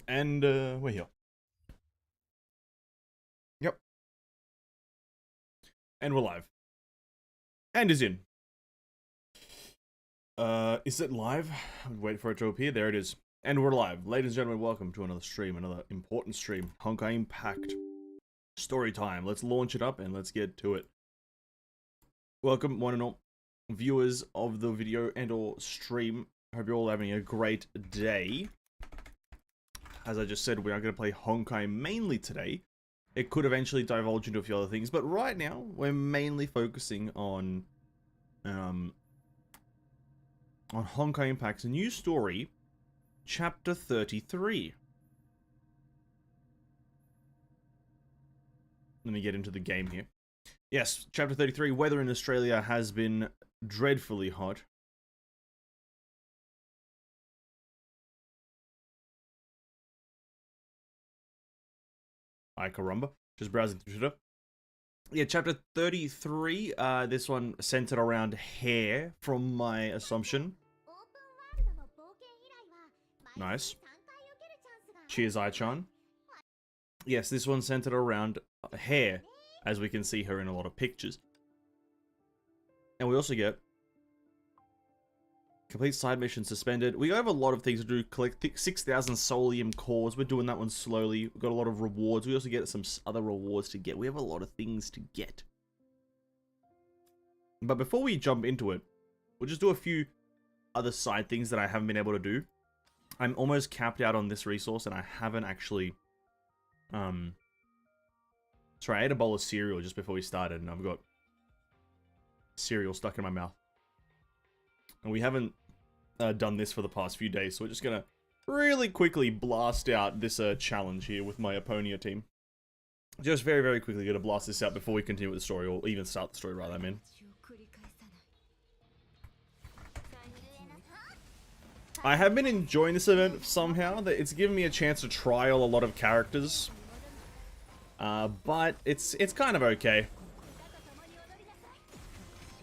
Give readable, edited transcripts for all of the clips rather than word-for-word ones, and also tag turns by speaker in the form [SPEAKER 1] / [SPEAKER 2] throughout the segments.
[SPEAKER 1] And we're here. Yep. And we're live. And is in. Is it live? Wait for it to appear. There it is. And we're live. Ladies and gentlemen, welcome to another stream, another important stream. Honkai Impact. Story time. Let's launch it up and let's get to it. Welcome, one and all viewers of the video and or stream. Hope you're all having a great day. As I just said, we are going to play Honkai mainly today. It could eventually divulge into a few other things, but right now we're mainly focusing on Honkai Impact's new story, Chapter 33. Let me get into the game here. Yes, Chapter 33, weather in Australia has been dreadfully hot. Hi, Karumba. Just browsing through Twitter. Yeah, Chapter 33, this one centered around hair, from my assumption. Nice. Cheers, Ai-chan. Yes, this one centered around hair, as we can see her in a lot of pictures. And we also get complete side mission suspended. We have a lot of things to do. Collect 6,000 Solium cores. We're doing that one slowly. We've got a lot of rewards. We also get some other rewards to get. We have a lot of things to get. But before we jump into it, we'll just do a few other side things that I haven't been able to do. I'm almost capped out on this resource and I haven't actually... Sorry, I ate a bowl of cereal just before we started and I've got cereal stuck in my mouth. And we haven't done this for the past few days, so we're just gonna really quickly blast out this challenge here with my Aponia team. Just very, very quickly gonna blast this out before we continue with the story, or even start the story rather, I mean. I have been enjoying this event somehow. That it's given me a chance to trial a lot of characters. But it's kind of okay.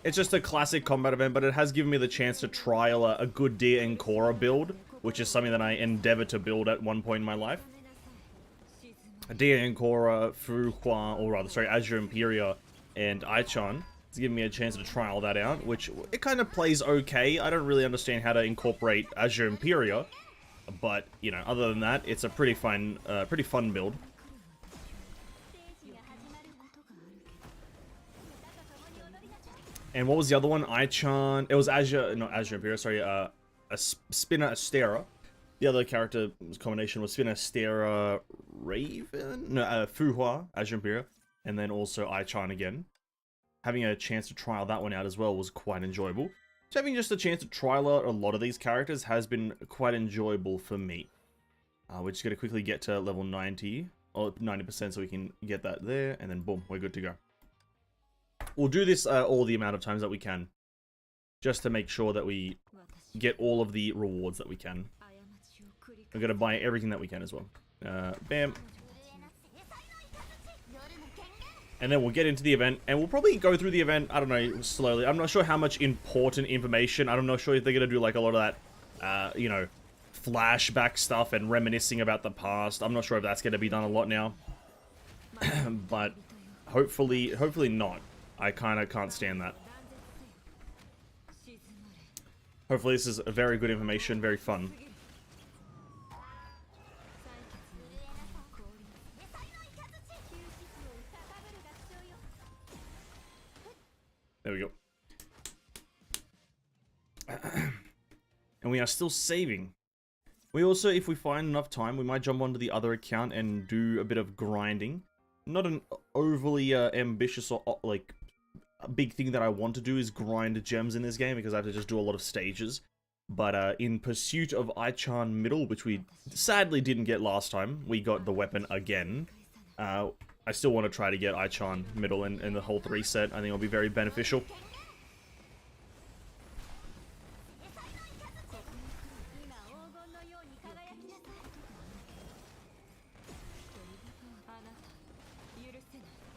[SPEAKER 1] It's just a classic combat event, but it has given me the chance to trial a good Dia and Korra build, which is something that I endeavor to build at one point in my life. Dia and Korra, Fu Hua, or rather, sorry, Azure Imperia and Ai-chan. It's given me a chance to trial that out, which it kind of plays okay. I don't really understand how to incorporate Azure Imperia, but you know, other than that, it's a pretty fun build. And what was the other one? Ai-chan. It was Azure, not Azure Imperia, sorry, a Spinner Astera. The other character combination was Spinner Astera Raven? No, Fu Hua, Azure Imperia. And then also Ai-chan again. Having a chance to trial that one out as well was quite enjoyable. So having just a chance to trial out a lot of these characters has been quite enjoyable for me. We're just going to quickly get to level 90, or 90% so we can get that there. And then boom, we're good to go. We'll do this all the amount of times that we can, just to make sure that we get all of the rewards that we can. We're going to buy everything that we can as well. Bam. And then we'll get into the event, and we'll probably go through the event, I don't know, slowly. I'm not sure how much important information. I'm not sure if they're going to do like a lot of that, you know, flashback stuff and reminiscing about the past. I'm not sure if that's going to be done a lot now. But hopefully not. I kind of can't stand that. Hopefully this is a very good information, very fun. There we go. And we are still saving. We also, if we find enough time, we might jump onto the other account and do a bit of grinding. Not an overly ambitious or like a big thing that I want to do is grind gems in this game because I have to just do a lot of stages. But in pursuit of Ai-chan middle, which we sadly didn't get last time, we got the weapon again. I still want to try to get Ai-chan middle in the whole 3 set. I think it'll be very beneficial.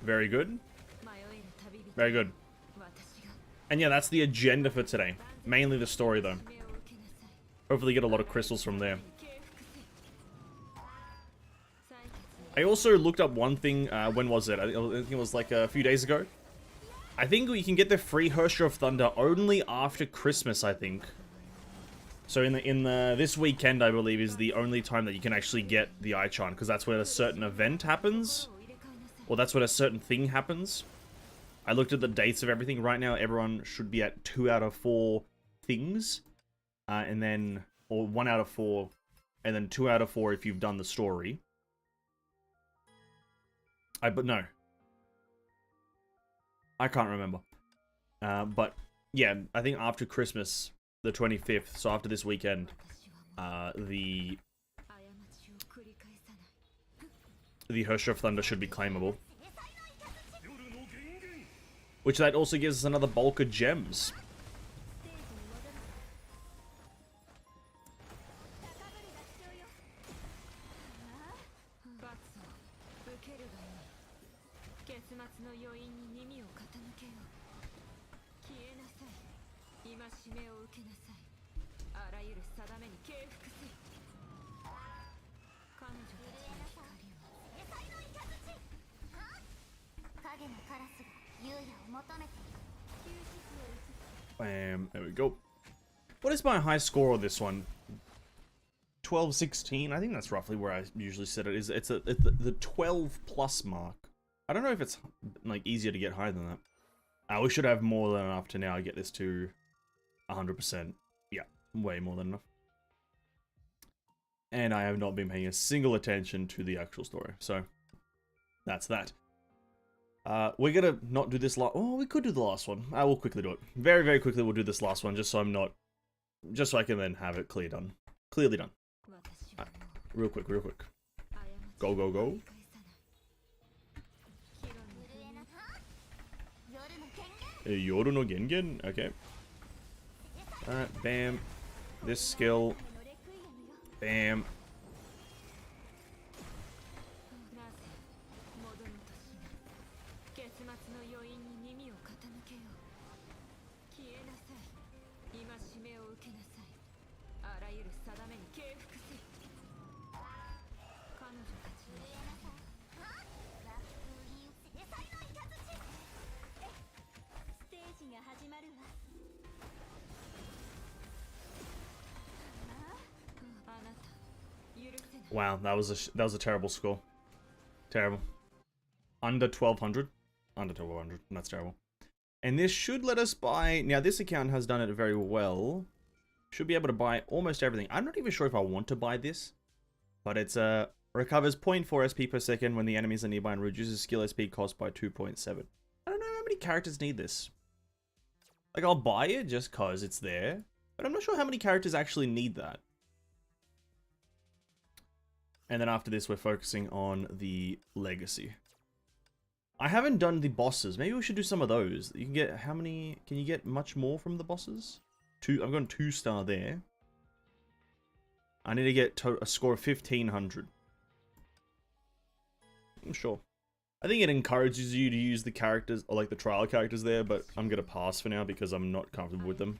[SPEAKER 1] Very good. Very good. And yeah, that's the agenda for today. Mainly the story, though. Hopefully get a lot of crystals from there. I also looked up one thing, when was it? I think it was like a few days ago. I think we can get the free Hersher of Thunder only after Christmas, I think. So this weekend, I believe, is the only time that you can actually get the Ichan, because that's where a certain event happens. Or that's when a certain thing happens. I looked at the dates of everything. Right now, everyone should be at 2 out of 4 things. And then, or 1 out of 4, and then 2 out of 4 if you've done the story. But no. I can't remember. But yeah, I think after Christmas, the 25th, so after this weekend, the Hersher of Thunder should be claimable. Which that also gives us another bulk of gems. Bam, there we go. What is my high score on this one? 12-16? I think that's roughly where I usually set it. It's the 12 plus mark. I don't know if it's like easier to get higher than that. We should have more than enough to now get this to 100%. Yeah, way more than enough. And I have not been paying a single attention to the actual story, so that's that. We're gonna not do this last. Oh, we could do the last one. I will quickly do it. Very, very quickly. We'll do this last one, just so I'm not, just so I can then have it clearly done. Right, real quick, real quick. Go, go, go. Yoru no Gengen. Okay. Alright, bam. This skill. Bam. Wow, that was a terrible score. Terrible. Under 1200. Under 1200. That's terrible. And this should let us buy. Now this account has done it very well. Should be able to buy almost everything. I'm not even sure if I want to buy this, but it's recovers 0.4 SP per second when the enemies are nearby and reduces skill SP cost by 2.7. I don't know how many characters need this. Like, I'll buy it just cause it's there, but I'm not sure how many characters actually need that. And then after this, we're focusing on the legacy. I haven't done the bosses. Maybe we should do some of those. You can get, how many, can you get much more from the bosses? I've gone 2-star there. I need to get a score of 1500. I'm sure. I think it encourages you to use the characters, or like the trial characters there, but I'm gonna pass for now because I'm not comfortable with them.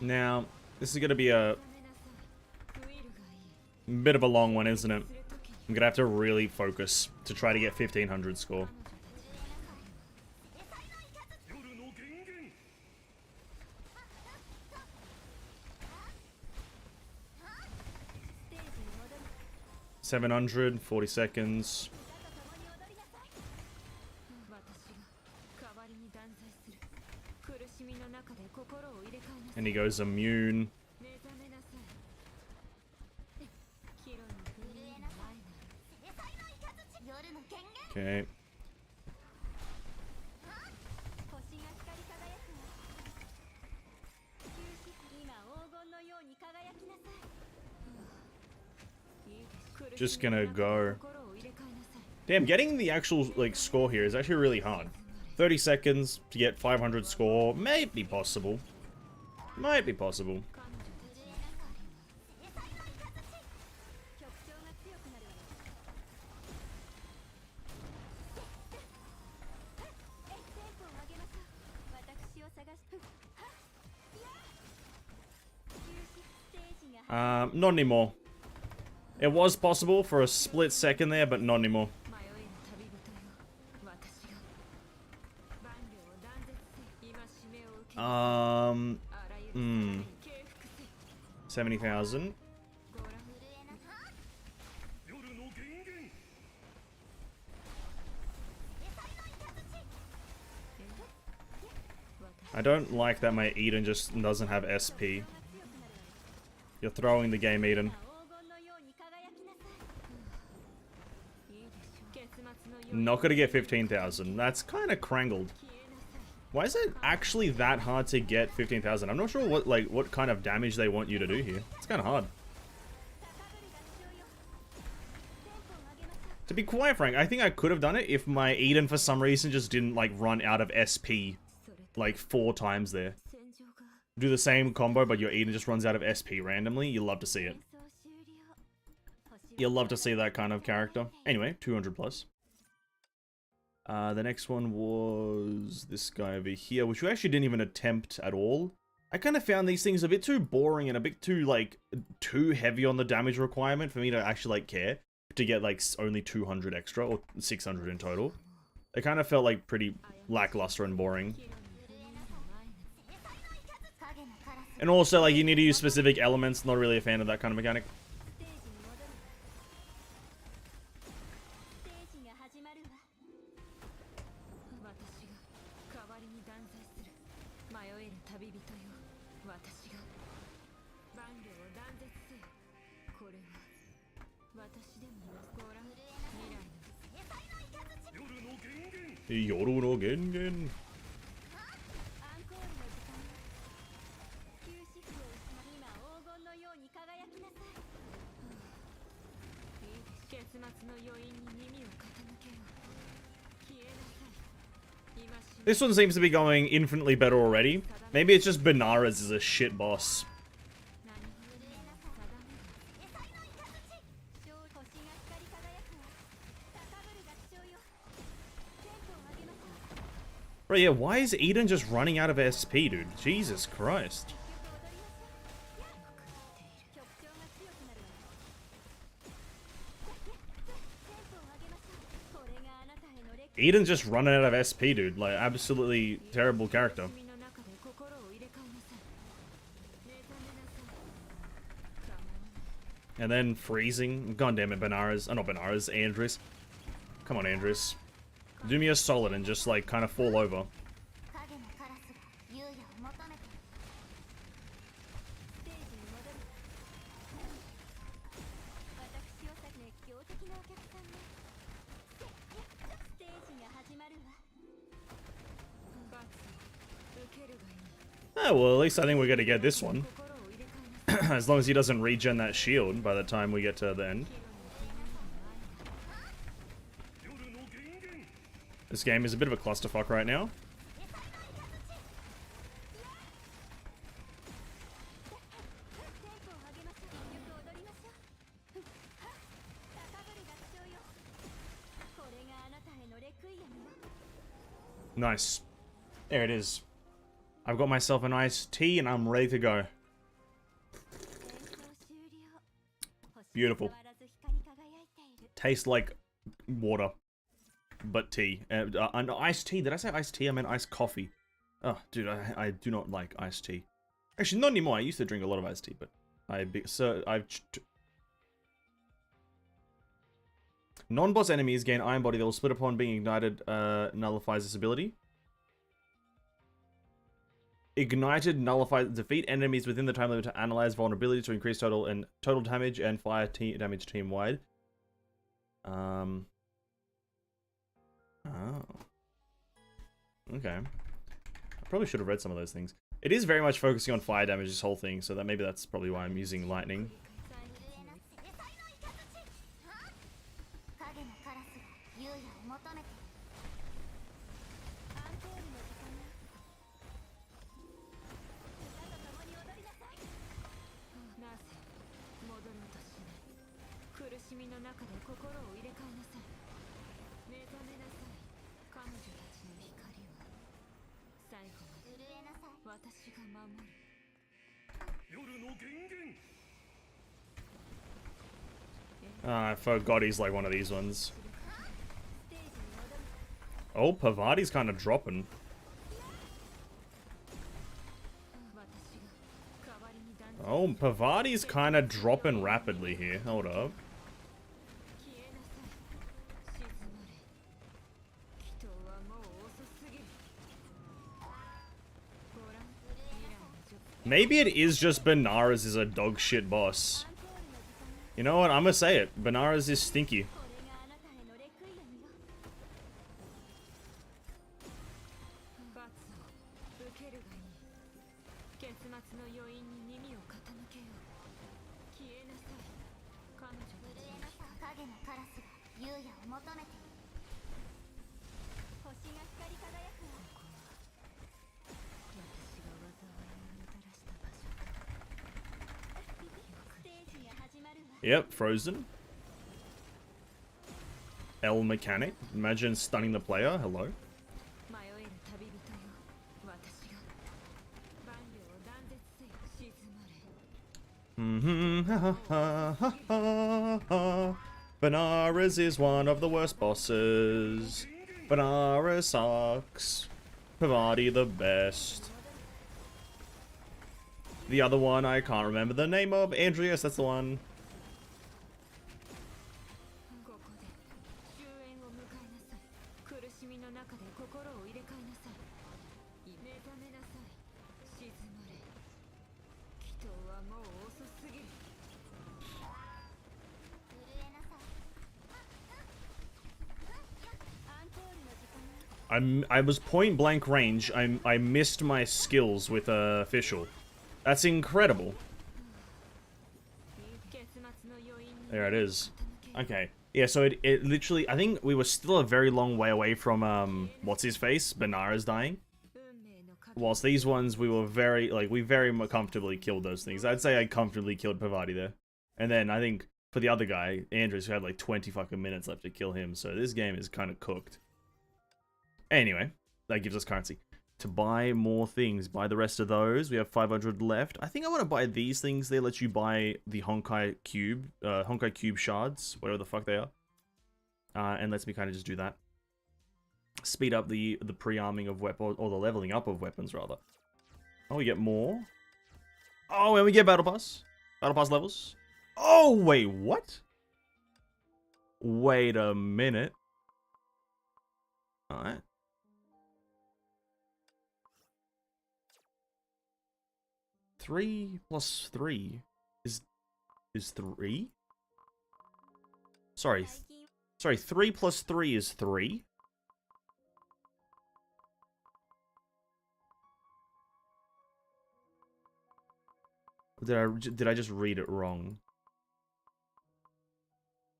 [SPEAKER 1] Now, this is going to be a bit of a long one, isn't it? I'm going to have to really focus to try to get 1500 score. $700, 40 seconds. And he goes immune. Okay. Just gonna go. Damn, getting the actual like score here is actually really hard. 30 seconds to get 500 score may be possible. Might be possible. Not anymore. It was possible for a split second there, but not anymore. 70,000. I don't like that my Eden just doesn't have SP. You're throwing the game, Eden. Not gonna get 15,000. That's kind of crangled. Why is it actually that hard to get 15,000? I'm not sure what kind of damage they want you to do here. It's kind of hard. To be quite frank, I think I could have done it if my Eden for some reason just didn't like run out of SP like 4 times there. Do the same combo, but your Eden just runs out of SP randomly. You love to see it. You'll love to see that kind of character. Anyway, 200 plus. The next one was this guy over here, which we actually didn't even attempt at all. I kind of found these things a bit too boring and a bit too, like, too heavy on the damage requirement for me to actually, like, care to get, like, only 200 extra, or 600 in total. It kind of felt, like, pretty lackluster and boring. And also, like, you need to use specific elements. Not really a fan of that kind of mechanic. Yoru no Gengen. This one seems to be going infinitely better already. Maybe it's just Benares is a shit boss. Bro, yeah, why is Eden just running out of SP, dude? Jesus Christ. Eden's just running out of SP, dude. Like, absolutely terrible character. And then freezing. God damn it, Benares. Oh, not Benares, Andres. Come on, Andres. Do me a solid and just, like, kind of fall over. Oh, well, at least I think we're gonna get this one. As long as he doesn't regen that shield by the time we get to the end. This game is a bit of a clusterfuck right now. Nice. There it is. I've got myself an iced tea and I'm ready to go. Beautiful. Tastes like water. But tea. And iced tea. Did I say iced tea? I meant iced coffee. Oh, dude, I do not like iced tea. Actually, not anymore. I used to drink a lot of iced tea, but non-boss enemies gain Iron Body that will split upon being ignited, nullifies this ability. Ignited nullifies defeat enemies within the time limit to analyze vulnerability to increase total damage and fire damage team wide. Oh. Okay. I probably should have read some of those things. It is very much focusing on fire damage, this whole thing, so that maybe that's probably why I'm using lightning. I forgot he's like one of these ones. Oh, Pavati's kind of dropping. Oh, Pavati's kind of dropping rapidly here. Hold up. Maybe it is just Benares is a dog shit boss. You know what? I'm gonna say it. Benares is stinky. Yep, frozen. L mechanic. Imagine stunning the player. Hello. Benares is one of the worst bosses. Benares sucks. Pavati the best. The other one I can't remember the name of. Andreas, that's the one. I was point blank range. I missed my skills with Fischl. That's incredible. There it is. Okay. Yeah, so it literally, I think we were still a very long way away from what's his face, Benares dying. Whilst these ones we were very we very comfortably killed those things. I'd say I comfortably killed Pavati there. And then I think for the other guy, Andrews, who had like 20 fucking minutes left to kill him. So this game is kind of cooked. Anyway, that gives us currency. To buy more things, buy the rest of those. We have 500 left. I think I want to buy these things. They let you buy the Honkai Cube shards, whatever the fuck they are. And lets me kind of just do that. Speed up the pre-arming of weapons, or the leveling up of weapons, rather. Oh, we get more. Oh, and we get Battle Pass. Battle Pass levels. Oh, wait, what? Wait a minute. Alright. 3 plus 3 is 3? Sorry, 3 plus 3 is 3? Did I just read it wrong?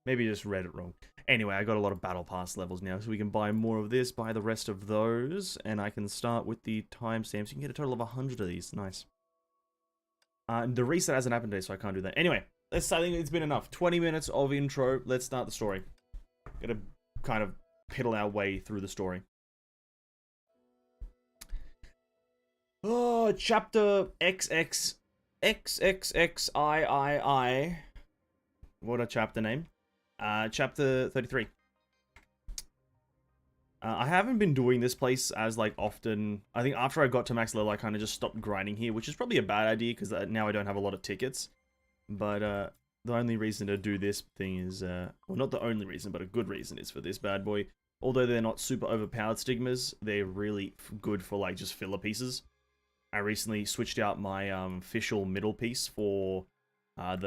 [SPEAKER 1] Maybe I just read it wrong. Anyway, I got a lot of Battle Pass levels now, so we can buy more of this, buy the rest of those, and I can start with the timestamps. You can get a total of 100 of these. Nice. The reset hasn't happened today, so I can't do that. Anyway, I think it's been enough. 20 minutes of intro. Let's start the story. Gonna kind of piddle our way through the story. Oh, chapter XXXXXIII. What a chapter name. Chapter 33. I haven't been doing this place as, often. I think after I got to max level, I kind of just stopped grinding here, which is probably a bad idea, because now I don't have a lot of tickets. But, the only reason to do this thing is, well, not the only reason, but a good reason is for this bad boy. Although they're not super overpowered stigmas, they're really good for, just filler pieces. I recently switched out my, Fischl middle piece for, what's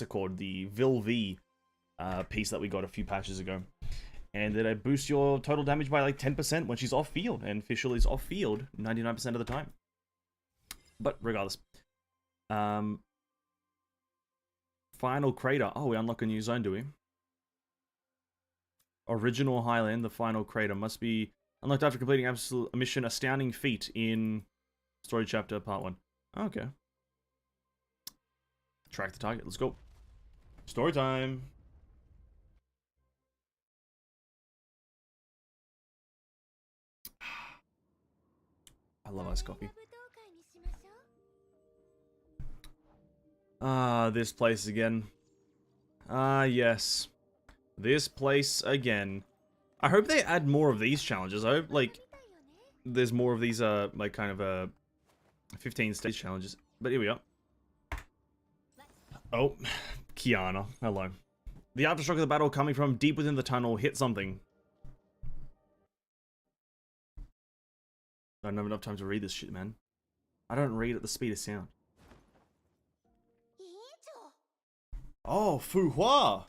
[SPEAKER 1] it called? The Vil V piece that we got a few patches ago. And it boosts your total damage by like 10% when she's off field. And Fischl is off field 99% of the time. But regardless. Final crater. Oh, we unlock a new zone, do we? Original Highland, the final crater, must be unlocked after completing absolute mission Astounding Feat in Story Chapter Part 1. Okay. Track the target. Let's go. Story time. I love iced coffee. This place again. Yes. This place again. I hope they add more of these challenges. I hope, like, there's more of these, like, kind of, 15 stage challenges. But here we are. Oh, Kiana. Hello. The aftershock of the battle coming from deep within the tunnel hit something. I don't have enough time to read this shit, man. I don't read at the speed of sound. Oh, Fu Hua!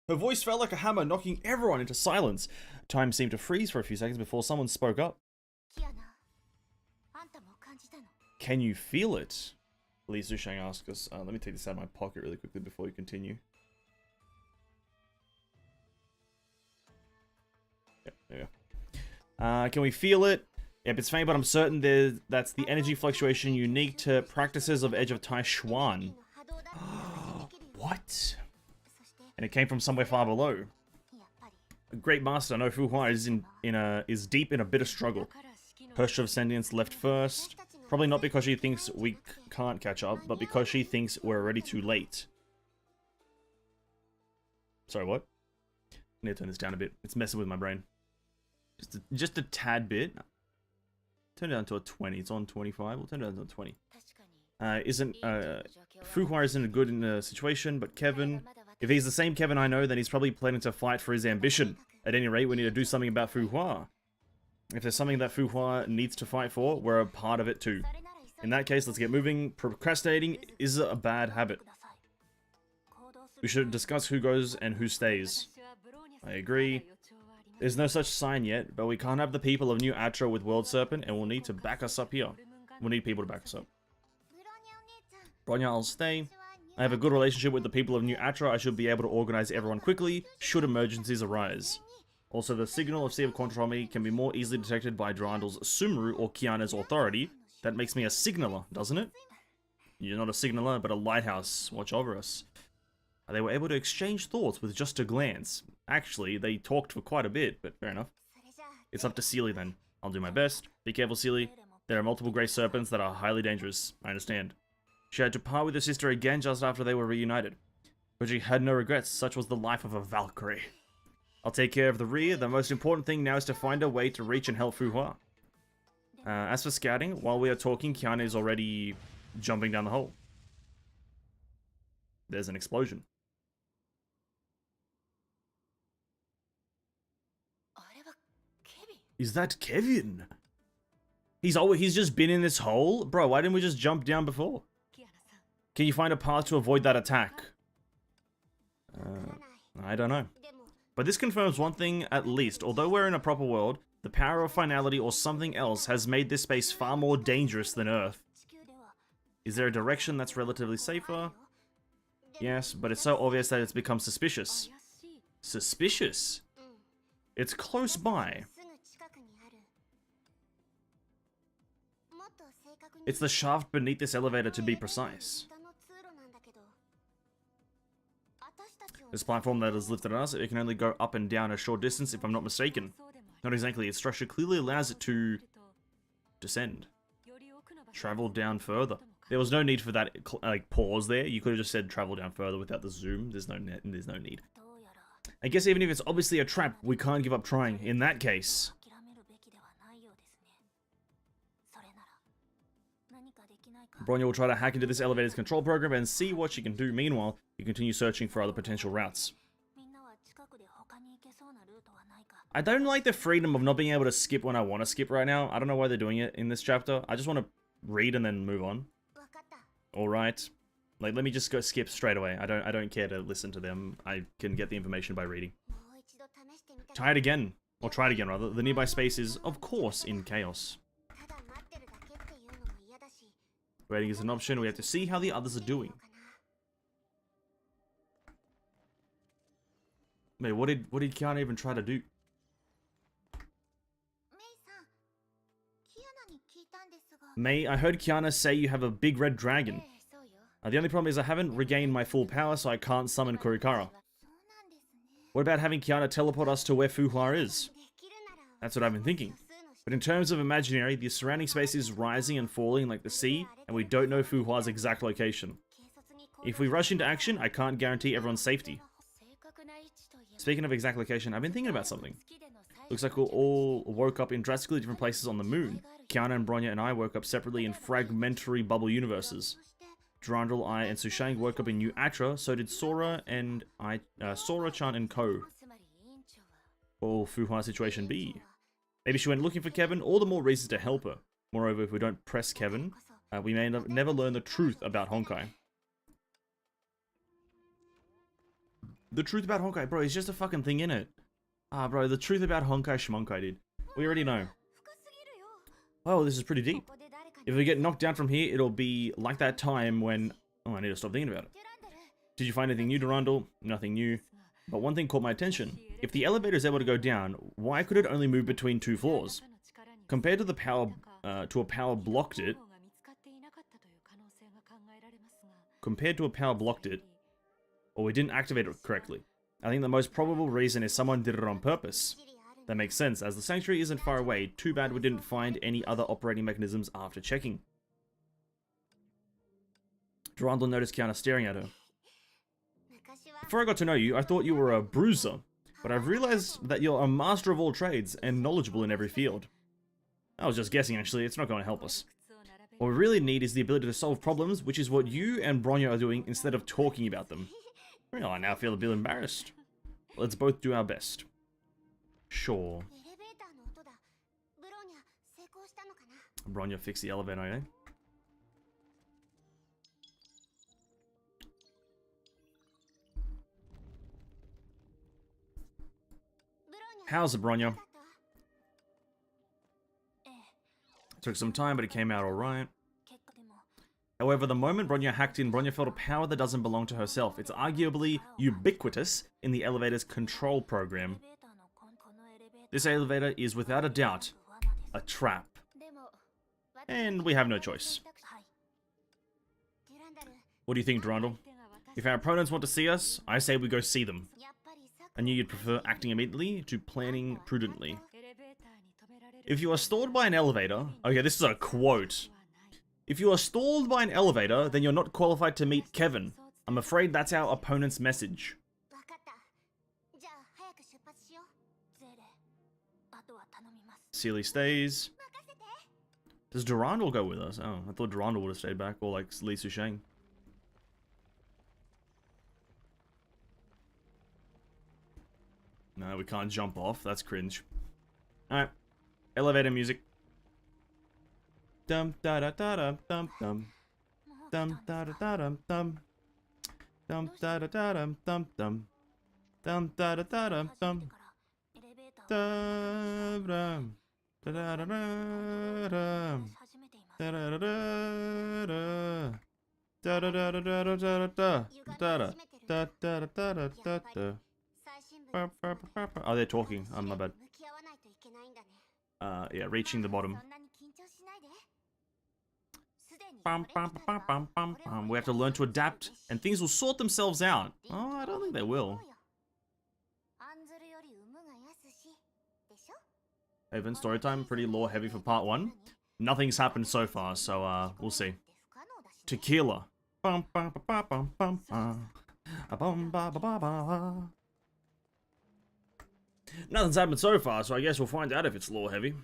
[SPEAKER 1] Her voice felt like a hammer, knocking everyone into silence. Time seemed to freeze for a few seconds before someone spoke up. Can you feel it? Li Zushang asked us. Let me take this out of my pocket really quickly before we continue. Yep, there you go. Can we feel it? Yep, it's faint, but I'm certain that's the energy fluctuation unique to practices of Edge of Taishuan. What? And it came from somewhere far below. A great master, no Fu Hua, is deep in a bitter struggle. Her of Sentience left first. Probably not because she thinks we can't catch up, but because she thinks we're already too late. Sorry, what? I need to turn this down a bit. It's messing with my brain. Just a tad bit. Turn it down to a 20. It's on 25. We'll turn it down to a 20. Fu Hua isn't good in the situation, but Kevin... If he's the same Kevin I know, then he's probably planning to fight for his ambition. At any rate, we need to do something about Fu Hua. If there's something that Fu Hua needs to fight for, we're a part of it too. In that case, let's get moving. Procrastinating is a bad habit. We should discuss who goes and who stays. I agree. There's no such sign yet, but we can't have the people of New Atra with World Serpent, and we'll need to back us up here. We'll need people to back us up. Bronya, I'll stay. I have a good relationship with the people of New Atra. I should be able to organize everyone quickly, should emergencies arise. Also, the signal of Sea of Control can be more easily detected by Durandal's Sumru or Kiana's authority. That makes me a signaler, doesn't it? You're not a signaler, but a lighthouse. Watch over us. They were able to exchange thoughts with just a glance. Actually, they talked for quite a bit, but fair enough. It's up to Seelie then. I'll do my best. Be careful, Seelie. There are multiple grey serpents that are highly dangerous. I understand. She had to part with her sister again just after they were reunited. But she had no regrets. Such was the life of a Valkyrie. I'll take care of the rear. The most important thing now is to find a way to reach and help Fu Hua. As for scouting, while we are talking, Kiana is already jumping down the hole. There's an explosion. Is that Kevin? He's just been in this hole? Bro, why didn't we just jump down before? Can you find a path to avoid that attack? I don't know. But this confirms one thing at least. Although we're in a proper world, the power of finality or something else has made this space far more dangerous than Earth. Is there a direction that's relatively safer? Yes, but it's so obvious that it's become suspicious. Suspicious? It's close by. It's the shaft beneath this elevator, to be precise. This platform that is lifted on us, it can only go up and down a short distance, if I'm not mistaken. Not exactly. Its structure clearly allows it to descend. Travel down further. There was no need for that, like, pause there. You could have just said travel down further without the zoom. There's no need. I guess even if it's obviously a trap, we can't give up trying. In that case... Bronya will try to hack into this elevator's control program and see what she can do. Meanwhile, you continue searching for other potential routes. I don't like the freedom of not being able to skip when I want to skip right now. I don't know why they're doing it in this chapter. I just want to read and then move on. Alright. Like, let me just go skip straight away. I don't care to listen to them. I can get the information by reading. Try it again. Or try it again, rather. The nearby space is, of course, in chaos. Waiting is an option. We have to see how the others are doing. Wait, what did Kiana even try to do? May, I heard Kiana say you have a big red dragon. The only problem is I haven't regained my full power, so I can't summon Kurikara. What about having Kiana teleport us to where Fuhua is? That's what I've been thinking. But in terms of imaginary, the surrounding space is rising and falling like the sea, and we don't know Fuhua's exact location. If we rush into action, I can't guarantee everyone's safety. Speaking of exact location, I've been thinking about something. Looks like we all woke up in drastically different places on the moon. Kiana and Bronya and I woke up separately in fragmentary bubble universes. Durandal, I, and Sushang woke up in New Atra, so did Sora and Sora, Chan, and Ko. What will Fuhua's situation be? Maybe she went looking for Kevin, all the more reasons to help her. Moreover, if we don't press Kevin, we may never learn the truth about Honkai. The truth about Honkai, bro, is just a fucking thing, innit? Bro, the truth about Honkai Shmonkai, dude. We already know. Oh, this is pretty deep. If we get knocked down from here, it'll be like that time when... Oh, I need to stop thinking about it. Did you find anything new, Durandal? Nothing new. But one thing caught my attention. If the elevator is able to go down, why could it only move between 2 floors? Compared to the power... to a power blocked it... Compared to a power blocked it... Or we didn't activate it correctly. I think the most probable reason is someone did it on purpose. That makes sense, as the sanctuary isn't far away. Too bad we didn't find any other operating mechanisms after checking. Durandal noticed Kiana staring at her. Before I got to know you, I thought you were a bruiser, but I've realized that you're a master of all trades and knowledgeable in every field. I was just guessing, actually. It's not going to help us. What we really need is the ability to solve problems, which is what you and Bronya are doing instead of talking about them. Well, I now feel a bit embarrassed. Let's both do our best. Sure. Bronya fixed the elevator, eh? How's it, Bronya? Took some time, but it came out alright. However, the moment Bronya hacked in, Bronya felt a power that doesn't belong to herself. It's arguably ubiquitous in the elevator's control program. This elevator is, without a doubt, a trap. And we have no choice. What do you think, Durandal? If our opponents want to see us, I say we go see them. I knew you'd prefer acting immediately to planning prudently. If you are stalled by an elevator... Okay, this is a quote. If you are stalled by an elevator, then you're not qualified to meet Kevin. I'm afraid that's our opponent's message. Sealy stays. Does Durandal go with us? Oh, I thought Durandal would have stayed back, or like Lee Sushang. No, we can't jump off. That's cringe. Alright. Elevator music. Dum da da da dum dum dum. Dum da da da dum dum. Dum da da da dum dum dum. Dum da da da dum dum. Dum dum. Da da da da dum. Da da da da da. Da da da da da da da da. Da da da da da da da da. Oh, they're talking. Oh, my bad. Yeah, reaching the bottom. We have to learn to adapt, and things will sort themselves out. Oh, I don't think they will. Evan, story time, pretty lore heavy for part 1. Nothing's happened so far, so we'll see. Tequila. Nothing's happened so far, so I guess we'll find out if it's lore heavy.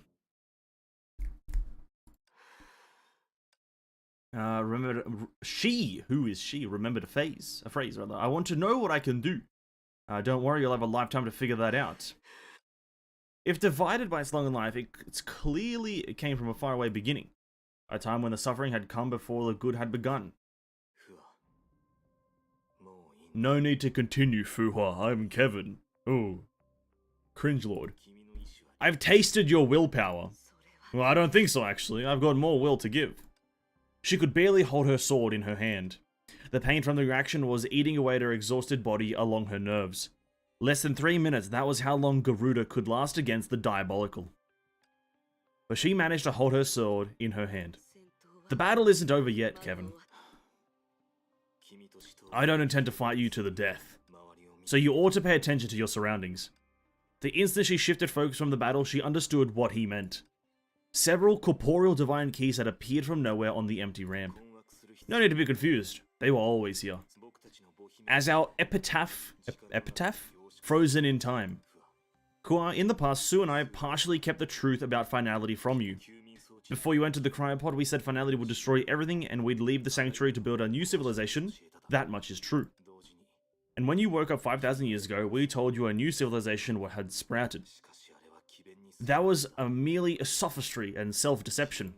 [SPEAKER 1] Remember to, who is she? Remember to phrase, rather. I want to know what I can do. Don't worry, you'll have a lifetime to figure that out. If divided by its long life, it came from a faraway beginning. A time when the suffering had come before the good had begun. No need to continue, Fuhua. I'm Kevin. Ooh. Cringe Lord. I've tasted your willpower. Well, I don't think so, actually. I've got more will to give. She could barely hold her sword in her hand. The pain from the reaction was eating away at her exhausted body along her nerves. Less than 3 minutes, that was how long Garuda could last against the diabolical. But she managed to hold her sword in her hand. The battle isn't over yet, Kevin. I don't intend to fight you to the death. So you ought to pay attention to your surroundings. The instant she shifted focus from the battle, she understood what he meant. Several corporeal divine keys had appeared from nowhere on the empty ramp. No need to be confused. They were always here. As our epitaph frozen in time. Kua, in the past, Sue and I partially kept the truth about finality from you. Before you entered the cryopod, we said finality would destroy everything and we'd leave the sanctuary to build a new civilization. That much is true. And when you woke up 5,000 years ago, we told you a new civilization had sprouted. That was merely a sophistry and self-deception.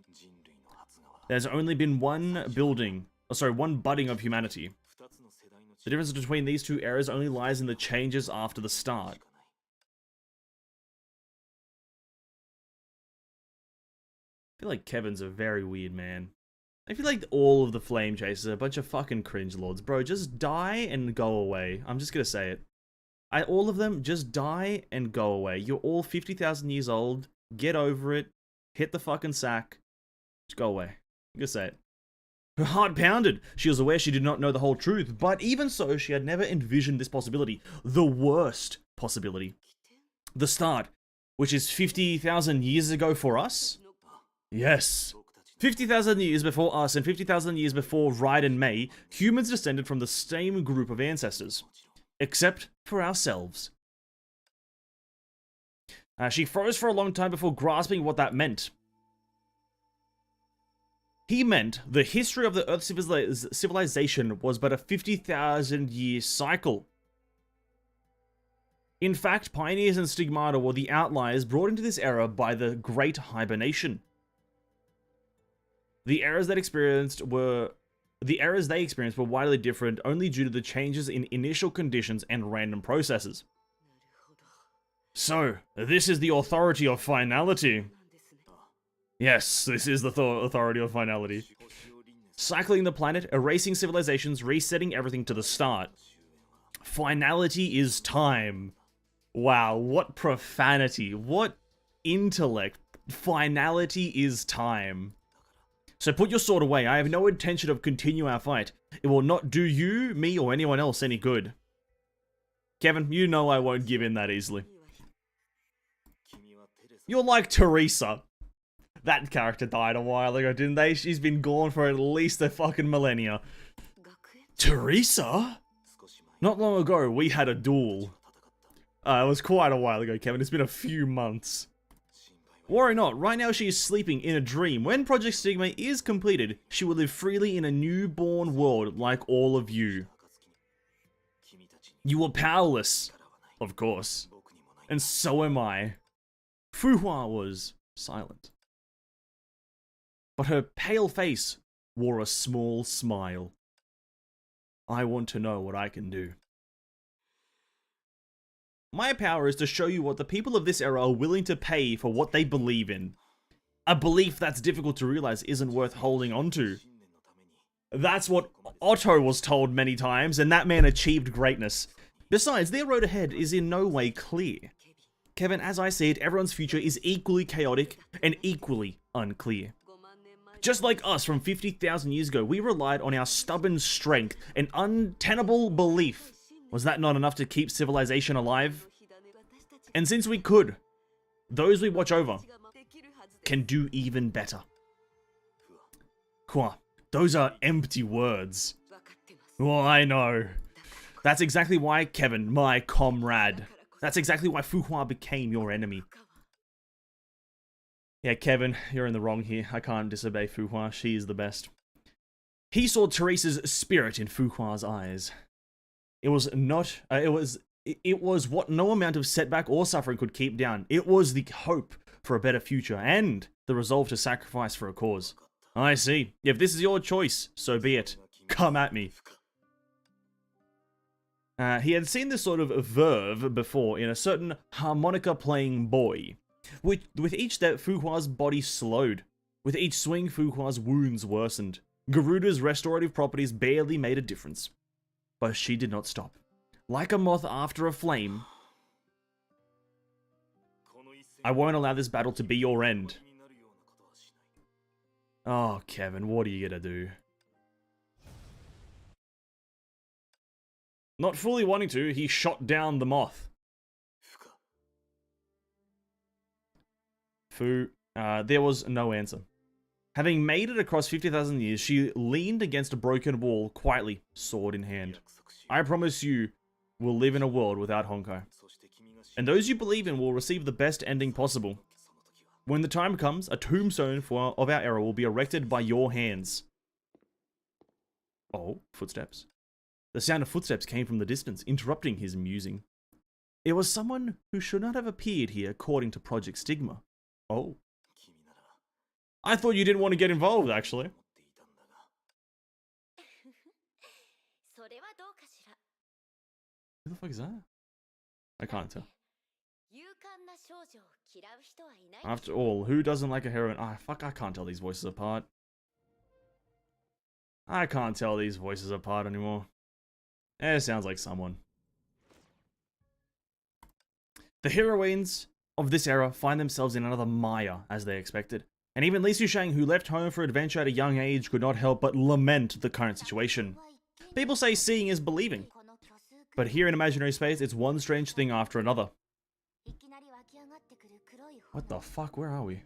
[SPEAKER 1] There's only been one budding of humanity. The difference between these two eras only lies in the changes after the start. I feel like Kevin's a very weird man. I feel like all of the Flame Chasers are a bunch of fucking cringe lords. Bro, just die and go away. I'm just gonna say it. All of them, just die and go away. You're all 50,000 years old. Get over it. Hit the fucking sack. Just go away. I'm gonna say it. Her heart pounded. She was aware she did not know the whole truth, but even so, she had never envisioned this possibility. The worst possibility. The start, which is 50,000 years ago for us? Yes. 50,000 years before us and 50,000 years before Ride and May, humans descended from the same group of ancestors. Except for ourselves. She froze for a long time before grasping what that meant. He meant the history of the Earth civilization was but a 50,000 year cycle. In fact, pioneers and stigmata were the outliers brought into this era by the Great Hibernation. The eras they experienced were widely different only due to the changes in initial conditions and random processes. So, this is the authority of finality. Yes, this is the authority of finality. Cycling the planet, erasing civilizations, resetting everything to the start. Finality is time. Wow, what profanity, what intellect. Finality is time. So put your sword away. I have no intention of continuing our fight. It will not do you, me, or anyone else any good. Kevin, you know I won't give in that easily. You're like Teresa. That character died a while ago, didn't they? She's been gone for at least a fucking millennia. Teresa? Not long ago, we had a duel. It was quite a while ago, Kevin. It's been a few months. Worry not, right now she is sleeping in a dream. When Project Stigma is completed, she will live freely in a newborn world like all of you. You were powerless, of course. And so am I. Fuhua was silent. But her pale face wore a small smile. I want to know what I can do. My power is to show you what the people of this era are willing to pay for what they believe in. A belief that's difficult to realize isn't worth holding on to. That's what Otto was told many times, and that man achieved greatness. Besides, their road ahead is in no way clear. Kevin, as I see it, everyone's future is equally chaotic and equally unclear. Just like us from 50,000 years ago, we relied on our stubborn strength and untenable belief. Was that not enough to keep civilization alive? And since we could, those we watch over can do even better. Kwa, those are empty words. Oh, I know. That's exactly why, Kevin, my comrade. That's exactly why Fuhua became your enemy. Yeah, Kevin, you're in the wrong here. I can't disobey Fuhua. She is the best. He saw Teresa's spirit in Fuhua's eyes. It was what no amount of setback or suffering could keep down. It was the hope for a better future and the resolve to sacrifice for a cause. I see. If this is your choice, so be it. Come at me. He had seen this sort of verve before in a certain harmonica-playing boy. With each step, Fuhua's body slowed. With each swing, Fuhua's wounds worsened. Garuda's restorative properties barely made a difference. But she did not stop. Like a moth after a flame, I won't allow this battle to be your end. Oh, Kevin, what are you gonna do? Not fully wanting to, he shot down the moth. Fu, there was no answer. Having made it across 50,000 years, she leaned against a broken wall, quietly, sword in hand. I promise you will live in a world without Honkai. And those you believe in will receive the best ending possible. When the time comes, a tombstone of our era will be erected by your hands. Oh, footsteps. The sound of footsteps came from the distance, interrupting his musing. It was someone who should not have appeared here according to Project Stigma. Oh. I thought you didn't want to get involved, actually. Who the fuck is that? I can't tell. After all, who doesn't like a heroine? Ah, fuck, I can't tell these voices apart. I can't tell these voices apart anymore. It sounds like someone. The heroines of this era find themselves in another mire, as they expected. And even Li Sushang, who left home for adventure at a young age, could not help but lament the current situation. People say seeing is believing. But here in imaginary space, it's one strange thing after another. What the fuck? Where are we?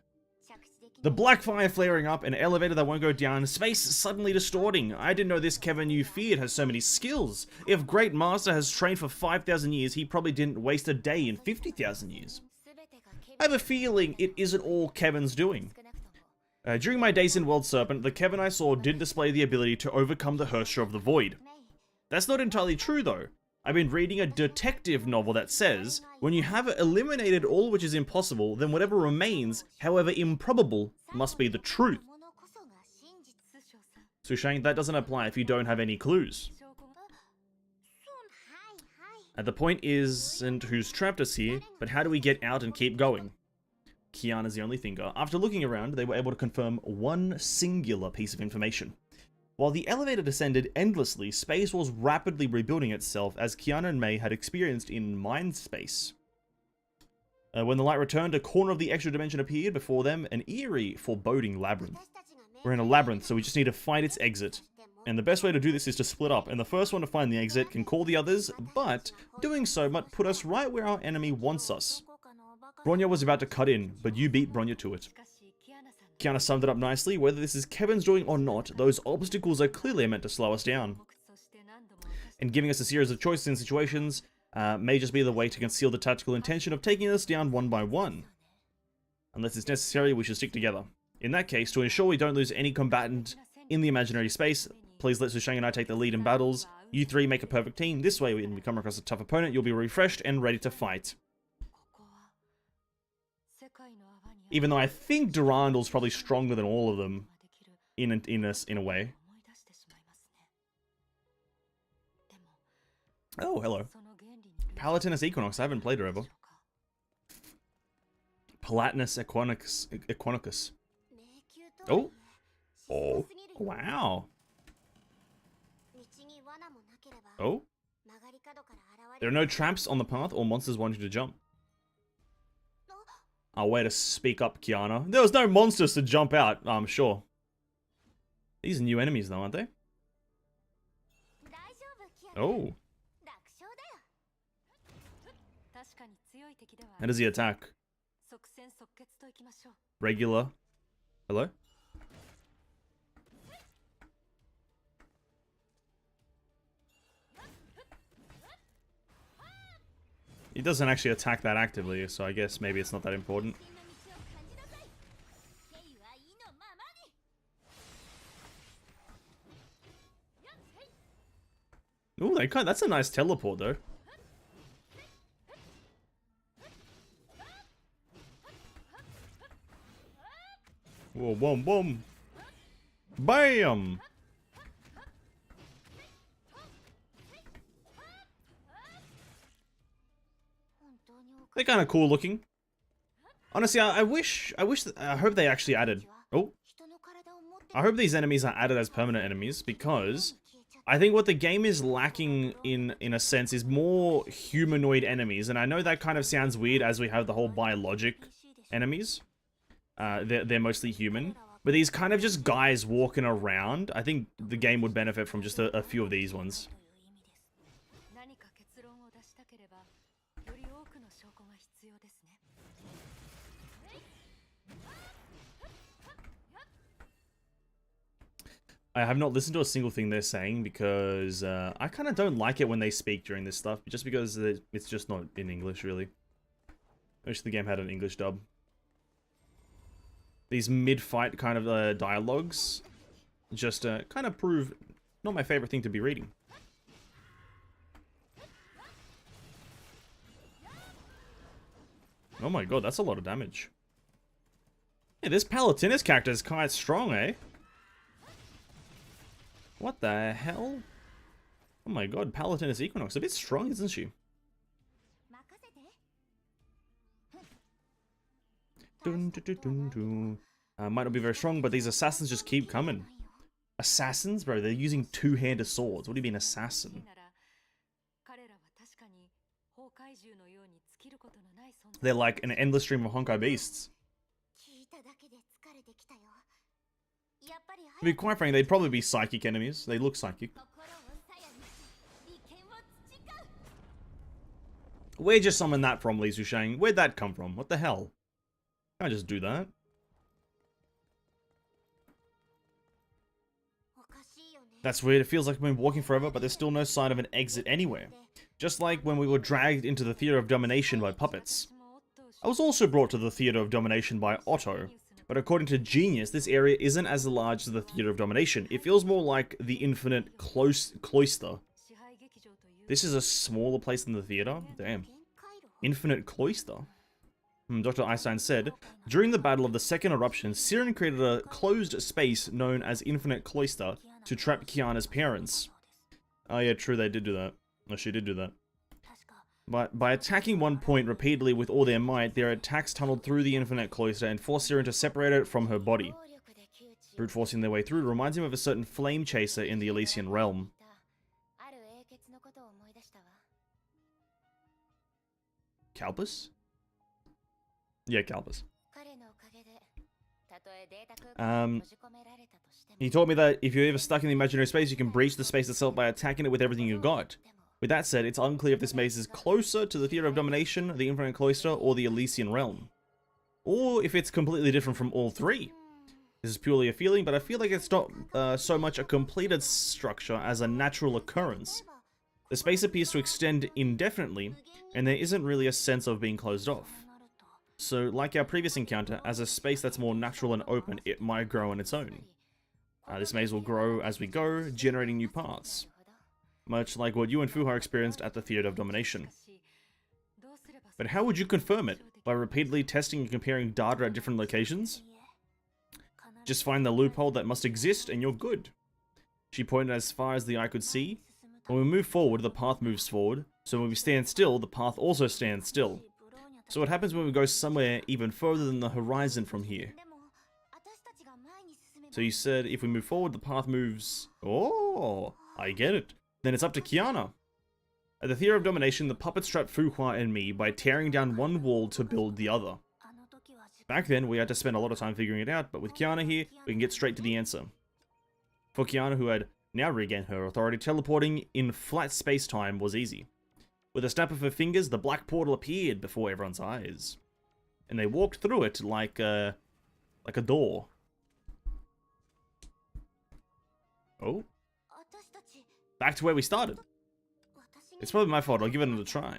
[SPEAKER 1] The black fire flaring up, an elevator that won't go down, space suddenly distorting. I didn't know this Kevin you feared has so many skills. If Great Master has trained for 5,000 years, he probably didn't waste a day in 50,000 years. I have a feeling it isn't all Kevin's doing. During my days in World Serpent, the Kevin I saw didn't display the ability to overcome the Hersha of the Void. That's not entirely true though. I've been reading a detective novel that says, when you have eliminated all which is impossible, then whatever remains, however improbable, must be the truth. Sushang, that doesn't apply if you don't have any clues. And the point isn't who's trapped us here, but how do we get out and keep going? Kiana's the only thinker. After looking around, they were able to confirm one singular piece of information. While the elevator descended endlessly, space was rapidly rebuilding itself as Kiana and Mei had experienced in mind space. When the light returned, a corner of the extra dimension appeared before them, an eerie, foreboding labyrinth. We're in a labyrinth, so we just need to find its exit. And the best way to do this is to split up, and the first one to find the exit can call the others, but doing so might put us right where our enemy wants us. Bronya was about to cut in, but you beat Bronya to it. Kiana summed it up nicely. Whether this is Kevin's doing or not, those obstacles are clearly meant to slow us down. And giving us a series of choices and situations may just be the way to conceal the tactical intention of taking us down one by one. Unless it's necessary, we should stick together. In that case, to ensure we don't lose any combatant in the imaginary space, please let Sushang and I take the lead in battles. You three make a perfect team. This way, when we come across a tough opponent, you'll be refreshed and ready to fight. Even though I think Durandal's probably stronger than all of them, in a way. Oh, hello. Palatinus Equinox, I haven't played her ever. Palatinus Equinox. Oh. Oh. Wow. Oh. There are no traps on the path or monsters wanting to jump. Oh, way to speak up, Kiana. There was no monsters to jump out, I'm sure. These are new enemies, though, aren't they? Oh. How does he attack? Regular. Hello? He doesn't actually attack that actively, so I guess maybe it's not that important. Ooh, that's a nice teleport, though. Whoa, boom, boom. Bam! They're kind of cool looking. Honestly, I hope they actually added... Oh. I hope these enemies are added as permanent enemies, because I think what the game is lacking in a sense is more humanoid enemies. And I know that kind of sounds weird as we have the whole biologic enemies. They're mostly human. But these kind of just guys walking around, I think the game would benefit from just a few of these ones. I have not listened to a single thing they're saying because I kind of don't like it when they speak during this stuff, just because it's just not in English, really. I wish the game had an English dub. These mid-fight kind of dialogues just kind of prove not my favorite thing to be reading. Oh my god, that's a lot of damage. Yeah, this Palatinus character is quite strong, eh? What the hell? Oh my god, Palatinus Equinox, a bit strong, isn't she? Dun, dun, dun, dun, dun. Might not be very strong, but these assassins just keep coming. Assassins? Bro, they're using two-handed swords. What do you mean, assassin? They're like an endless stream of Honkai beasts. To be quite frank, they'd probably be psychic enemies. They look psychic. Where'd you summon that from, Li Zushang? Where'd that come from? What the hell? Can't just do that. That's weird. It feels like we've been walking forever, but there's still no sign of an exit anywhere. Just like when we were dragged into the Theater of Domination by puppets. I was also brought to the Theater of Domination by Otto. But according to Genius, this area isn't as large as the Theater of Domination. It feels more like the Infinite Cloister. This is a smaller place than the theater? Damn. Infinite Cloister? Dr. Einstein said, during the battle of the second eruption, Siren created a closed space known as Infinite Cloister to trap Kiana's parents. Oh yeah, true, they did do that. No, she did do that. But by attacking one point repeatedly with all their might, their attacks tunneled through the Infinite Cloister and forced Siren to separate it from her body. Brute forcing their way through reminds him of a certain flame chaser in the Elysian realm. Calpus? Yeah, Calpus. He told me that if you're ever stuck in the imaginary space, you can breach the space itself by attacking it with everything you got. With that said, it's unclear if this maze is closer to the Theater of Domination, the Infinite Cloister, or the Elysian Realm. Or if it's completely different from all three. This is purely a feeling, but I feel like it's not so much a completed structure as a natural occurrence. The space appears to extend indefinitely, and there isn't really a sense of being closed off. So, like our previous encounter, as a space that's more natural and open, it might grow on its own. This maze will grow as we go, generating new paths. Much like what you and Fuha experienced at the Theater of Domination. But how would you confirm it? By repeatedly testing and comparing data at different locations? Just find the loophole that must exist and you're good. She pointed as far as the eye could see. When we move forward, the path moves forward. So when we stand still, the path also stands still. So what happens when we go somewhere even further than the horizon from here? So you said if we move forward, the path moves... Oh, I get it. Then it's up to Kiana. At the Theater of Domination, the puppets trapped Fuhua and me by tearing down one wall to build the other. Back then, we had to spend a lot of time figuring it out, but with Kiana here, we can get straight to the answer. For Kiana, who had now regained her authority, teleporting in flat space-time was easy. With a snap of her fingers, the black portal appeared before everyone's eyes. And they walked through it like a door. Oh. Back to where we started. It's probably my fault, I'll give it another try.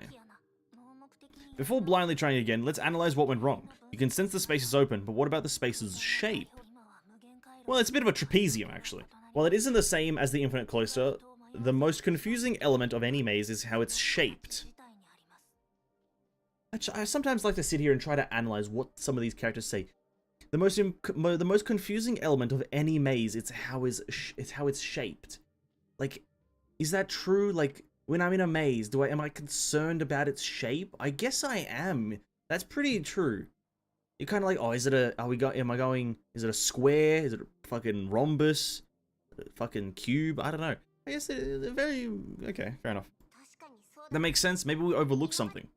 [SPEAKER 1] Before blindly trying again, let's analyze what went wrong. You can sense the space is open, but what about the space's shape? Well, it's a bit of a trapezium, actually. While it isn't the same as the Infinite Cloister, the most confusing element of any maze is how it's shaped. I sometimes like to sit here and try to analyze what some of these characters say. The most confusing element of any maze is how it's shaped. Like, is that true? Like, when I'm in a maze, am I concerned about its shape? I guess I am. That's pretty true. You're kind of like, oh, is it a, is it a square? Is it a fucking rhombus? A fucking cube? I don't know. I guess they're very, okay, fair enough. That makes sense. Maybe we overlook something.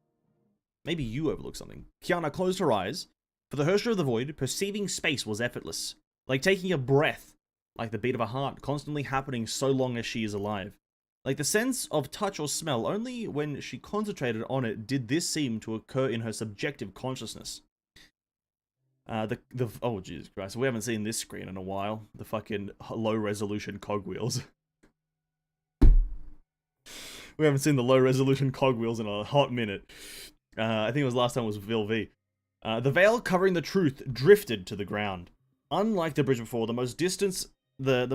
[SPEAKER 1] Maybe you overlook something. Kiana closed her eyes. For the Herrscher of the Void, perceiving space was effortless. Like taking a breath. Like the beat of a heart, constantly happening so long as she is alive. Like the sense of touch or smell, only when she concentrated on it did this seem to occur in her subjective consciousness. Oh Jesus Christ, we haven't seen this screen in a while. The fucking low resolution cogwheels. We haven't seen the low resolution cogwheels in a hot minute. I think it was last time it was Vil V. The veil covering the truth drifted to the ground. Unlike the bridge before, the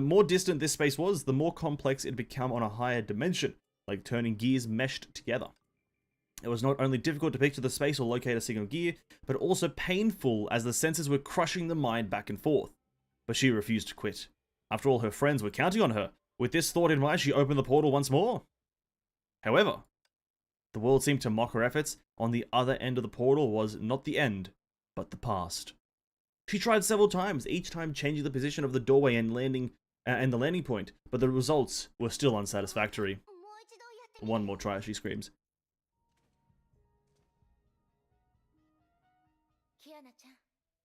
[SPEAKER 1] more distant this space was, the more complex it became on a higher dimension, like turning gears meshed together. It was not only difficult to picture the space or locate a single gear, but also painful as the senses were crushing the mind back and forth. But she refused to quit. After all, her friends were counting on her. With this thought in mind, she opened the portal once more. However, the world seemed to mock her efforts. On the other end of the portal was not the end, but the past. She tried several times, each time changing the position of the doorway and the landing point, but the results were still unsatisfactory. One more try, she screams.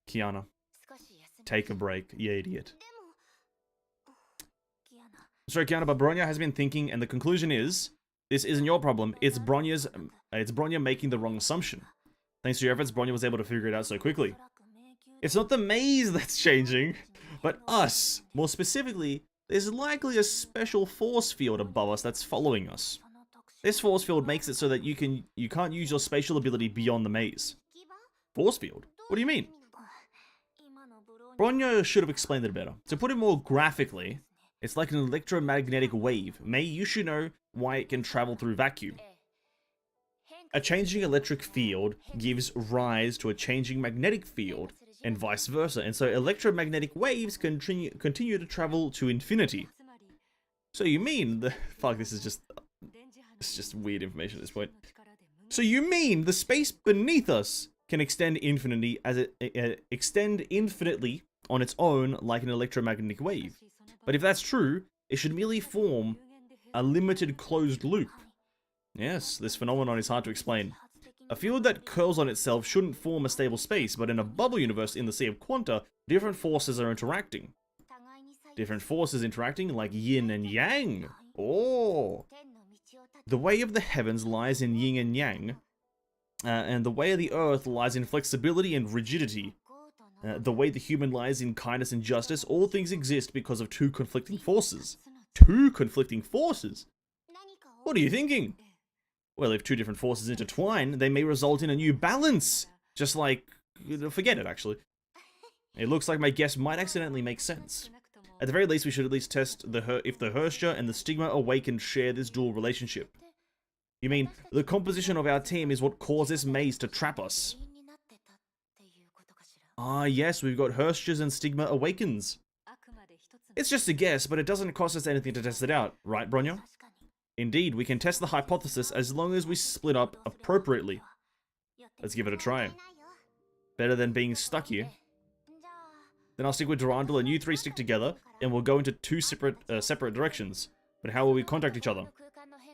[SPEAKER 1] Kiana, take a break, you idiot. Sorry, Kiana, but Bronya has been thinking, and the conclusion is, this isn't your problem, it's Bronya making the wrong assumption. Thanks to your efforts, Bronya was able to figure it out so quickly. It's not the maze that's changing, but us. More specifically, there's likely a special force field above us that's following us. This force field makes it so that you can't use your spatial ability beyond the maze. Force field? What do you mean? Bronya should have explained it better. To put it more graphically, it's like an electromagnetic wave. You should know why it can travel through vacuum. A changing electric field gives rise to a changing magnetic field, and vice versa. And so electromagnetic waves continue to travel to infinity. So you mean fuck, this is just weird information at this point. So you mean the space beneath us can extend infinitely on its own like an electromagnetic wave. But if that's true, it should merely form a limited closed loop. Yes, this phenomenon is hard to explain. A field that curls on itself shouldn't form a stable space, but in a bubble universe in the Sea of Quanta, different forces are interacting. Different forces interacting like yin and yang. Oh! The way of the heavens lies in yin and yang, and the way of the earth lies in flexibility and rigidity. The way the human lies in kindness and justice. All things exist because of two conflicting forces. Two conflicting forces? What are you thinking? Well, if two different forces intertwine, they may result in a new balance. Just like, forget it actually. It looks like my guess might accidentally make sense. At the very least, we should at least test if the Herrscher and the Stigma Awakened share this dual relationship. You mean, the composition of our team is what caused this maze to trap us? Ah yes, we've got Herrschers and Stigma Awakens. It's just a guess, but it doesn't cost us anything to test it out, right, Bronya? Indeed, we can test the hypothesis as long as we split up appropriately. Let's give it a try. Better than being stuck here. Then I'll stick with Durandal and you three stick together, and we'll go into two separate directions. But how will we contact each other?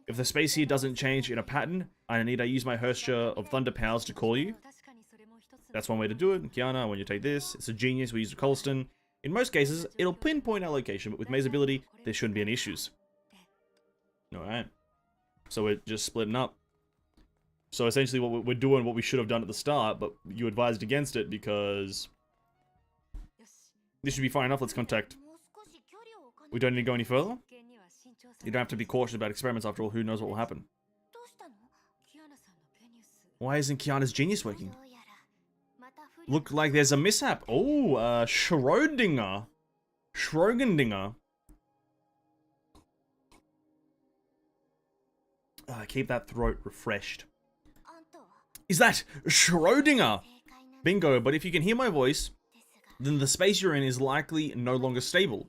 [SPEAKER 1] If the space here doesn't change in a pattern, I need to use my Herrscher of Thunder powers to call you. That's one way to do it. Kiana, when you take this, it's a genius, we use a Colston. In most cases, it'll pinpoint our location, but with Maze ability, there shouldn't be any issues. Alright. So we're just splitting up. So essentially what we're doing what we should have done at the start, but you advised against it because this should be fine enough. Let's contact. We don't need to go any further? You don't have to be cautious about experiments after all. Who knows what will happen? Why isn't Kiana's genius working? Look like there's a mishap. Oh, Schrödinger. Keep that throat refreshed. Is that Schrödinger? Bingo, but if you can hear my voice, then the space you're in is likely no longer stable.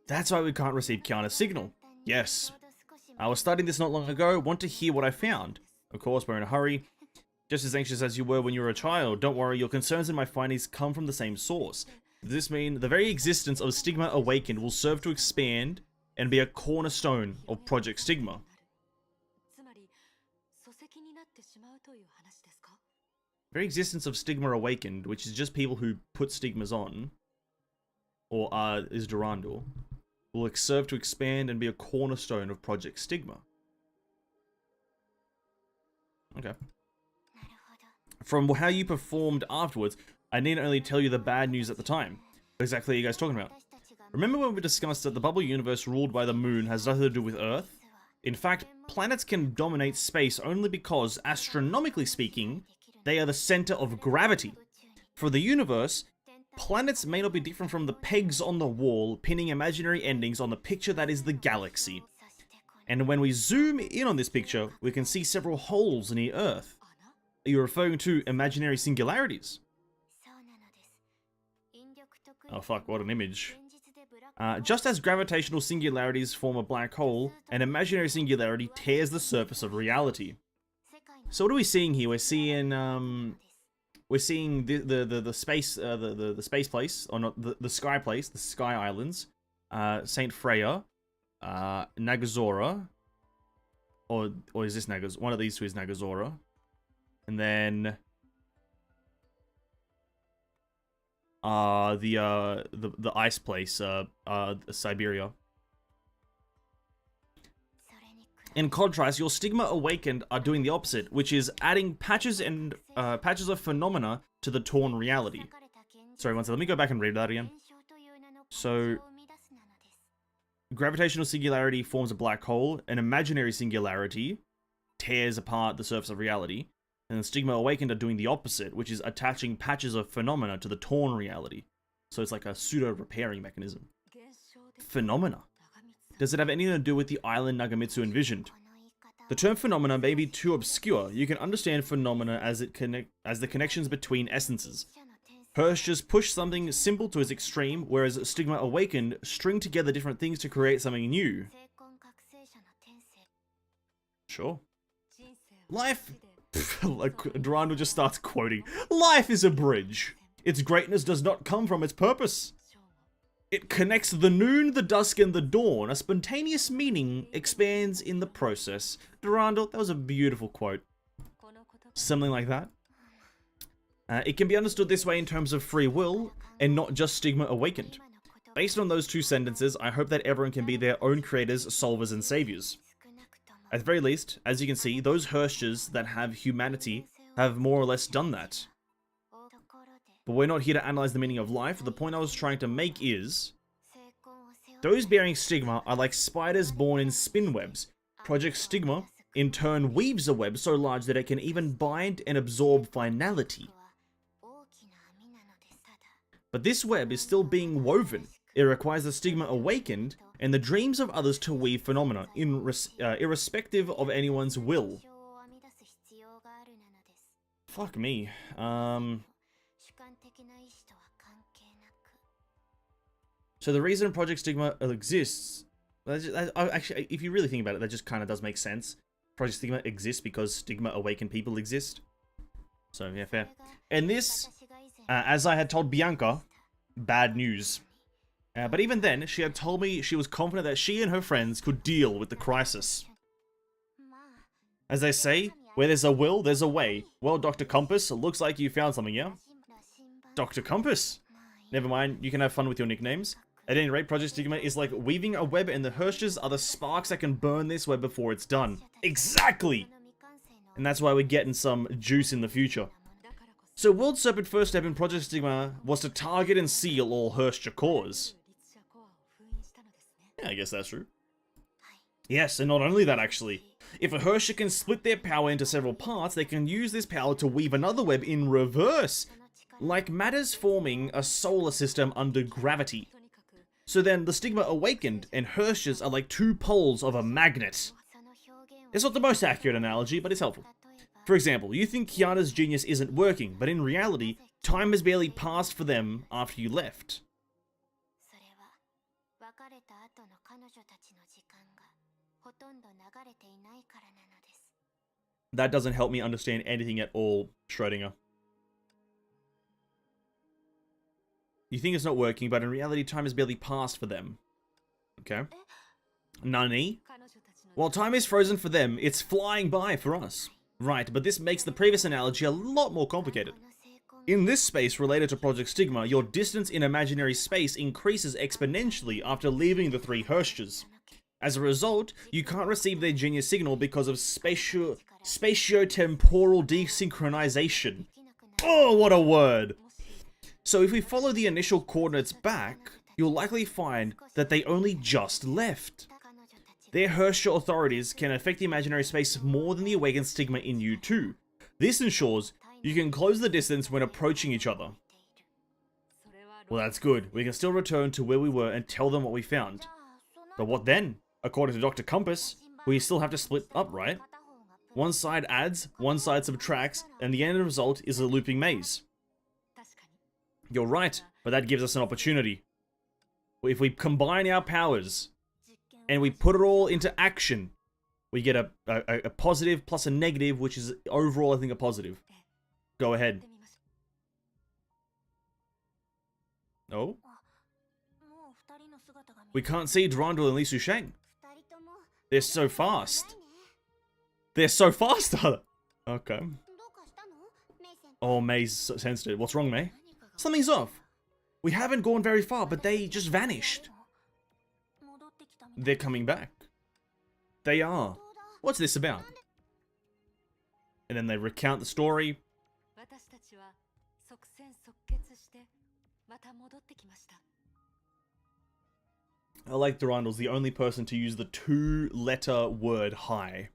[SPEAKER 1] That's why we can't receive Kiana's signal. Yes. I was studying this not long ago. Want to hear what I found? Of course, we're in a hurry. Just as anxious as you were when you were a child. Don't worry, your concerns and my findings come from the same source. Does this mean the very existence of Stigma Awakened will serve to expand and be a cornerstone of Project Stigma? Very existence of Stigma Awakened, which is just people who put stigmas on, or is Durandal, will serve to expand and be a cornerstone of Project Stigma. Okay. From how you performed afterwards, I need only tell you the bad news at the time. What exactly are you guys talking about? Remember when we discussed that the bubble universe ruled by the moon has nothing to do with Earth? In fact, planets can dominate space only because, astronomically speaking, they are the center of gravity. For the universe, planets may not be different from the pegs on the wall, pinning imaginary endings on the picture that is the galaxy. And when we zoom in on this picture, we can see several holes near Earth. Are you referring to imaginary singularities? Oh fuck, what an image. Just as gravitational singularities form a black hole, an imaginary singularity tears the surface of reality. So what are we seeing here? We're seeing the space the space place, or not the sky place, the sky islands, Saint Freya, Nagazora, or is this Nagazora? One of these two is Nagazora, and then the ice place, Siberia. In contrast, your Stigma Awakened are doing the opposite, which is adding patches of phenomena to the torn reality. Sorry, one second. Let me go back and read that again. So, gravitational singularity forms a black hole. An imaginary singularity tears apart the surface of reality. And Stigma Awakened are doing the opposite, which is attaching patches of phenomena to the torn reality. So it's like a pseudo-repairing mechanism. Phenomena. Does it have anything to do with the island Nagamitsu envisioned? The term phenomena may be too obscure. You can understand phenomena as the connections between essences. Hirsch just pushed something simple to its extreme, whereas Stigma Awakened string together different things to create something new. Sure. Life... like, Durandal just starts quoting. Life is a bridge. Its greatness does not come from its purpose. It connects the noon, the dusk, and the dawn. A spontaneous meaning expands in the process. Durandal, that was a beautiful quote. Something like that. It can be understood this way in terms of free will, and not just Stigma Awakened. Based on those two sentences, I hope that everyone can be their own creators, solvers, and saviors. At the very least, as you can see, those Hirsches that have humanity have more or less done that. But we're not here to analyze the meaning of life. The point I was trying to make is, those bearing stigma are like spiders born in spin webs. Project Stigma, in turn, weaves a web so large that it can even bind and absorb finality. But this web is still being woven. It requires the Stigma Awakened and the dreams of others to weave phenomena, irrespective of anyone's will. Fuck me. So the reason Project Stigma exists... actually, if you really think about it, that just kind of does make sense. Project Stigma exists because Stigma Awakened people exist. So, yeah, fair. And this, as I had told Bianca, bad news. But even then, she had told me she was confident that she and her friends could deal with the crisis. As they say, where there's a will, there's a way. Well, Dr. Compass, looks like you found something, yeah? Dr. Compass? Never mind, you can have fun with your nicknames. At any rate, Project Stigma is like weaving a web, and the Hirsches are the sparks that can burn this web before it's done. Exactly! And that's why we're getting some juice in the future. So World Serpent first step in Project Stigma was to target and seal all Hirscher cores. Yeah, I guess that's true. Yes, and not only that actually. If a Hirscher can split their power into several parts, they can use this power to weave another web in reverse. Like matters forming a solar system under gravity. So then, the Stigma Awakened and Hirsches are like two poles of a magnet. It's not the most accurate analogy, but it's helpful. For example, you think Kiana's genius isn't working, but in reality, time has barely passed for them after you left. That doesn't help me understand anything at all, Schrodinger. You think it's not working, but in reality, time has barely passed for them. Okay. Nani? While time is frozen for them, it's flying by for us. Right, but this makes the previous analogy a lot more complicated. In this space related to Project Stigma, your distance in imaginary space increases exponentially after leaving the three Hershtas. As a result, you can't receive their genius signal because of spatiotemporal desynchronization. Oh, what a word! So if we follow the initial coordinates back, you'll likely find that they only just left. Their Hershta authorities can affect the imaginary space more than the awakened stigma in you too. This ensures you can close the distance when approaching each other. Well, that's good. We can still return to where we were and tell them what we found. But what then? According to Dr. Compass, we still have to split up, right? One side adds, one side subtracts, and the end result is a looping maze. You're right, but that gives us an opportunity. If we combine our powers, and we put it all into action, we get a positive plus a negative, which is overall, I think, a positive. Go ahead. Oh? We can't see Durandal and Li Susheng. They're so fast. They're so fast, Okay. Oh, May's sensitive. What's wrong, May? Something's off. We haven't gone very far, but they just vanished. They're coming back. They are. What's this about? And then they recount the story. I like Durandal's the only person to use the two-letter word hi.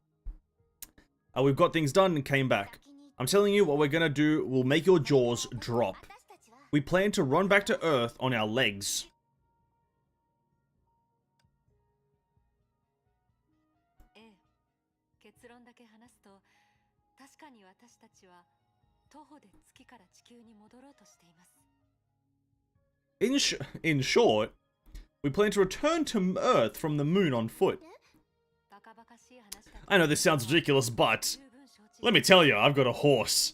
[SPEAKER 1] We've got things done and came back. I'm telling you, what we're gonna do will make your jaws drop. We plan to run back to Earth on our legs. In short, we plan to return to Earth from the moon on foot. I know this sounds ridiculous, but let me tell you, I've got a horse.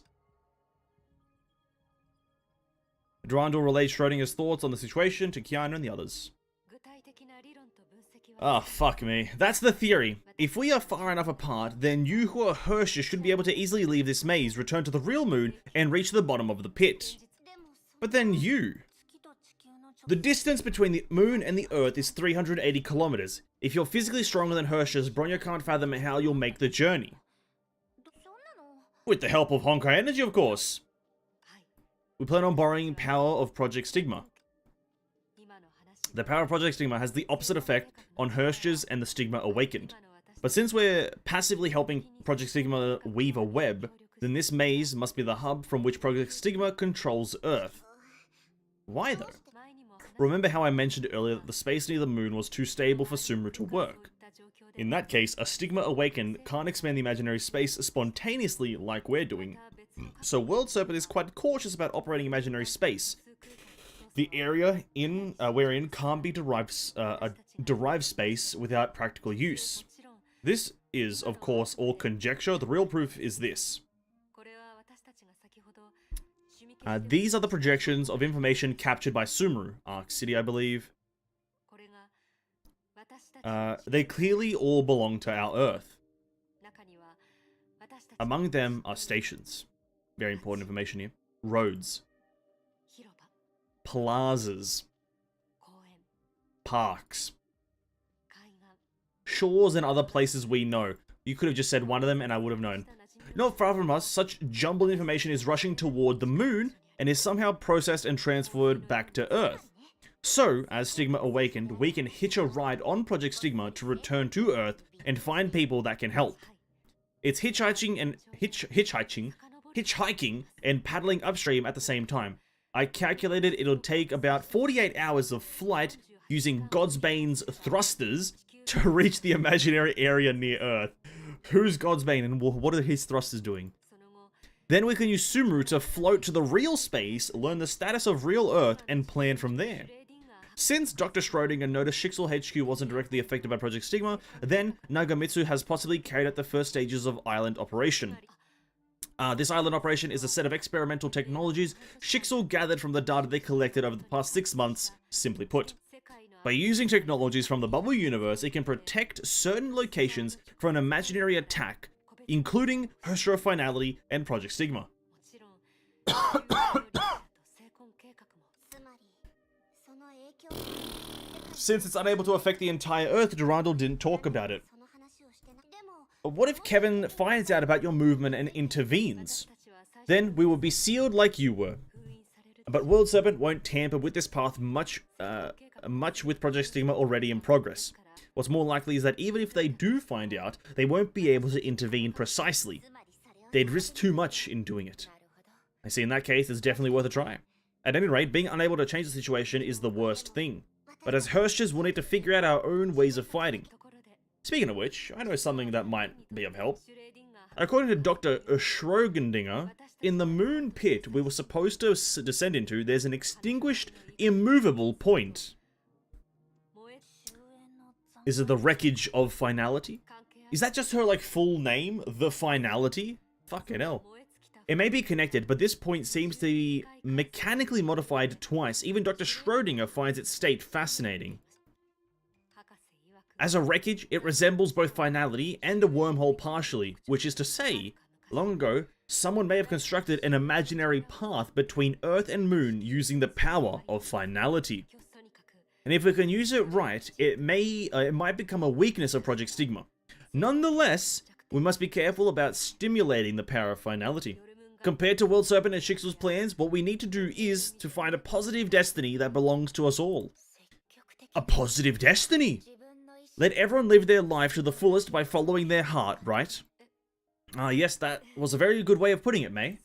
[SPEAKER 1] Durandal relays Schrodinger's thoughts on the situation to Kiana and the others. Ah, fuck me. That's the theory. If we are far enough apart, then you who are Hershtas should be able to easily leave this maze, return to the real moon, and reach the bottom of the pit. But then you... The distance between the moon and the Earth is 380 kilometers. If you're physically stronger than Hershtas, Bronya can't fathom how you'll make the journey. With the help of Honkai energy, of course. We plan on borrowing power of Project Stigma. The power of Project Stigma has the opposite effect on Hershtas and the Stigma Awakened. But since we're passively helping Project Stigma weave a web, then this maze must be the hub from which Project Stigma controls Earth. Why though? Remember how I mentioned earlier that the space near the moon was too stable for Sumeru to work? In that case, a Stigma Awakened can't expand the imaginary space spontaneously like we're doing. So World Serpent is quite cautious about operating imaginary space. The area we're in can't be a derived space without practical use. This is, of course, all conjecture. The real proof is this. These are the projections of information captured by Sumeru, Arc City, I believe. They clearly all belong to our Earth. Among them are stations. Very important information here. Roads. Plazas. Parks. Shores and other places we know. You could have just said one of them and I would have known. Not far from us, such jumbled information is rushing toward the moon and is somehow processed and transferred back to Earth. So, as Stigma Awakened, we can hitch a ride on Project Stigma to return to Earth and find people that can help. It's hitchhiking and paddling upstream at the same time. I calculated it'll take about 48 hours of flight using Godsbane's thrusters to reach the imaginary area near Earth. Who's Godsbane and what are his thrusters doing? Then we can use Sumeru to float to the real space, learn the status of real Earth, and plan from there. Since Dr. Schrodinger noticed Schicksal HQ wasn't directly affected by Project Stigma, then Nagamitsu has possibly carried out the first stages of Island Operation. This island operation is a set of experimental technologies Schicksal gathered from the data they collected over the past 6 months, simply put. By using technologies from the Bubble Universe, it can protect certain locations from an imaginary attack, including Hershra Finality and Project Stigma. Since it's unable to affect the entire Earth, Durandal didn't talk about it. But what if Kevin finds out about your movement and intervenes? Then we will be sealed like you were. But World Serpent won't tamper with this path much with Project Stigma already in progress. What's more likely is that even if they do find out, they won't be able to intervene precisely. They'd risk too much in doing it. I see, in that case, it's definitely worth a try. At any rate, being unable to change the situation is the worst thing. But as Hershers, we'll need to figure out our own ways of fighting. Speaking of which, I know something that might be of help. According to Dr. Schrodinger, in the moon pit we were supposed to descend into, there's an extinguished, immovable point. Is it the wreckage of finality? Is that just her, like, full name? The Finality? Fucking hell. It may be connected, but this point seems to be mechanically modified twice. Even Dr. Schrodinger finds its state fascinating. As a wreckage, it resembles both finality and a wormhole partially, which is to say, long ago, someone may have constructed an imaginary path between Earth and Moon using the power of finality. And if we can use it right, it might become a weakness of Project Stigma. Nonetheless, we must be careful about stimulating the power of finality. Compared to World Serpent and Schicksal's plans, what we need to do is to find a positive destiny that belongs to us all. A positive destiny! Let everyone live their life to the fullest by following their heart, right? Yes, that was a very good way of putting it, May.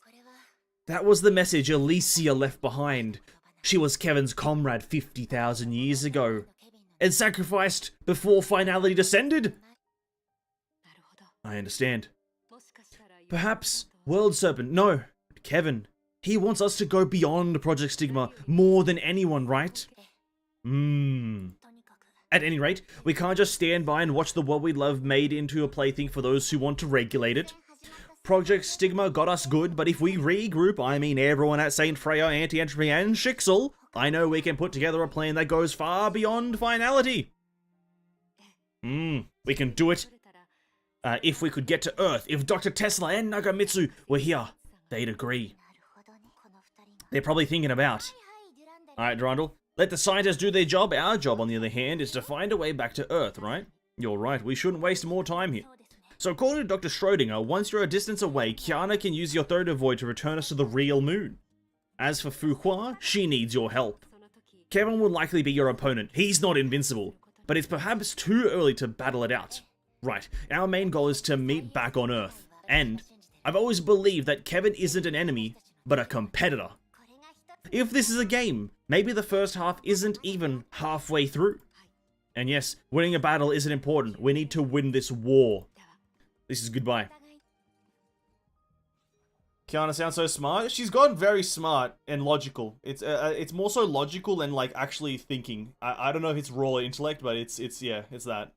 [SPEAKER 1] That was the message Alicia left behind. She was Kevin's comrade 50,000 years ago, and sacrificed before finality descended? I understand. Perhaps World Serpent, no, Kevin. He wants us to go beyond Project Stigma more than anyone, right? At any rate, we can't just stand by and watch the world we love made into a plaything for those who want to regulate it. Project Stigma got us good, but if we regroup, I mean everyone at Saint Freya, Anti-Entropy, and Schicksal, I know we can put together a plan that goes far beyond finality. We can do it. If we could get to Earth, if Dr. Tesla and Nagamitsu were here, they'd agree. They're probably thinking about. Alright, Durandal, let the scientists do their job. Our job, on the other hand, is to find a way back to Earth, right? You're right, we shouldn't waste more time here. So according to Dr. Schrodinger, once you're a distance away, Kiana can use your third void to return us to the real moon. As for Fuhua, she needs your help. Kevin will likely be your opponent. He's not invincible, but it's perhaps too early to battle it out. Right, our main goal is to meet back on Earth, and I've always believed that Kevin isn't an enemy, but a competitor. If this is a game, maybe the first half isn't even halfway through. And yes, winning a battle isn't important. We need to win this war. This is goodbye. Kiana sounds so smart. She's gotten very smart and logical. It's more so logical than like actually thinking. I don't know if it's raw intellect, but it's that.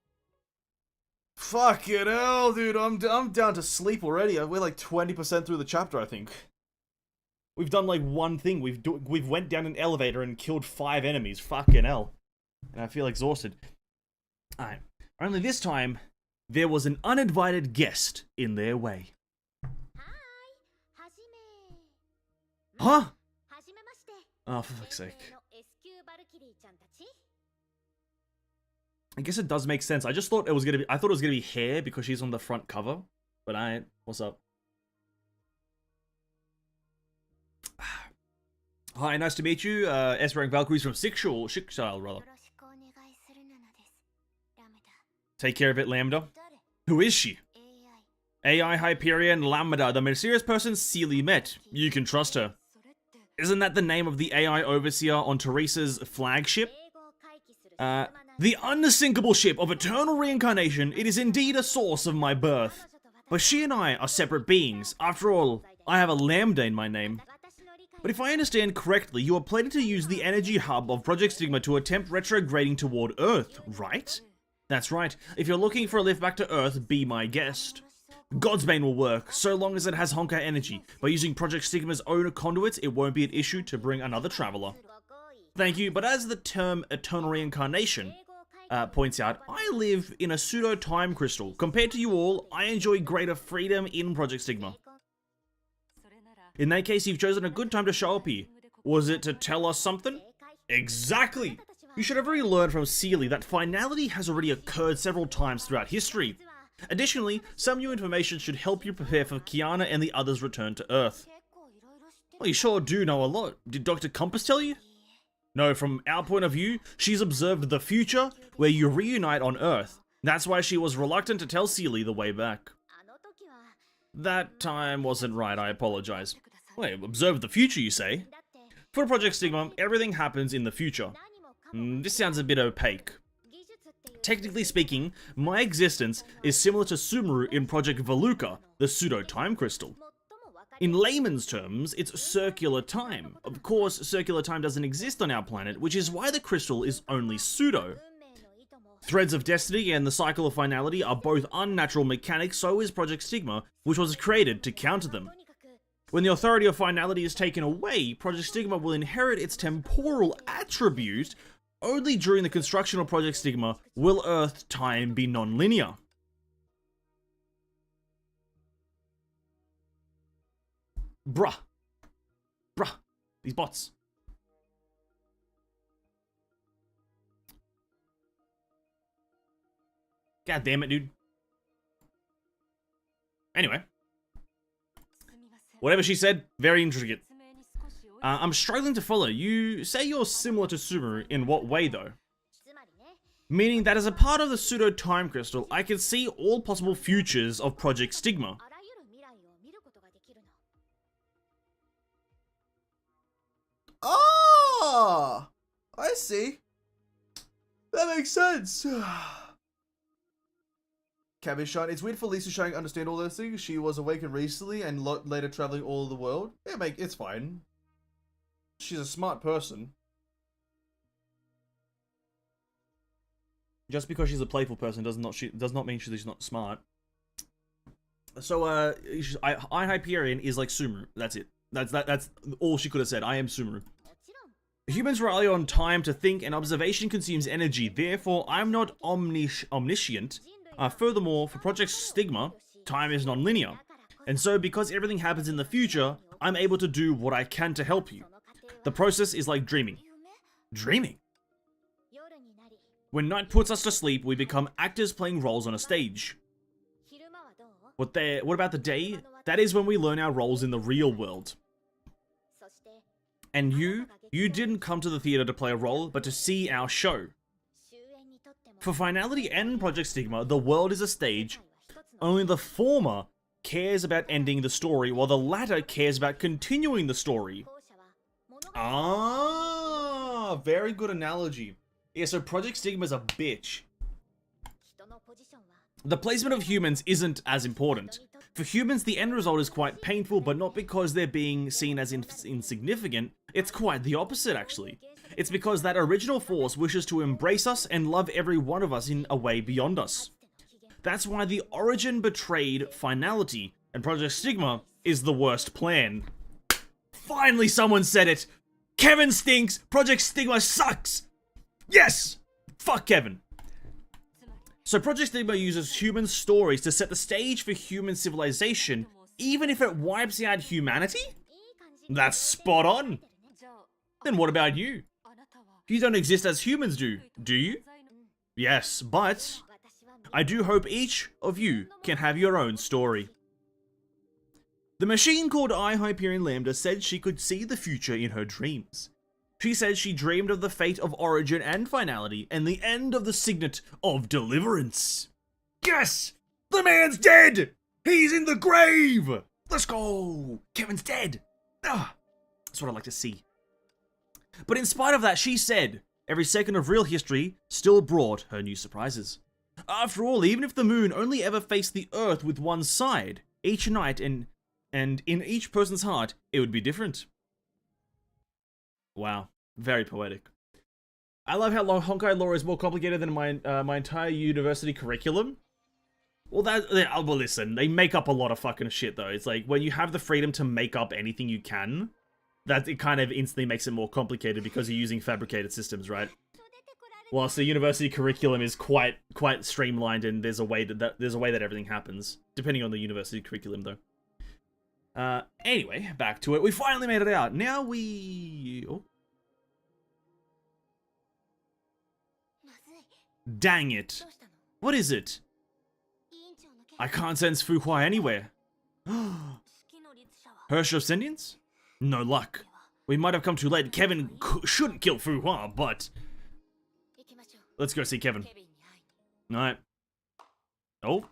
[SPEAKER 1] Fucking hell, dude! I'm down to sleep already. We're like 20% through the chapter, I think. We've done like one thing. We've went down an elevator and killed 5 enemies. Fucking hell. And I feel exhausted. Alright. Only this time, there was an uninvited guest in their way. Huh? Oh, for fuck's sake. I guess it does make sense. I just thought it was gonna be. I thought it was gonna be hair because she's on the front cover. But what's up? Hi, nice to meet you. S-rank Valkyries from Schicksal, rather. Take care of it, Lambda. Who is she? AI Hyperion Lambda, the mysterious person Seely met. You can trust her. Isn't that the name of the AI overseer on Teresa's flagship? The unsinkable ship of eternal reincarnation, it is indeed a source of my birth. But she and I are separate beings. After all, I have a lambda in my name. But if I understand correctly, you are planning to use the energy hub of Project Stigma to attempt retrograding toward Earth, right? That's right. If you're looking for a lift back to Earth, be my guest. Godsbane will work, so long as it has Honkai energy. By using Project Stigma's own conduits, it won't be an issue to bring another traveler. Thank you, but as the term Eternal Reincarnation points out, I live in a pseudo-time crystal. Compared to you all, I enjoy greater freedom in Project Stigma. In that case, you've chosen a good time to show up here. Was it to tell us something? Exactly! You should have already learned from Sealy that finality has already occurred several times throughout history. Additionally, some new information should help you prepare for Kiana and the others' return to Earth. Well, you sure do know a lot. Did Dr. Compass tell you? No, from our point of view, she's observed the future, where you reunite on Earth. That's why she was reluctant to tell Sealy the way back. That time wasn't right, I apologize. Wait, observe the future, you say? For Project Stigma, everything happens in the future. This sounds a bit opaque. Technically speaking, my existence is similar to Sumeru in Project Veluca, the pseudo-time crystal. In layman's terms, it's circular time. Of course, circular time doesn't exist on our planet, which is why the crystal is only pseudo. Threads of Destiny and the Cycle of Finality are both unnatural mechanics, so is Project Stigma, which was created to counter them. When the authority of finality is taken away, Project Stigma will inherit its temporal attribute. Only during the construction of Project Stigma will Earth time be non-linear. Bruh. These bots. God damn it, dude. Anyway. Whatever she said, very intricate. I'm struggling to follow. You say you're similar to Sumeru. In what way, though? Meaning that as a part of the pseudo-time crystal, I can see all possible futures of Project Stigma.
[SPEAKER 2] Ah, I see. That makes sense. Cabishon, it's weird for Lisa showing understand all those things. She was awakened recently and later traveling all over the world. Yeah, mate, it's fine. She's a smart person.
[SPEAKER 1] Just because she's a playful person does not mean she's not smart. So, I Hyperion is like Sumeru. That's it. That's all she could have said. I am Sumeru. Humans rely on time to think, and observation consumes energy. Therefore, I'm not omniscient. Furthermore, for Project Stigma, time is non-linear. And so, because everything happens in the future, I'm able to do what I can to help you. The process is like dreaming. Dreaming? When night puts us to sleep, we become actors playing roles on a stage. What about the day? That is when we learn our roles in the real world. And you didn't come to the theater to play a role, but to see our show. For Finality and Project Stigma, the world is a stage. Only the former cares about ending the story, while the latter cares about continuing the story. Ah, very good analogy. Yeah, so Project Stigma's a bitch. The placement of humans isn't as important. For humans, the end result is quite painful, but not because they're being seen as insignificant. It's quite the opposite, actually. It's because that original force wishes to embrace us and love every one of us in a way beyond us. That's why the origin betrayed finality, and Project Stigma is the worst plan. Finally someone said it! Kevin stinks! Project Stigma sucks! Yes! Fuck Kevin. So Project Stigma uses human stories to set the stage for human civilization, even if it wipes out humanity? That's spot on! Then what about you? You don't exist as humans do you? Yes, but I do hope each of you can have your own story. The machine called I Hyperion Lambda said she could see the future in her dreams. She said she dreamed of the fate of origin and finality and the end of the signet of deliverance. Yes! The man's dead! He's in the grave! Let's go! Kevin's dead! Ah, that's what I'd like to see. But in spite of that, she said, every second of real history still brought her new surprises. After all, even if the moon only ever faced the earth with one side, each night and in each person's heart, it would be different. Wow. Very poetic. I love how Honkai lore is more complicated than my entire university curriculum. Well, well, listen, they make up a lot of fucking shit, though. It's like, when you have the freedom to make up anything you can, that it kind of instantly makes it more complicated because you're using fabricated systems, right? Whilst the university curriculum is quite streamlined, and there's a way that everything happens, depending on the university curriculum, though. Anyway, back to it. We finally made it out. Now we... Oh. Dang it. What is it? I can't sense Fu Hua anywhere. Hirsch Ascendience? No luck. We might have come too late. Kevin shouldn't kill Fu Hua, but... Let's go see Kevin. Alright. Oh.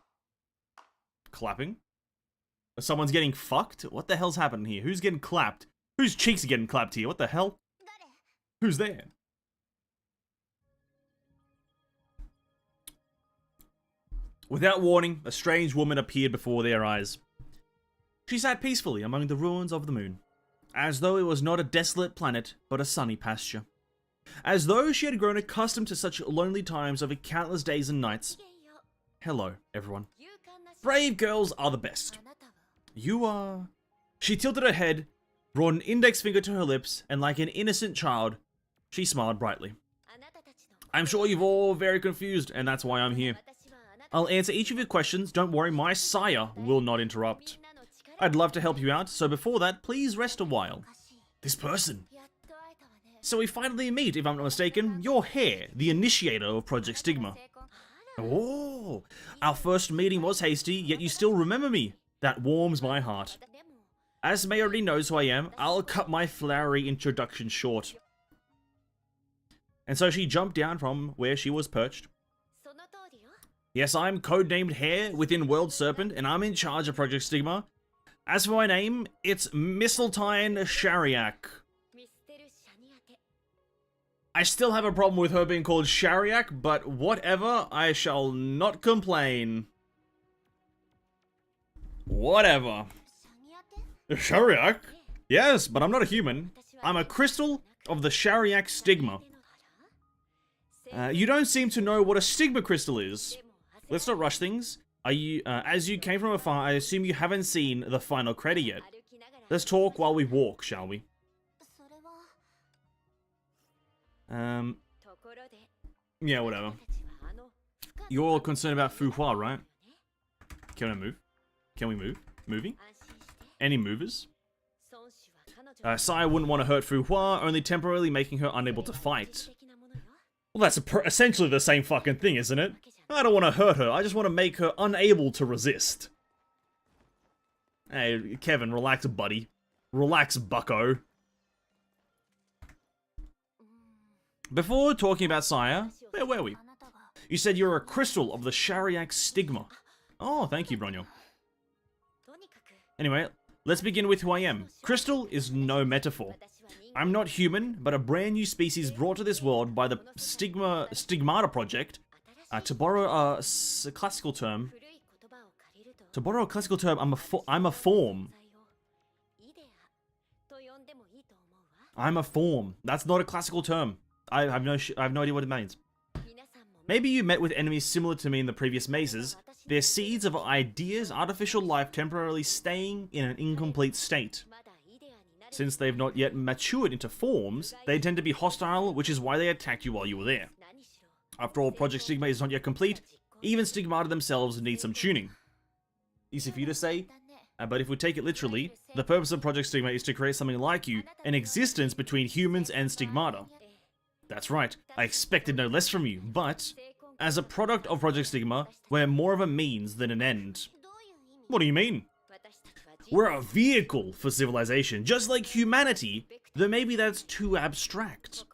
[SPEAKER 1] Clapping. Someone's getting fucked? What the hell's happening here? Who's getting clapped? Whose cheeks are getting clapped here? What the hell? Who's there? Without warning, a strange woman appeared before their eyes. She sat peacefully among the ruins of the moon, as though it was not a desolate planet, but a sunny pasture. As though she had grown accustomed to such lonely times over countless days and nights. Hello, everyone. Brave girls are the best. You are... She tilted her head, brought an index finger to her lips, and like an innocent child, she smiled brightly. I'm sure you're all very confused, and that's why I'm here. I'll answer each of your questions. Don't worry, my sire will not interrupt. I'd love to help you out, so before that, please rest a while. This person. So we finally meet, if I'm not mistaken. You're Hare, the initiator of Project Stigma. Oh, our first meeting was hasty, yet you still remember me. That warms my heart. As May already knows who I am, I'll cut my flowery introduction short. And so she jumped down from where she was perched. Yes, I'm codenamed Hare within World Serpent, and I'm in charge of Project Stigma. As for my name, it's Mistletoe Shariak. I still have a problem with her being called Shariak, but whatever, I shall not complain. Whatever. Shariak? Yes, but I'm not a human. I'm a crystal of the Shariak stigma. You don't seem to know what a stigma crystal is. Let's not rush things. As you came from afar, I assume you haven't seen the final crater yet. Let's talk while we walk, shall we? Yeah, whatever. You're all concerned about Fu Hua, right? Can I move? Can we move? Moving? Any movers? Sire wouldn't want to hurt Fu Hua, only temporarily making her unable to fight. Well, that's essentially the same fucking thing, isn't it? I don't want to hurt her, I just want to make her unable to resist. Hey, Kevin, relax, buddy. Relax, bucko. Before talking about Sire, where were we? You said you're a crystal of the Shariak stigma. Oh, thank you, Bronyo. Anyway, let's begin with who I am. Crystal is no metaphor. I'm not human, but a brand new species brought to this world by the Stigmata Project. To borrow a classical term, I'm a form. I'm a form. That's not a classical term. I have no idea what it means. Maybe you met with enemies similar to me in the previous mazes. They're seeds of ideas, artificial life temporarily staying in an incomplete state. Since they've not yet matured into forms, they tend to be hostile, which is why they attacked you while you were there. After all, Project Stigma is not yet complete. Even Stigmata themselves need some tuning. Easy for you to say, but if we take it literally, the purpose of Project Stigma is to create something like you, an existence between humans and Stigmata. That's right, I expected no less from you, but as a product of Project Stigma, we're more of a means than an end. What do you mean? We're a vehicle for civilization, just like humanity, though maybe that's too abstract.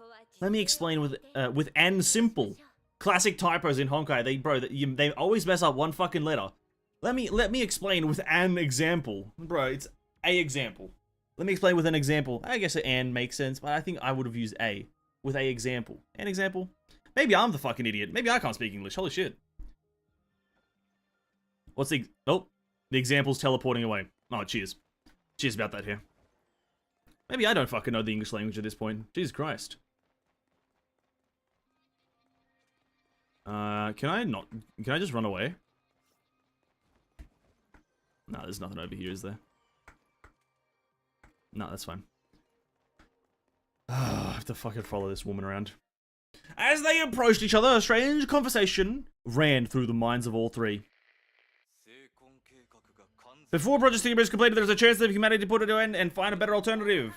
[SPEAKER 1] Let me explain with an simple. Classic typos in Honkai, they always mess up one fucking letter. Let me explain with an example. Bro, it's a example. Let me explain with an example. I guess an makes sense, but I think I would have used a. With a example. An example? Maybe I'm the fucking idiot. Maybe I can't speak English. Holy shit. What's the... Oh, the example's teleporting away. Oh, cheers. Cheers about that here. Maybe I don't fucking know the English language at this point. Jesus Christ. Can I just run away? No, there's nothing over here, is there? No, that's fine. I have to fucking follow this woman around. As they approached each other, a strange conversation ran through the minds of all three. Before Project Stigma is completed, there's a chance that humanity put it to end and find a better alternative.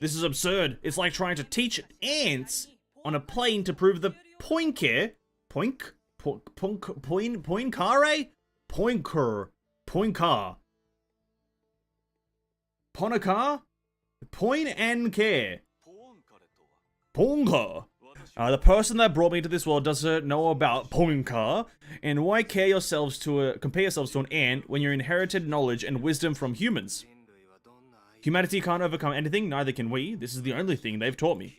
[SPEAKER 1] This is absurd. It's like trying to teach ants on a plane to prove the poinker, Ponaka? Point and care. Ponka. The person that brought me to this world doesn't know about Ponka, and why compare yourselves to an ant when you're inherited knowledge and wisdom from humans? Humanity can't overcome anything, neither can we. This is the only thing they've taught me.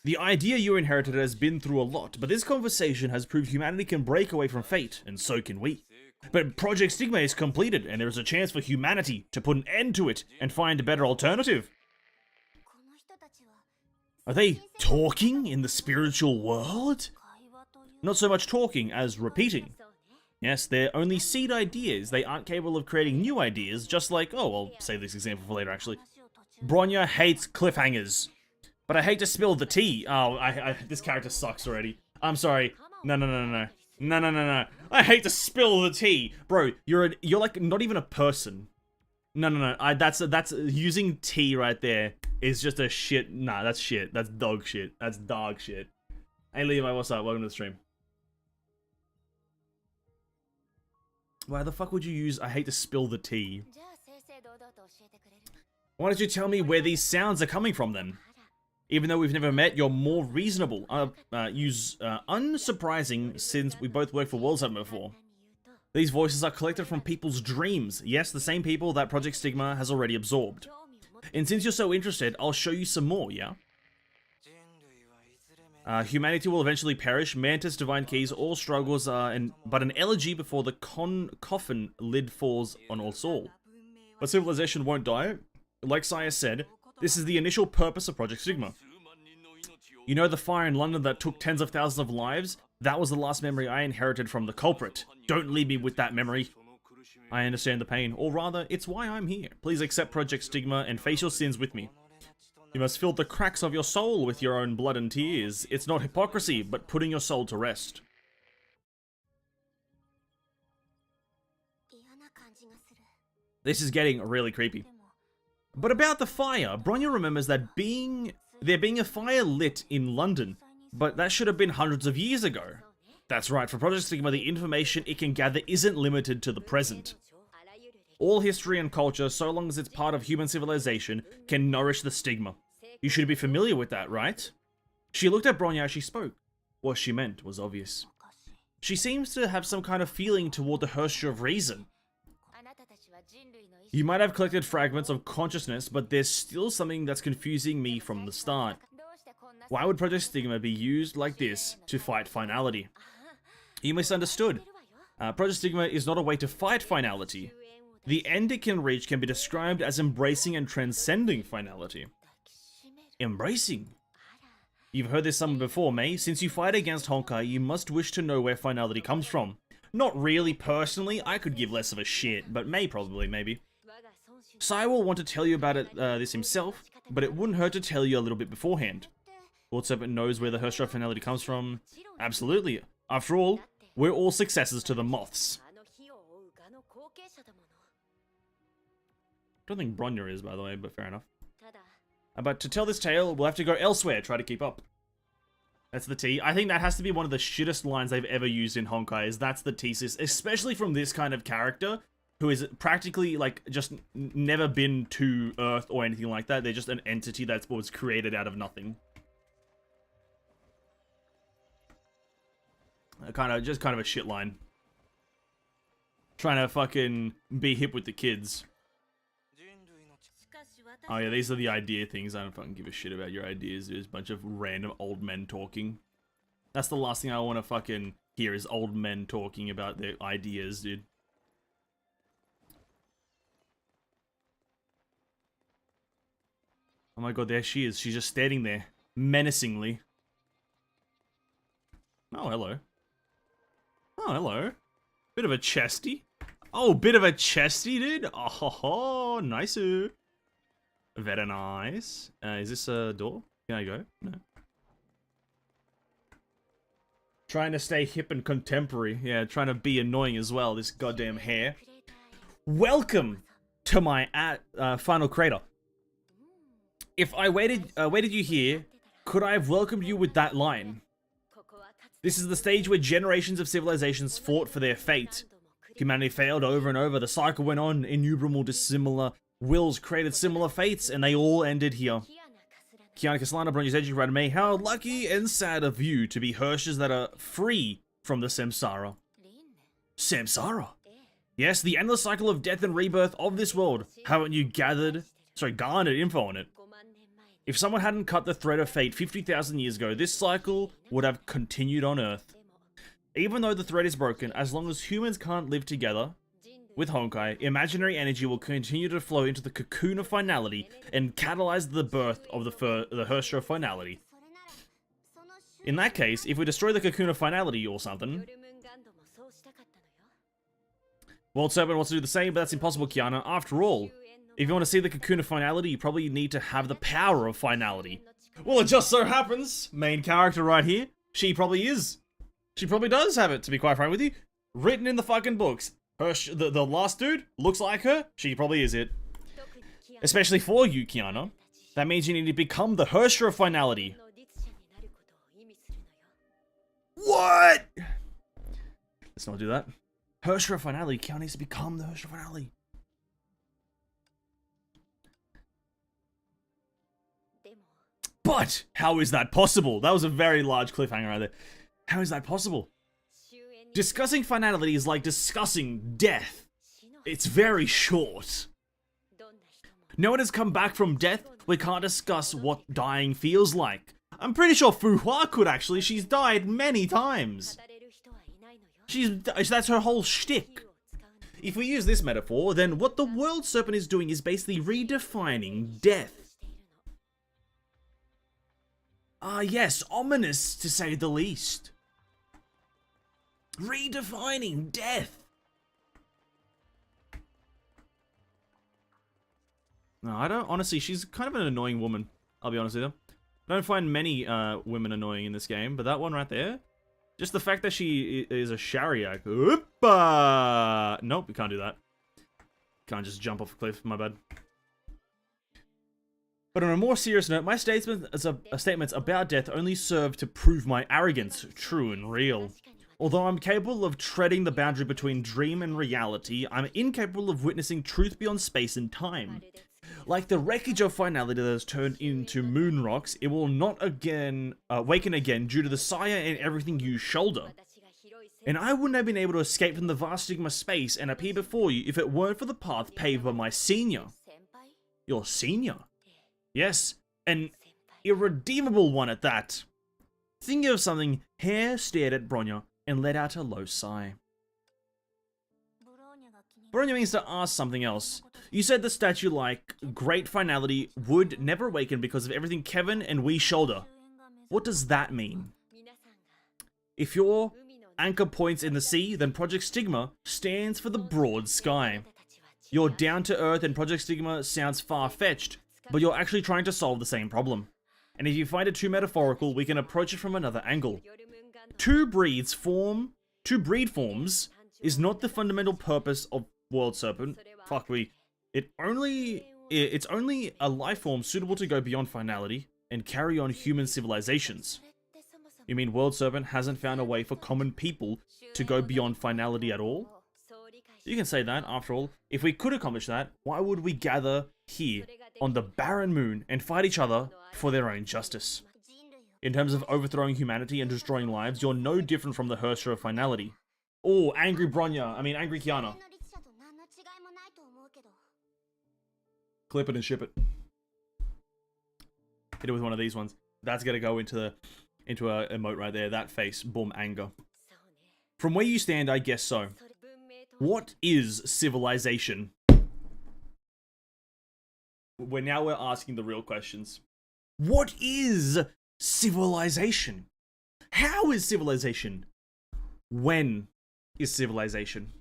[SPEAKER 1] The idea you inherited has been through a lot, but this conversation has proved humanity can break away from fate, and so can we. But Project Stigma is completed, and there is a chance for humanity to put an end to it and find a better alternative. Are they talking in the spiritual world? Not so much talking as repeating. Yes, they're only seed ideas. They aren't capable of creating new ideas, just like, oh, I'll save this example for later, actually. Bronya hates cliffhangers. But I hate to spill the tea. Oh, this character sucks already. I'm sorry. No. I hate to spill the tea. Bro, you're like not even a person. No. That's using tea right there is just a shit. Nah, that's shit. That's dog shit. That's dog shit. Hey Levi, what's up? Welcome to the stream. Why the fuck would you use I hate to spill the tea? Why don't you tell me where these sounds are coming from then? Even though we've never met, you're more reasonable. Unsurprising since we both worked for World Summit before. These voices are collected from people's dreams. Yes, the same people that Project Stigma has already absorbed. And since you're so interested, I'll show you some more, yeah? Humanity will eventually perish. Mantis, Divine Keys, all struggles but an elegy before the coffin lid falls on us all. But civilization won't die. Like Saya said, this is the initial purpose of Project Stigma. You know the fire in London that took tens of thousands of lives? That was the last memory I inherited from the culprit. Don't leave me with that memory. I understand the pain, or rather, it's why I'm here. Please accept Project Stigma and face your sins with me. You must fill the cracks of your soul with your own blood and tears. It's not hypocrisy, but putting your soul to rest. This is getting really creepy. But about the fire, Bronya remembers that there being a fire lit in London, but that should have been hundreds of years ago. That's right, for Project Stigma, the information it can gather isn't limited to the present. All history and culture, so long as it's part of human civilization, can nourish the stigma. You should be familiar with that, right? She looked at Bronya as she spoke. What she meant was obvious. She seems to have some kind of feeling toward the Herrscher of Reason. You might have collected fragments of consciousness, but there's still something that's confusing me from the start. Why would Project Stigma be used like this to fight finality? You misunderstood. Project Stigma is not a way to fight finality. The end it can reach can be described as embracing and transcending finality. Embracing? You've heard this somewhere before, May. Since you fight against Honkai, you must wish to know where finality comes from. Not really, personally. I could give less of a shit, but May probably, maybe. Sai will want to tell you about this himself, but it wouldn't hurt to tell you a little bit beforehand. Lord Serpent knows where the Herrscher of finality comes from. Absolutely. After all, we're all successors to the Moths. Don't think Bronya is, by the way, but fair enough. But to tell this tale, we'll have to go elsewhere, try to keep up. That's the T. I think that has to be one of the shittest lines they've ever used in Honkai, is that's the thesis, especially from this kind of character, who is practically, like, just never been to Earth or anything like that. They're just an entity that was created out of nothing. Just kind of a shit line. Trying to fucking be hip with the kids. Oh yeah, these are the idea things. I don't fucking give a shit about your ideas. There's a bunch of random old men talking. That's the last thing I want to fucking hear is old men talking about their ideas, dude. Oh my god, there she is. She's just standing there, menacingly. Oh, hello. Oh, hello. Bit of a chesty. Oh, bit of a chesty, dude. Oh, ho, ho, nice. Very nice. Is this a door? Can I go? No. Trying to stay hip and contemporary. Yeah, trying to be annoying as well, this goddamn hair. Welcome to my final crater. If I waited you here, could I have welcomed you with that line? This is the stage where generations of civilizations fought for their fate. Humanity failed over and over. The cycle went on. Innumerable dissimilar wills created similar fates, and they all ended here. Kiana Castellana, Bronze Edge, Radame, how lucky and sad of you to be Hershers that are free from the samsara. Samsara? Yes, the endless cycle of death and rebirth of this world. Haven't you garnered info on it? If someone hadn't cut the thread of fate 50,000 years ago, this cycle would have continued on Earth. Even though the thread is broken, as long as humans can't live together with Honkai, imaginary energy will continue to flow into the cocoon of finality and catalyze the birth of the Herstra of finality. In that case, if we destroy the cocoon of finality or something... World Serpent wants to do the same, but that's impossible, Kiana. After all, if you want to see the cocoon of finality, you probably need to have the power of finality. Well, it just so happens, main character right here, she probably is. She probably does have it, to be quite frank with you. Written in the fucking books. The last dude looks like her, she probably is it. Especially for you, Kiana. That means you need to become the Herstra of finality. What? Let's not do that. Herstra of finality, Kiana needs to become the Herstra of finality. But, how is that possible? That was a very large cliffhanger right there. How is that possible? Discussing finality is like discussing death. It's very short. No one has come back from death. We can't discuss what dying feels like. I'm pretty sure Fu Hua could actually. She's died many times. That's her whole shtick. If we use this metaphor, then what the World Serpent is doing is basically redefining death. Ah, yes, ominous to say the least. Redefining death. No, I don't, honestly, she's kind of an annoying woman, I'll be honest with you. I don't find many women annoying in this game, but that one right there, just the fact that she is a Shariak. Ooppa! Nope, we can't do that. Can't just jump off a cliff, my bad. But on a more serious note, my statements about death only serve to prove my arrogance, true and real. Although I'm capable of treading the boundary between dream and reality, I'm incapable of witnessing truth beyond space and time. Like the wreckage of finality that has turned into moon rocks, it will not awaken again due to the Sire and everything you shoulder. And I wouldn't have been able to escape from the vast stigma space and appear before you if it weren't for the path paved by my senior. Your senior? Yes, an irredeemable one at that. Thinking of something, Hare stared at Bronya and let out a low sigh. Bronya means to ask something else. You said the statue like great finality would never awaken because of everything Kevin and we shoulder. What does that mean? If your anchor points in the sea, then Project Stigma stands for the broad sky. You're down to earth and Project Stigma sounds far-fetched, but you're actually trying to solve the same problem. And if you find it too metaphorical, we can approach it from another angle. Two breed forms is not the fundamental purpose of World Serpent. Fuck we. It's only a life form suitable to go beyond finality and carry on human civilizations. You mean World Serpent hasn't found a way for common people to go beyond finality at all? You can say that, after all. If we could accomplish that, why would we gather here on the barren moon and fight each other for their own justice? In terms of overthrowing humanity and destroying lives, you're no different from the Herstra of finality. Oh, angry Kiana. Clip it and ship it. Hit it with one of these ones. That's gonna go into a emote right there. That face, boom, anger. From where you stand, I guess so. What is civilization? we're asking the real questions. What is civilization? How is civilization? When is civilization?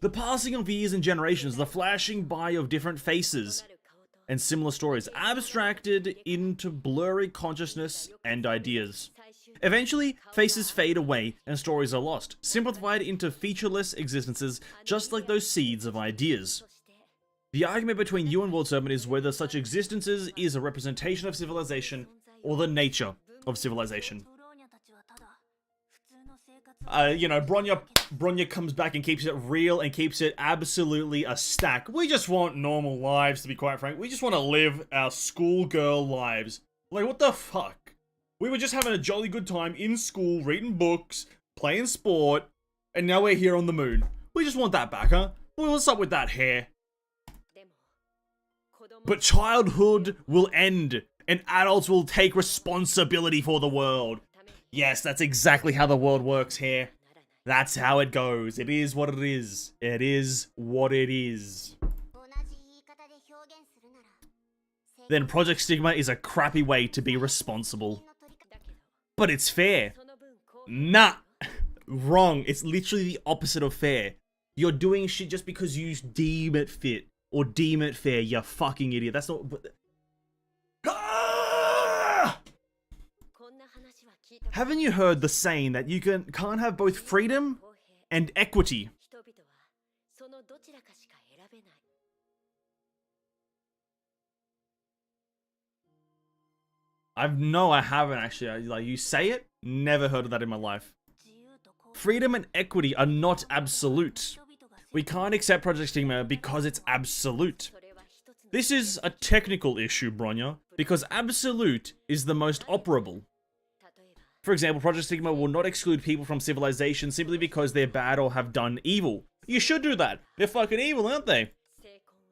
[SPEAKER 1] The passing of years and generations, the flashing by of different faces and similar stories, abstracted into blurry consciousness and ideas. Eventually, faces fade away and stories are lost, simplified into featureless existences, just like those seeds of ideas. The argument between you and World Serpent is whether such existences is a representation of civilization or the nature of civilization. Bronya comes back and keeps it real and keeps it absolutely a stack. We just want normal lives, to be quite frank. We just want to live our schoolgirl lives. Like, what the fuck? We were just having a jolly good time in school, reading books, playing sport, and now we're here on the moon. We just want that back, huh? Well, what's up with that hair? But childhood will end, and adults will take responsibility for the world. Yes, that's exactly how the world works here. That's how it goes. It is what it is. It is what it is. Then Project Stigma is a crappy way to be responsible. But it's fair. Nah. Wrong. It's literally the opposite of fair. You're doing shit just because you deem it fit. Or deem it fair, you fucking idiot. That's not... Haven't you heard the saying that you can't have both freedom and equity? I haven't actually. Like, you say it? Never heard of that in my life. Freedom and equity are not absolute. We can't accept Project Stigma because it's absolute. This is a technical issue, Bronya, because absolute is the most operable. For example, Project Stigma will not exclude people from civilization simply because they're bad or have done evil. You should do that. They're fucking evil, aren't they?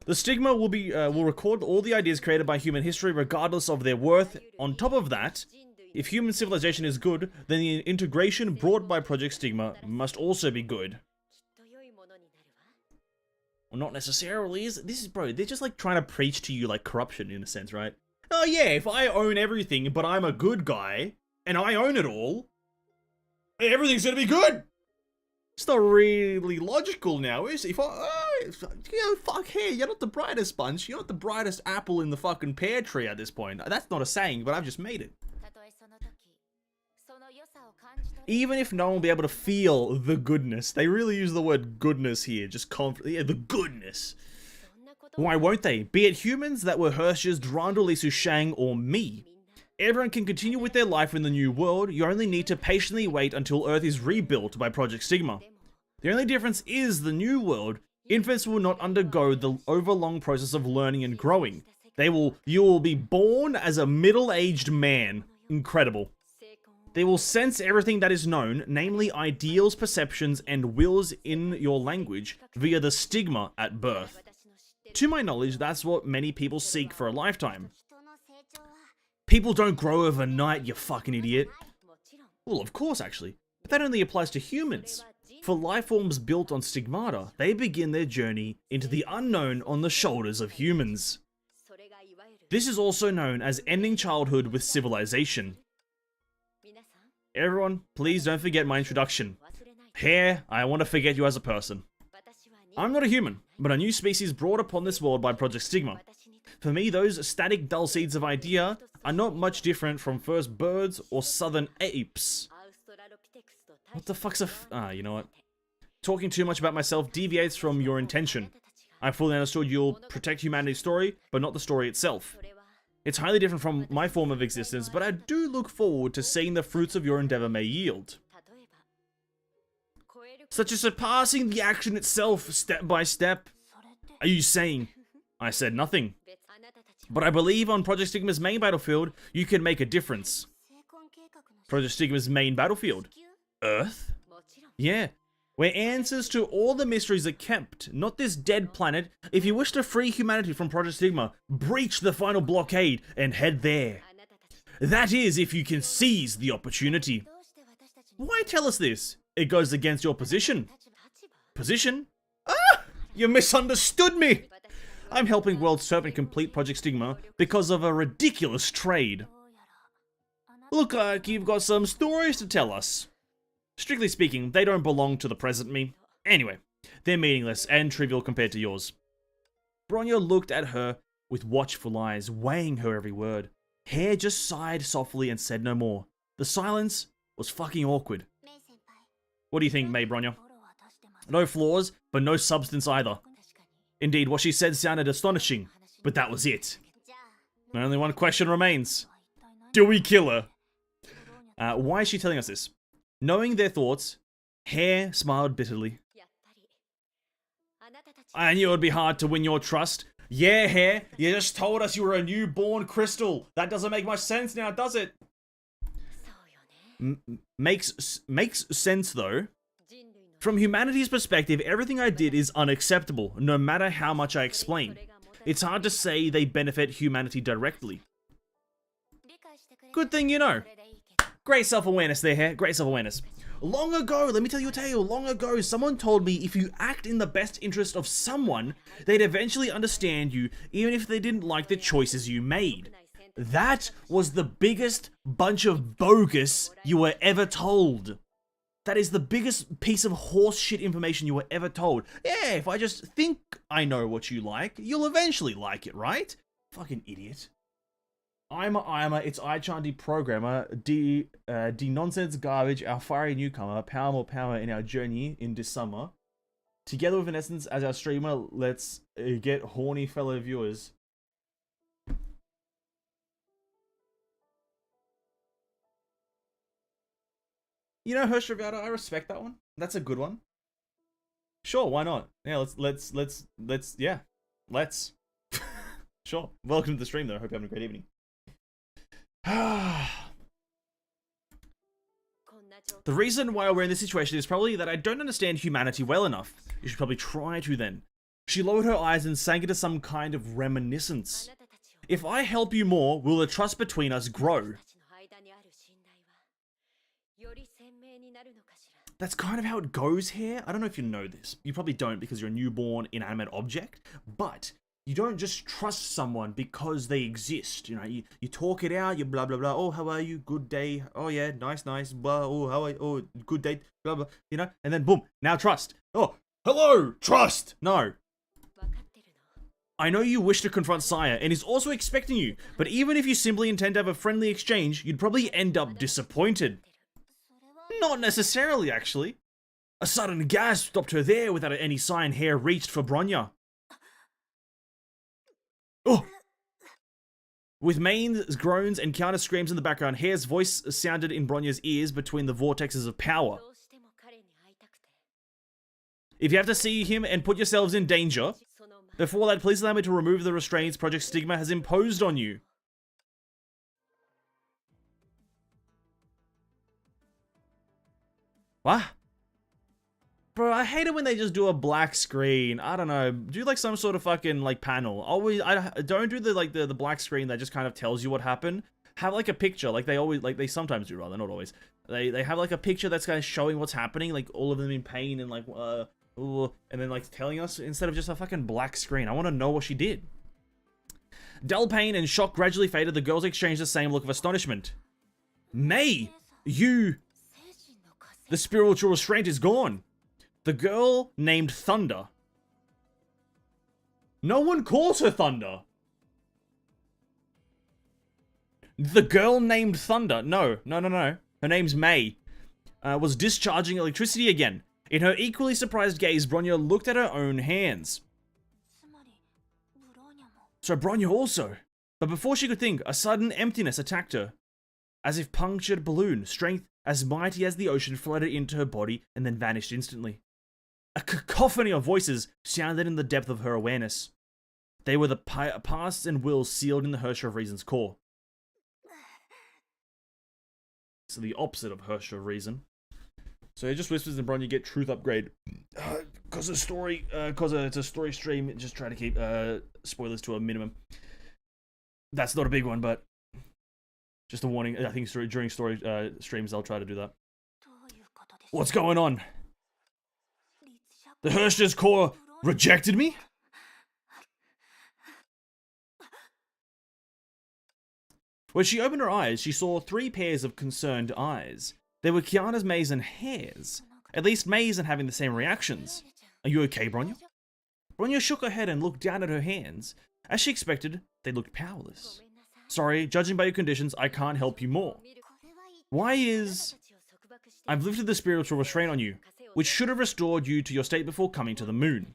[SPEAKER 1] The Stigma will record all the ideas created by human history regardless of their worth. On top of that, if human civilization is good, then the integration brought by Project Stigma must also be good. Well, not necessarily. Bro, they're just like trying to preach to you like corruption in a sense, right? Oh yeah, if I own everything, but I'm a good guy, and I own it all, everything's gonna be good. It's not really logical now, is it? Fuck here, you're not the brightest bunch. You're not the brightest apple in the fucking pear tree at this point. That's not a saying, but I've just made it. Even if no one will be able to feel the goodness, they really use the word goodness here, just the goodness. Why won't they? Be it humans that were Hersh's, Durandal, Lisu Shang, or me. Everyone can continue with their life in the new world. You only need to patiently wait until Earth is rebuilt by Project Stigma. The only difference is the new world. Infants will not undergo the overlong process of learning and growing. You will be born as a middle-aged man. Incredible. They will sense everything that is known, namely ideals, perceptions, and wills in your language, via the stigma at birth. To my knowledge, that's what many people seek for a lifetime. People don't grow overnight, you fucking idiot. Well, of course, actually. But that only applies to humans. For life forms built on stigmata, they begin their journey into the unknown on the shoulders of humans. This is also known as ending childhood with civilization. Everyone, please don't forget my introduction. Here, I want to forget you as a person. I'm not a human, but a new species brought upon this world by Project Stigma. For me, those static, dull seeds of idea are not much different from first birds or southern apes. What the fuck's you know what? Talking too much about myself deviates from your intention. I fully understood you'll protect humanity's story, but not the story itself. It's highly different from my form of existence, but I do look forward to seeing the fruits of your endeavor may yield. Such as surpassing the action itself, step by step. Are you saying? I said nothing. But I believe on Project Stigma's main battlefield, you can make a difference. Project Stigma's main battlefield? Earth? Yeah. Where answers to all the mysteries are kept, not this dead planet. If you wish to free humanity from Project Stigma, breach the final blockade and head there. That is, if you can seize the opportunity. Why tell us this? It goes against your position. Position? Ah! You misunderstood me! I'm helping World Serpent complete Project Stigma because of a ridiculous trade. Look like you've got some stories to tell us. Strictly speaking, they don't belong to the present me. Anyway, they're meaningless and trivial compared to yours. Bronya looked at her with watchful eyes, weighing her every word. Hair just sighed softly and said no more. The silence was fucking awkward. What do you think, Mei Bronya? No flaws, but no substance either. Indeed, what she said sounded astonishing, but that was it. Only one question remains. Do we kill her? Why is she telling us this? Knowing their thoughts, Hair smiled bitterly. I knew it would be hard to win your trust. Yeah, Hair, you just told us you were a newborn crystal. That doesn't make much sense now, does it? Makes sense, though. From humanity's perspective, everything I did is unacceptable, no matter how much I explain. It's hard to say they benefit humanity directly. Good thing you know. Great self-awareness there, Hair. Great self-awareness. Long ago, let me tell you a tale. Long ago, someone told me if you act in the best interest of someone, they'd eventually understand you, even if they didn't like the choices you made. That was the biggest bunch of bogus you were ever told. That is the biggest piece of horse shit information you were ever told. Yeah, if I just think I know what you like, you'll eventually like it, right? Fucking idiot. I'm it's iChanty programmer, nonsense garbage, our fiery newcomer, power more power in our journey in this summer. Together with an essence as our streamer, let's get horny fellow viewers. You know, Hershravada, I respect that one. That's a good one. Sure, why not? Yeah, let's yeah. Let's. Sure. Welcome to the stream though. I hope you're having a great evening. The reason why we're in this situation is probably that I don't understand humanity well enough. You should probably try to then. She lowered her eyes and sank into some kind of reminiscence. If I help you more, will the trust between us grow? That's kind of how it goes here. I don't know if you know this. You probably don't because you're a newborn inanimate object, but you don't just trust someone because they exist. You know, you talk it out, you blah, blah, blah. Oh, how are you? Good day. Oh, yeah, nice. Blah, oh, how are you? Oh, good day. Blah, blah, you know, and then boom, now trust. Oh, hello, trust. No. I know you wish to confront Sire, and he's also expecting you, but even if you simply intend to have a friendly exchange, you'd probably end up disappointed. Not necessarily, actually. A sudden gasp stopped her there without any sign. Hair reached for Bronya. Oh! With Main's groans and counter screams in the background, Hair's voice sounded in Bronya's ears between the vortexes of power. If you have to see him and put yourselves in danger, before that, please allow me to remove the restraints Project Stigma has imposed on you. What? Bro, I hate it when they just do a black screen. I don't know. Do like some sort of fucking like panel. I don't do the black screen that just kind of tells you what happened. Have like a picture, like they sometimes do, rather, not always. They have like a picture that's kind of showing what's happening, like all of them in pain and like and then like telling us instead of just a fucking black screen. I want to know what she did. Dull pain and shock gradually faded. The girls exchanged the same look of astonishment. Mei, you. The spiritual restraint is gone. The girl named Thunder. No one calls her Thunder. The girl named Thunder. No. Her name's Mei. Was discharging electricity again. In her equally surprised gaze, Bronya looked at her own hands. So Bronya also. But before she could think, a sudden emptiness attacked her. As if punctured balloon, strength as mighty as the ocean flooded into her body and then vanished instantly. A cacophony of voices sounded in the depth of her awareness. They were the pasts and wills sealed in the Herrscher of Reason's core. So the opposite of Herrscher of Reason. So it just whispers in Bronya, get truth upgrade. Cause it's a story stream, just try to keep spoilers to a minimum. That's not a big one, but just a warning. I think during story streams, I'll try to do that. What's going on? The Herrscher's core rejected me? When she opened her eyes, she saw 3 pairs of concerned eyes. They were Kiana's, May's, and Hare's. At least May isn't having the same reactions. Are you okay, Bronya? Bronya shook her head and looked down at her hands. As she expected, they looked powerless. Sorry, judging by your conditions, I can't help you more. Why is... I've lifted the spiritual restraint on you, which should have restored you to your state before coming to the moon.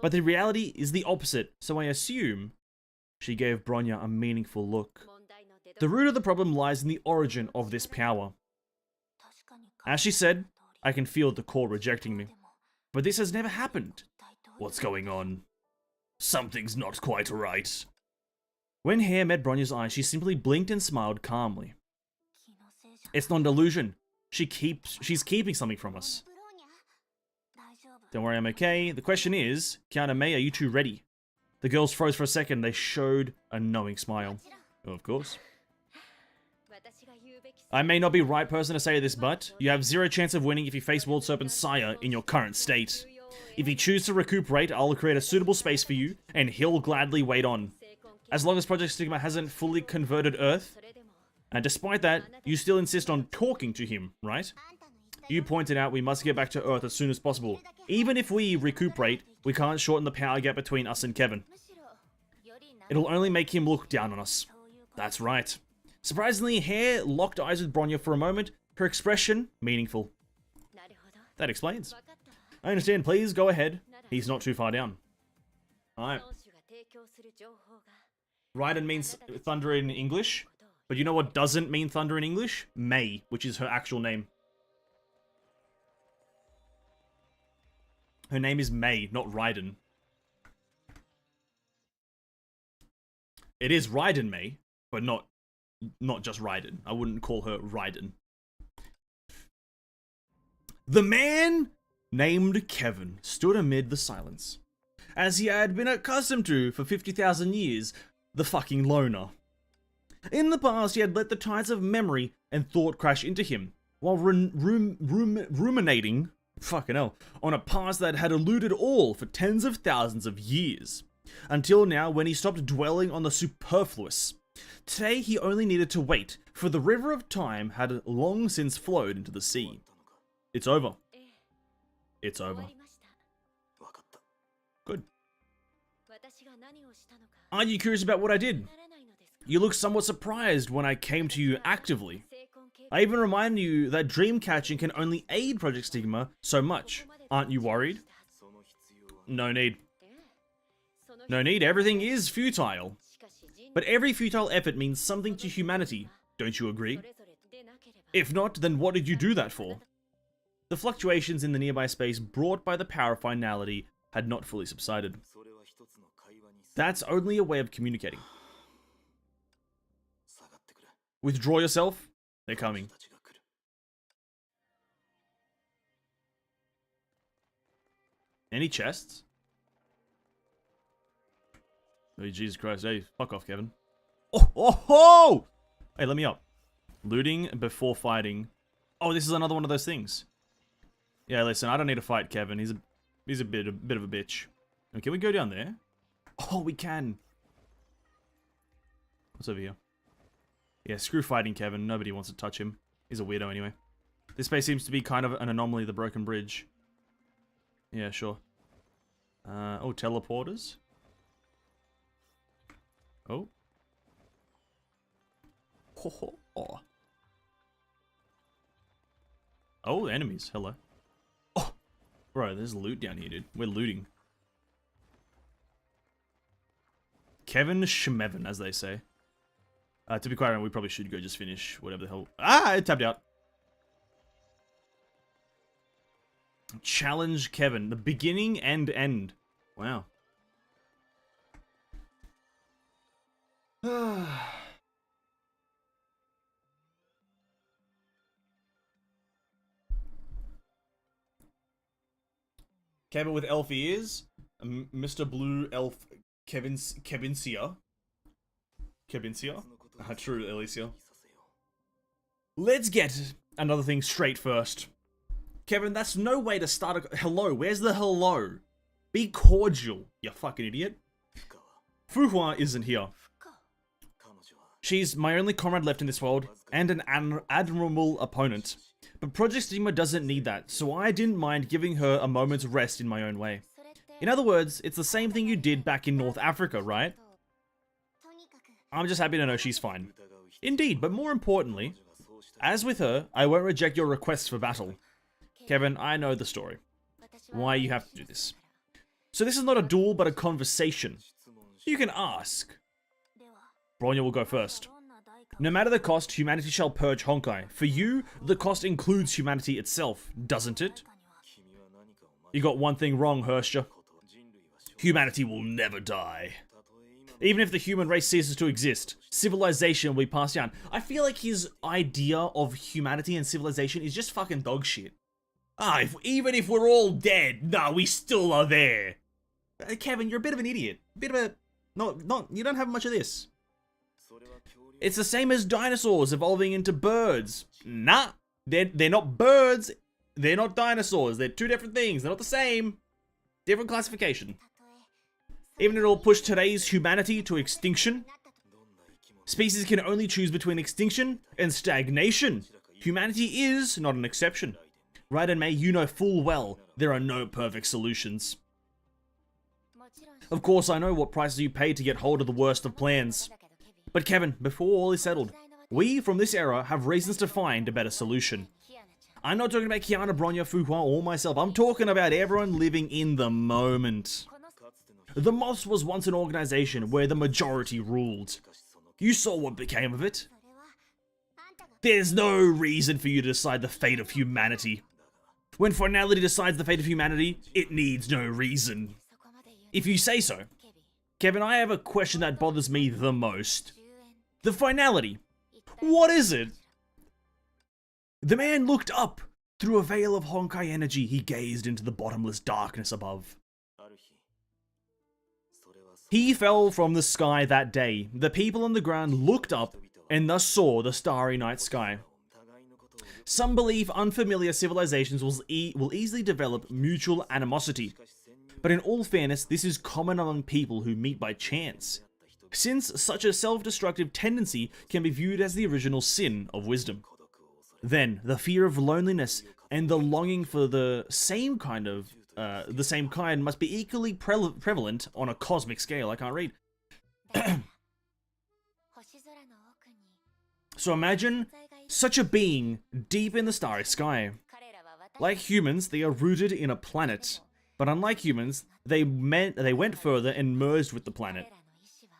[SPEAKER 1] But the reality is the opposite, so I assume... She gave Bronya a meaningful look. The root of the problem lies in the origin of this power. As she said, I can feel the core rejecting me. But this has never happened. What's going on? Something's not quite right. When Hare met Bronya's eyes, she simply blinked and smiled calmly. It's not an illusion. She's keeping something from us. Don't worry, I'm okay. The question is, Kiana May, are you two ready? The girls froze for a second. They showed a knowing smile. Of course. I may not be the right person to say this, but you have 0 chance of winning if you face World Serpent Sire in your current state. If you choose to recuperate, I'll create a suitable space for you, and he'll gladly wait on. As long as Project Stigma hasn't fully converted Earth, and despite that, you still insist on talking to him, right? You pointed out we must get back to Earth as soon as possible. Even if we recuperate, we can't shorten the power gap between us and Kevin. It'll only make him look down on us. That's right. Surprisingly, Hare locked eyes with Bronya for a moment, her expression meaningful. That explains. I understand, please go ahead. He's not too far down. Alright. Raiden means thunder in English, but you know what doesn't mean thunder in English? May, which is her actual name. Her name is May, not Raiden. It is Raiden May, but not just Raiden. I wouldn't call her Raiden. The man named Kevin stood amid the silence, as he had been accustomed to for 50,000 years, the fucking loner. In the past, he had let the tides of memory and thought crash into him, while ruminating, fucking hell, on a past that had eluded all for tens of thousands of years. Until now, when he stopped dwelling on the superfluous. Today, he only needed to wait, for the river of time had long since flowed into the sea. It's over. It's over. Good. Aren't you curious about what I did? You looked somewhat surprised when I came to you actively. I even reminded you that dream catching can only aid Project Stigma so much. Aren't you worried? No need. No need, everything is futile. But every futile effort means something to humanity, don't you agree? If not, then what did you do that for? The fluctuations in the nearby space brought by the power of finality had not fully subsided. That's only a way of communicating. Withdraw yourself, they're coming. Any chests? Oh, Jesus Christ. Hey, fuck off, Kevin. Oh, oh, oh! Hey, let me up. Looting before fighting. Oh, this is another one of those things. Yeah, listen, I don't need to fight Kevin. He's a bit of a bitch. And can we go down there? Oh, we can. What's over here? Yeah, screw fighting Kevin. Nobody wants to touch him. He's a weirdo anyway. This space seems to be kind of an anomaly, the broken bridge. Yeah, sure. Oh, teleporters. Oh. Oh. Oh, enemies. Hello. Oh. Bro, there's loot down here, dude. We're looting. Kevin Schmevin, as they say. To be quite honest, we probably should go just finish whatever the hell. Ah, it tapped out. Challenge Kevin. The beginning and end. Wow. Kevin with elf ears. Mr. Blue Elf Kevincia. True, Alicia. Let's get another thing straight first. Kevin, that's no way to start a... Hello, where's the hello? Be cordial, you fucking idiot. Fuhua isn't here. She's my only comrade left in this world, and an admirable opponent. But Project Stigma doesn't need that, so I didn't mind giving her a moment's rest in my own way. In other words, it's the same thing you did back in North Africa, right? I'm just happy to know she's fine. Indeed, but more importantly, as with her, I won't reject your requests for battle. Kevin, I know the story. Why you have to do this. So this is not a duel, but a conversation. You can ask. Bronya will go first. No matter the cost, humanity shall purge Honkai. For you, the cost includes humanity itself, doesn't it? You got one thing wrong, Hersha. Humanity will never die. Even if the human race ceases to exist, civilization will be passed down. I feel like his idea of humanity and civilization is just fucking dog shit. Even if we're all dead, no, we still are there. Kevin, you're a bit of an idiot. You don't have much of this. It's the same as dinosaurs evolving into birds. Nah, they're not birds. They're not dinosaurs. They're two different things. They're not the same. Different classification. Even if it'll push today's humanity to extinction. Species can only choose between extinction and stagnation. Humanity is not an exception. Right, and May, you know full well there are no perfect solutions. Of course, I know what prices you pay to get hold of the worst of plans. But Kevin, before all is settled, we from this era have reasons to find a better solution. I'm not talking about Kiana, Bronya, Fuhua, or myself. I'm talking about everyone living in the moment. The Moths was once an organization where the majority ruled. You saw what became of it. There's no reason for you to decide the fate of humanity. When finality decides the fate of humanity, it needs no reason. If you say so. Kevin, I have a question that bothers me the most. The finality. What is it? The man looked up. Through a veil of Honkai energy, he gazed into the bottomless darkness above. He fell from the sky that day. The people on the ground looked up and thus saw the starry night sky. Some believe unfamiliar civilizations will easily develop mutual animosity. But in all fairness, this is common among people who meet by chance, since such a self-destructive tendency can be viewed as the original sin of wisdom. Then, the fear of loneliness and the longing for the same kind must be equally prevalent on a cosmic scale. I can't read. So imagine such a being deep in the starry sky. Like humans, they are rooted in a planet. But unlike humans, they went further and merged with the planet.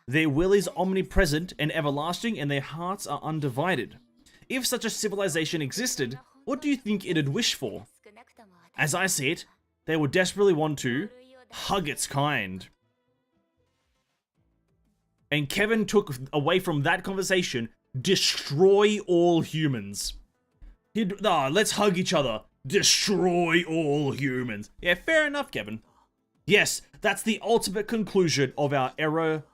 [SPEAKER 1] Their will is omnipresent and everlasting, and their hearts are undivided. If such a civilization existed, what do you think it'd wish for? As I see it, they would desperately want to hug its kind. And Kevin took away from that conversation, destroy all humans. Let's hug each other. Destroy all humans. Yeah, fair enough, Kevin. Yes, that's the ultimate conclusion of our era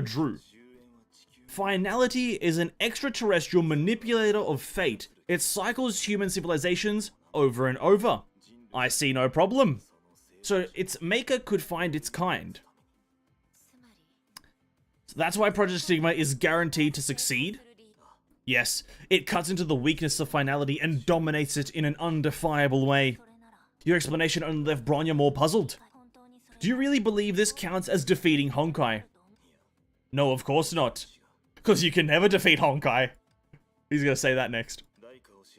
[SPEAKER 1] drew. Finality is an extraterrestrial manipulator of fate. It cycles human civilizations over and over. I see no problem. So its maker could find its kind. So that's why Project Stigma is guaranteed to succeed. Yes, it cuts into the weakness of finality and dominates it in an undefiable way. Your explanation only left Bronya more puzzled. Do you really believe this counts as defeating Honkai? No, of course not. Because you can never defeat Honkai. He's gonna say that next.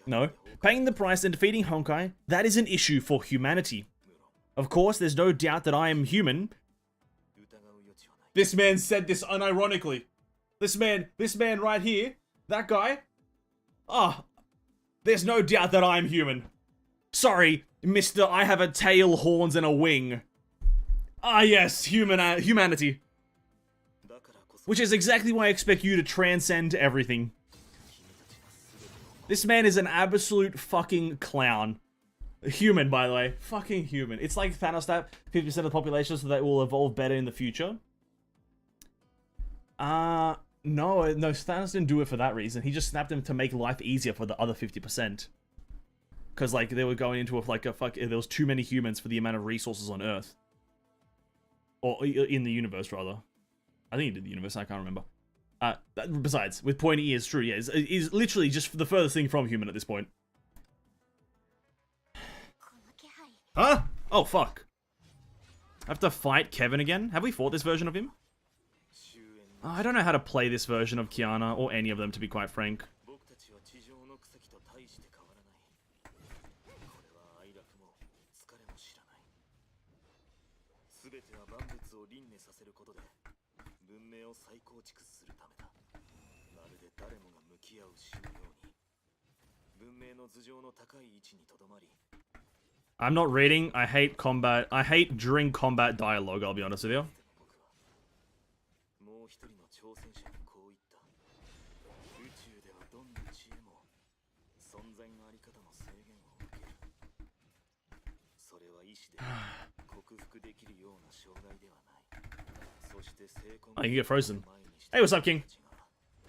[SPEAKER 1] No. Paying the price and defeating Honkai, that is an issue for humanity. Of course, there's no doubt that I am human. This man said this unironically. This man right here, that guy. There's no doubt that I'm human. Sorry, mister, I have a tail, horns, and a wing. Yes, humanity. Which is exactly why I expect you to transcend everything. This man is an absolute fucking clown. Human, by the way. Fucking human. It's like Thanos that 50% of the population so that will evolve better in the future. No, Thanos didn't do it for that reason. He just snapped him to make life easier for the other 50%. Because, like, they were going into there was too many humans for the amount of resources on Earth. Or in the universe, rather. I think he did the universe, I can't remember. Besides, with pointy ears, true, yeah, is literally just the furthest thing from human at this point. Huh? Oh, fuck. I have to fight Kevin again? Have we fought this version of him? Oh, I don't know how to play this version of Kiana, or any of them, to be quite frank. I'm not reading. I hate combat. I hate during combat dialogue, I'll be honest with you. Oh, you can get frozen. Hey, what's up, King?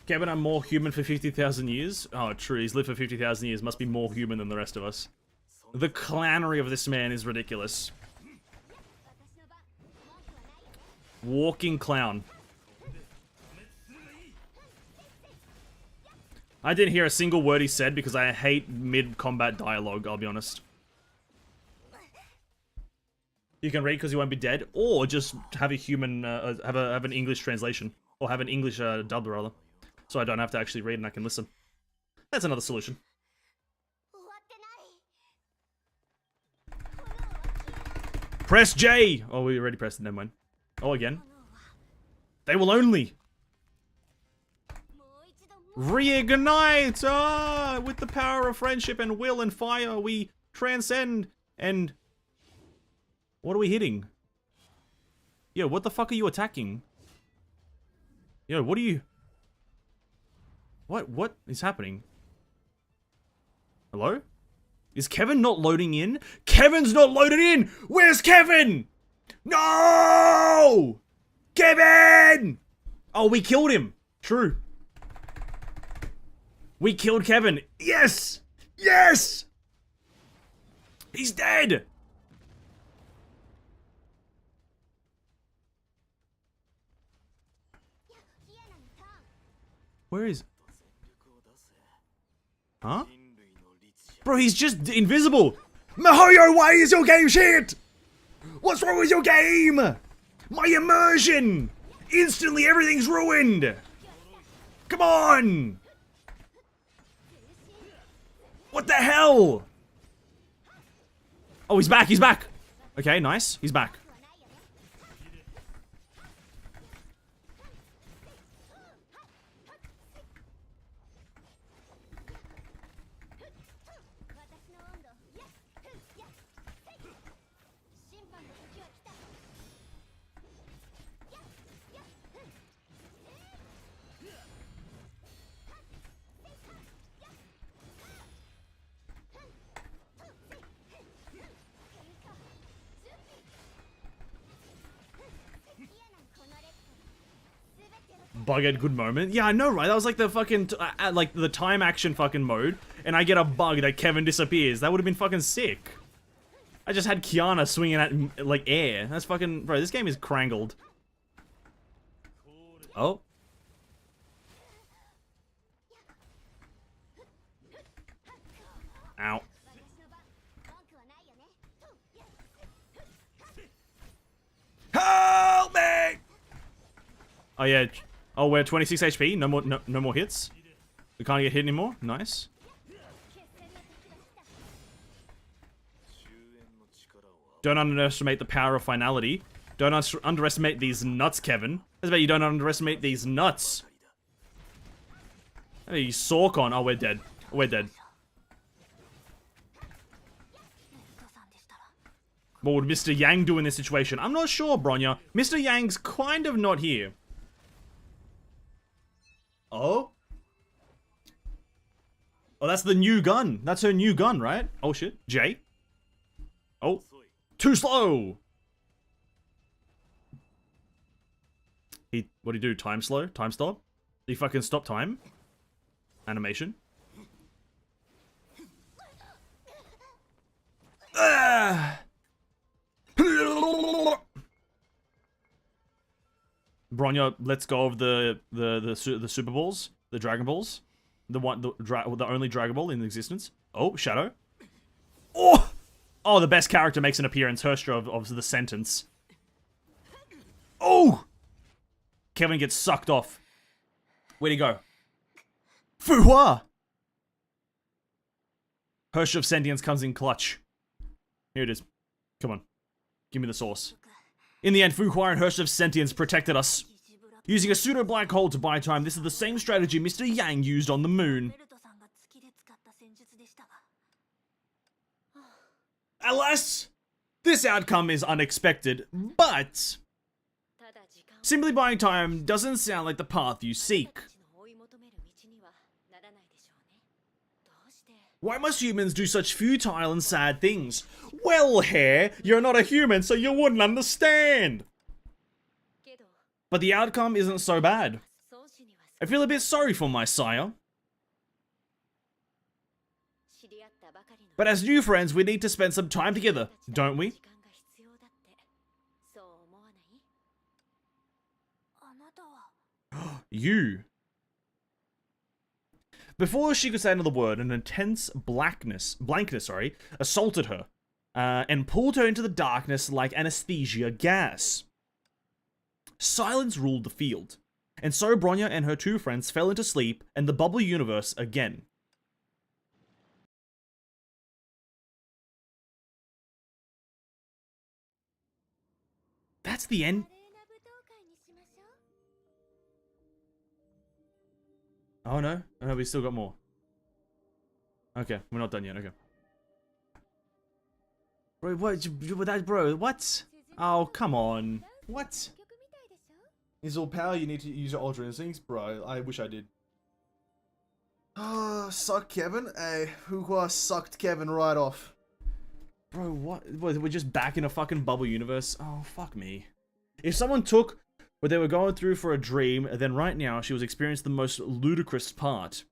[SPEAKER 1] Kevin, I'm more human for 50,000 years? Oh, true. He's lived for 50,000 years. Must be more human than the rest of us. The clownery of this man is ridiculous. Walking clown. I didn't hear a single word he said because I hate mid-combat dialogue, I'll be honest. You can read because you won't be dead, or just have a human, have an English translation. Or have an English dub, rather. So I don't have to actually read and I can listen. That's another solution. Press J! Oh, we already pressed it, never mind. Oh, again. They will only reignite! Ah! With the power of friendship and will and fire, we transcend and... What are we hitting? Yo, what the fuck are you attacking? Yo, what are you... What is happening? Hello? Is Kevin not loading in? Kevin's not loaded in! Where's Kevin? No! Kevin! Oh, we killed him. True. We killed Kevin. Yes! Yes! He's dead! Where is... Huh? Bro, he's just invisible! Mihoyo, why is your game shit? What's wrong with your game? My immersion! Instantly everything's ruined! Come on! What the hell? Oh, he's back, he's back! Okay, nice, he's back. Bug at good moment. Yeah, I know, right? That was like the fucking, like the time action fucking mode, and I get a bug that Kevin disappears. That would have been fucking sick. I just had Kiana swinging at, like, air. That's fucking, bro, this game is crangled. Oh. Ow. Help me! Oh yeah. Oh, we're 26 HP. No more hits. We can't get hit anymore. Nice. Don't underestimate the power of finality. Don't underestimate these nuts, Kevin. That's about you don't underestimate these nuts. Hey, Sorkon. Oh, we're dead. We're dead. What would Mr. Yang do in this situation? I'm not sure, Bronya. Mr. Yang's kind of not here. Oh? Oh, that's the new gun. That's her new gun, right? Oh, shit. Jay? Oh. Too slow! What'd he do? Time slow? Time stop? Did he fucking stop time? Animation? Ah! Bronya lets go of the Super Balls, the Dragon Balls, the only Dragon Ball in existence. Oh, Shadow. Oh, oh, the best character makes an appearance. Herstra of the sentence. Oh, Kevin gets sucked off. Where'd he go? Fu Hua. Herstra of sentience comes in clutch. Here it is. Come on, give me the sauce. In the end, Fu Hua and Herstra of sentience protected us. Using a pseudo-black hole to buy time, this is the same strategy Mr. Yang used on the moon. Alas, this outcome is unexpected, but simply buying time doesn't sound like the path you seek. Why must humans do such futile and sad things? Well, Hare, you're not a human, so you wouldn't understand. But the outcome isn't so bad. I feel a bit sorry for my sire. But as new friends, we need to spend some time together, don't we? You. Before she could say another word, an intense blankness, assaulted her, and pulled her into the darkness like anesthesia gas. Silence ruled the field, and so Bronya and her two friends fell into sleep and the bubble universe again. That's the end. Oh no, oh, we still got more. Okay, we're not done yet, okay. Bro, what? Oh, come on. What?
[SPEAKER 2] Is all power you need to use your Ultra Instincts? Bro, I wish I did. Oh, suck Kevin? Hey, Fu sucked Kevin right off.
[SPEAKER 1] Bro, what? We're just back in a fucking bubble universe? Oh, fuck me. If someone took what they were going through for a dream, then right now she was experiencing the most ludicrous part.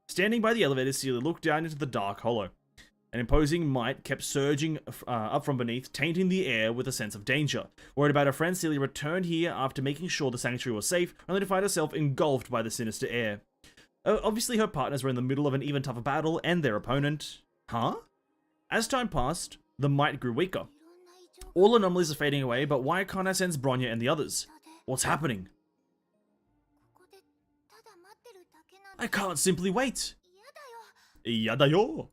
[SPEAKER 1] Standing by the elevator, Celia looked down into the dark hollow. An imposing might kept surging up from beneath, tainting the air with a sense of danger. Worried about her friend, Celia returned here after making sure the sanctuary was safe, only to find herself engulfed by the sinister air. Obviously, her partners were in the middle of an even tougher battle, and their opponent... Huh? As time passed, the might grew weaker. All anomalies are fading away, but why can't I sense Bronya and the others? What's happening? I can't simply wait. Yadayo.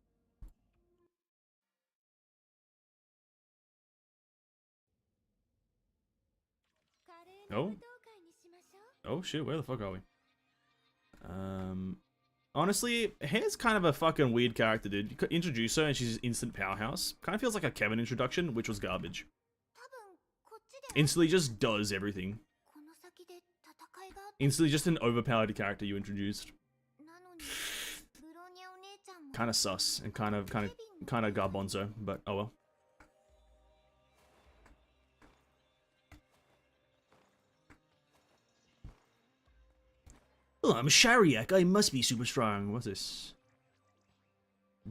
[SPEAKER 1] Oh. Oh shit, where the fuck are we? Honestly, Hare's kind of a fucking weird character, dude. You could introduce her and she's instant powerhouse. Kind of feels like a Kevin introduction, which was garbage. Instantly just does everything. Instantly just an overpowered character you introduced. Kind of sus and kind of garbonzo, but oh well. Oh, I'm a Shariak. I must be super strong. What's this?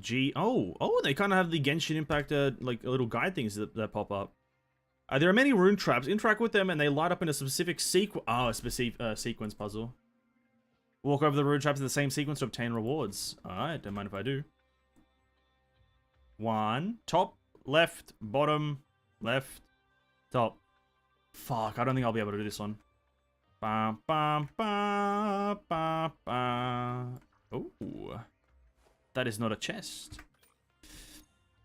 [SPEAKER 1] G. Oh, they kind of have the Genshin Impact, like little guide things that pop up. There are many rune traps. Interact with them, and they light up in a specific sequence puzzle. Walk over the rune traps in the same sequence to obtain rewards. Alright, don't mind if I do. 1, top, left, bottom, left, top. Fuck, I don't think I'll be able to do this one. Bum, bum, bum, bum, bum. Oh, that is not a chest.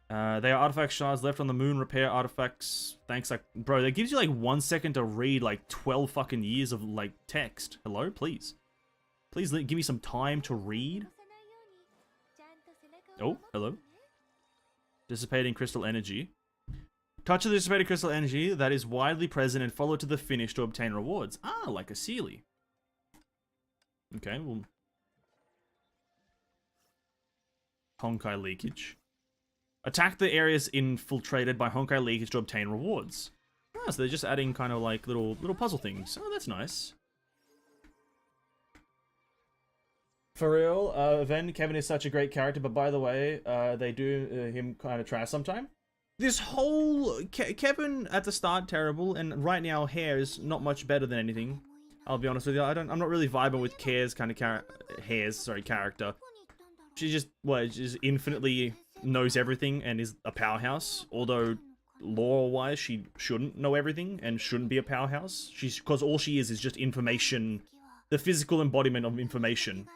[SPEAKER 1] They are artifact shards left on the moon. Repair artifacts. Thanks, like, bro. That gives you like 1 second to read like 12 fucking years of like text. Hello, please, please give me some time to read. Oh, hello. Dissipating crystal energy. Touch the dissipated crystal energy that is widely present and follow to the finish to obtain rewards. Ah, like a Sealy. Okay, well. Honkai leakage. Attack the areas infiltrated by Honkai leakage to obtain rewards. Ah, so they're just adding kind of like little puzzle things. Oh, that's nice. For real, Kevin is such a great character, but by the way, they do him kind of trash sometime. This whole Kevin at the start terrible, and right now Hair is not much better than anything. I'll be honest with you. I'm not really vibing with Hair's kind of character. She just just infinitely knows everything and is a powerhouse. Although lore-wise, she shouldn't know everything and shouldn't be a powerhouse. Because all she is just information, the physical embodiment of information.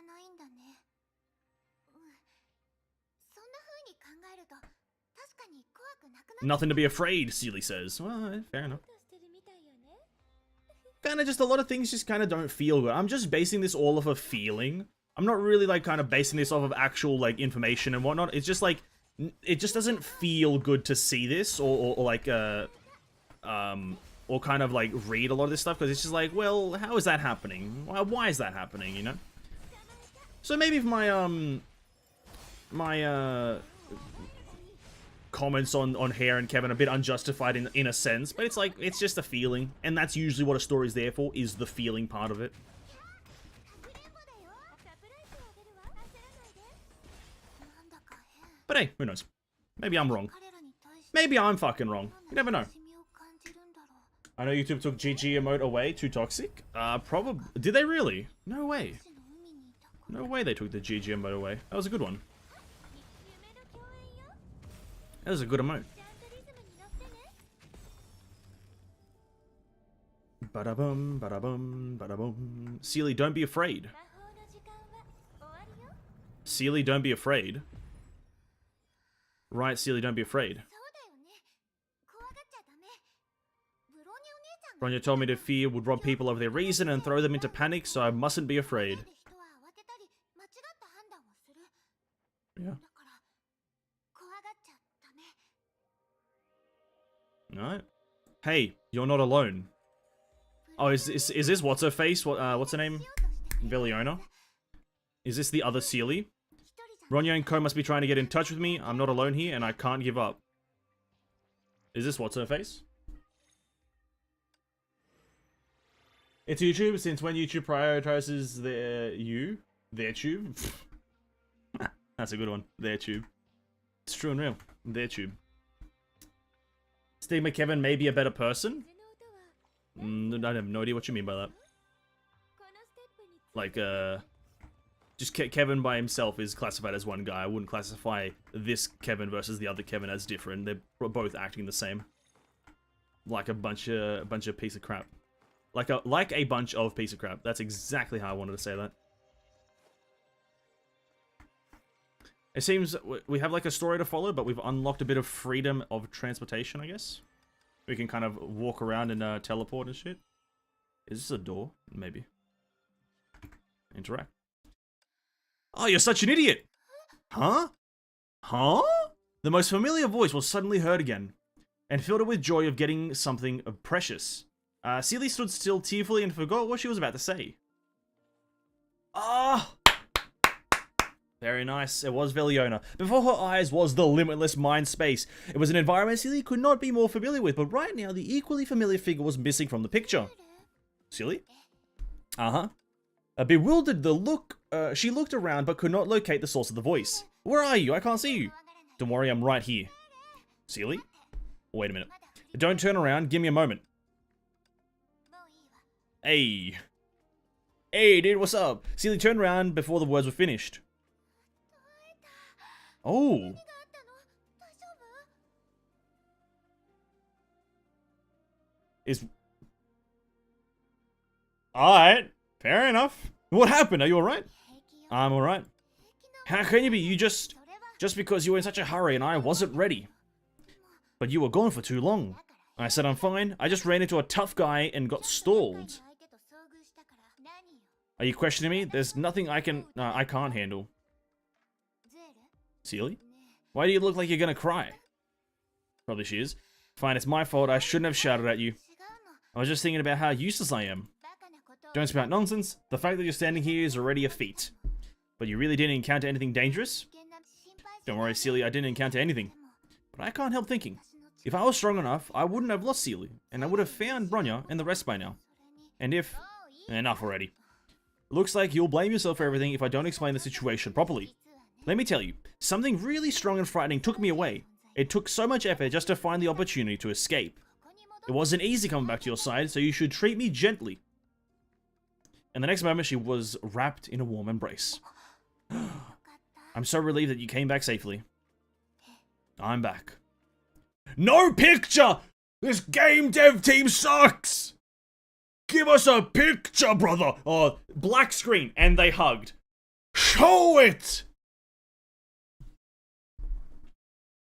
[SPEAKER 1] Nothing to be afraid, Seely says. Well, fair enough. Kind of just a lot of things just kind of don't feel good. I'm just basing this all off of feeling. I'm not really like kind of basing this off of actual like information and whatnot. It's just like, it just doesn't feel good to see this or like or kind of like read a lot of this stuff, because it's just like, well, how is that happening? Why is that happening, you know? So maybe if my comments on Hair and Kevin are a bit unjustified in a sense, but it's like, it's just a feeling, and that's usually what a story's there for, is the feeling part of it. But hey, who knows? Maybe I'm wrong. Maybe I'm fucking wrong. You never know. I know YouTube took GG emote away. Too toxic? Probably. Did they really? No way. No way they took the GG emote away. That was a good one. That was a good emote. Ba-da-bum, ba-da-bum, ba-da-bum. Seely, don't be afraid. Seely, don't be afraid. Right, Seely, don't be afraid. Bronya told me to fear would rob people of their reason and throw them into panic, so I mustn't be afraid. Yeah. Alright. Hey, you're not alone. Oh, is this what's her face? What's her name? Veliona? Is this the other Seely? Bronya and Co must be trying to get in touch with me. I'm not alone here, and I can't give up. Is this what's her face? It's YouTube, since when YouTube prioritizes their tube. That's a good one. Their tube. It's true and real. Their tube. Stigma Kevin may be a better person? I have no idea what you mean by that. Like, just Kevin by himself is classified as one guy. I wouldn't classify this Kevin versus the other Kevin as different. They're both acting the same. Like a bunch of piece of crap. Like a bunch of piece of crap. That's exactly how I wanted to say that. It seems we have like a story to follow, but we've unlocked a bit of freedom of transportation, I guess. We can kind of walk around and teleport and shit. Is this a door? Maybe. Interact. Oh, you're such an idiot! Huh? Huh? The most familiar voice was suddenly heard again, and filled her with joy of getting something precious. Seely stood still tearfully and forgot what she was about to say. Ah! Very nice. It was Veliona. Before her eyes was the limitless mind space. It was an environment Seely could not be more familiar with, but right now the equally familiar figure was missing from the picture. Seely? Uh-huh. Bewildered, she looked around but could not locate the source of the voice. Where are you? I can't see you. Don't worry, I'm right here. Seely? Wait a minute. Don't turn around. Give me a moment. Hey. Hey, dude, what's up? Seely turned around before the words were finished. Oh. Alright. Fair enough. What happened? Are you alright? I'm alright. How can you be? You just because you were in such a hurry and I wasn't ready. But you were gone for too long. I said I'm fine. I just ran into a tough guy and got stalled. Are you questioning me? There's nothing I can't handle. Seely? Why do you look like you're gonna cry? Probably she is. Fine, it's my fault. I shouldn't have shouted at you. I was just thinking about how useless I am. Don't spout nonsense. The fact that you're standing here is already a feat. But you really didn't encounter anything dangerous? Don't worry, Seely, I didn't encounter anything. But I can't help thinking. If I was strong enough, I wouldn't have lost Seely, and I would have found Bronya and the rest by now. And if... Enough already. Looks like you'll blame yourself for everything if I don't explain the situation properly. Let me tell you, something really strong and frightening took me away. It took so much effort just to find the opportunity to escape. It wasn't easy coming back to your side, so you should treat me gently. And the next moment, she was wrapped in a warm embrace. I'm so relieved that you came back safely. I'm back. No picture! This game dev team sucks! Give us a picture, brother! Oh, black screen, and they hugged. Show it!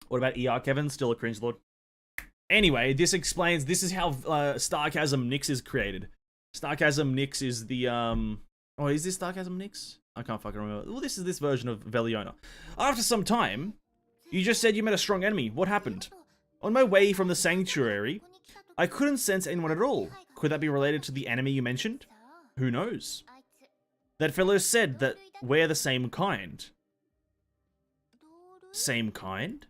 [SPEAKER 1] What about ER, Kevin? Still a cringe lord. Anyway, this explains, this is how Starchasm Nyx is created. Starchasm Nyx is the, oh, is this Starchasm Nyx? I can't fucking remember. Well, this is this version of Veliona. After some time, you just said you met a strong enemy. What happened? On my way from the sanctuary, I couldn't sense anyone at all. Could that be related to the enemy you mentioned? Who knows? That fellow said that we're the same kind. Same kind?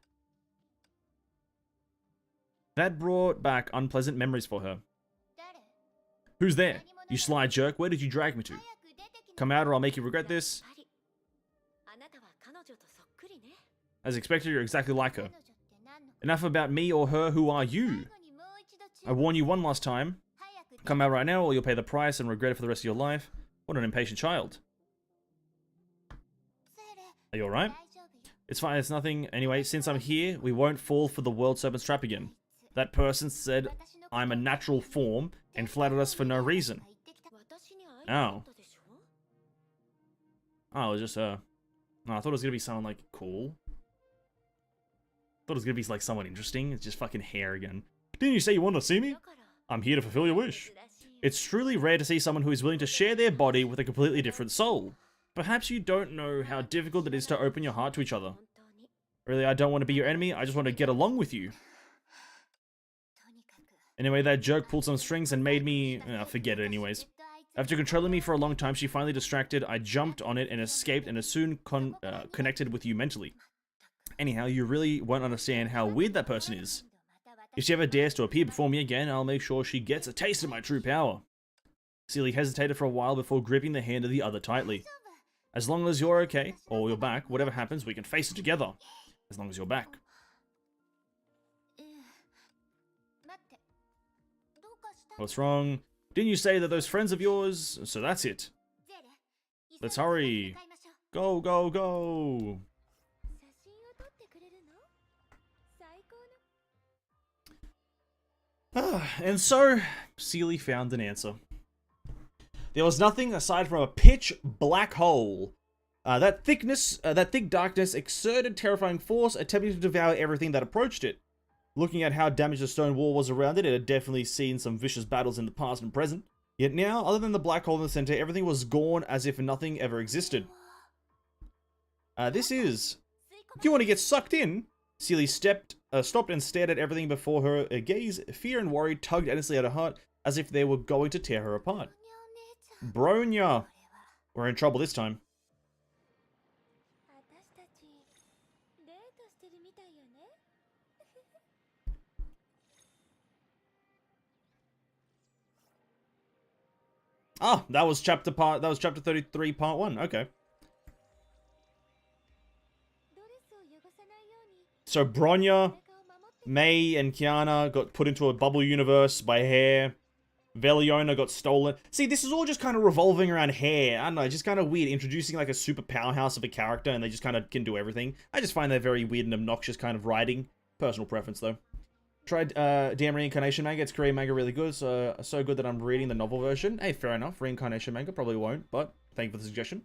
[SPEAKER 1] That brought back unpleasant memories for her. Who's there? You sly jerk, where did you drag me to? Come out or I'll make you regret this. As expected, you're exactly like her. Enough about me or her, who are you? I warn you one last time. Come out right now or you'll pay the price and regret it for the rest of your life. What an impatient child. Are you alright? It's fine, it's nothing. Anyway, since I'm here, we won't fall for the world serpent's trap again. That person said I'm a natural form and flattered us for no reason. Oh. Oh, it was just, no, I thought it was gonna be someone, like, cool. Thought it was gonna be, like, someone interesting. It's just fucking hair again. Didn't you say you wanted to see me? I'm here to fulfill your wish. It's truly rare to see someone who is willing to share their body with a completely different soul. Perhaps you don't know how difficult it is to open your heart to each other. Really, I don't want to be your enemy, I just want to get along with you. Anyway, that jerk pulled some strings and made me... forget it anyways. After controlling me for a long time, she finally distracted, I jumped on it and escaped and as soon connected with you mentally. Anyhow, you really won't understand how weird that person is. If she ever dares to appear before me again, I'll make sure she gets a taste of my true power. Seely hesitated for a while before gripping the hand of the other tightly. As long as you're okay, or you're back, whatever happens, we can face it together. As long as you're back. What's wrong? Didn't you say that those friends of yours... So that's it. Let's hurry. Go, go, go. And so, Seely found an answer. There was nothing aside from a pitch black hole. That thick darkness exerted terrifying force, attempting to devour everything that approached it. Looking at how damaged the stone wall was around it, it had definitely seen some vicious battles in the past and present. Yet now, other than the black hole in the center, everything was gone as if nothing ever existed. This is... If you want to get sucked in, Seely stopped and stared at everything before her. A gaze, fear and worry tugged endlessly at her heart, as if they were going to tear her apart. Bronya! We're in trouble this time. Ah, that was chapter 33, part 1. Okay. So Bronya, Mei, and Kiana got put into a bubble universe by hair. Veliona got stolen. See, this is all just kind of revolving around hair. I don't know, just kind of weird. Introducing like a super powerhouse of a character and they just kind of can do everything. I just find that very weird and obnoxious kind of writing. Personal preference, though. Tried DM Reincarnation manga. It's Korean manga, really good. So good that I'm reading the novel version. Hey, fair enough. Reincarnation manga probably won't, but thank you for the suggestion.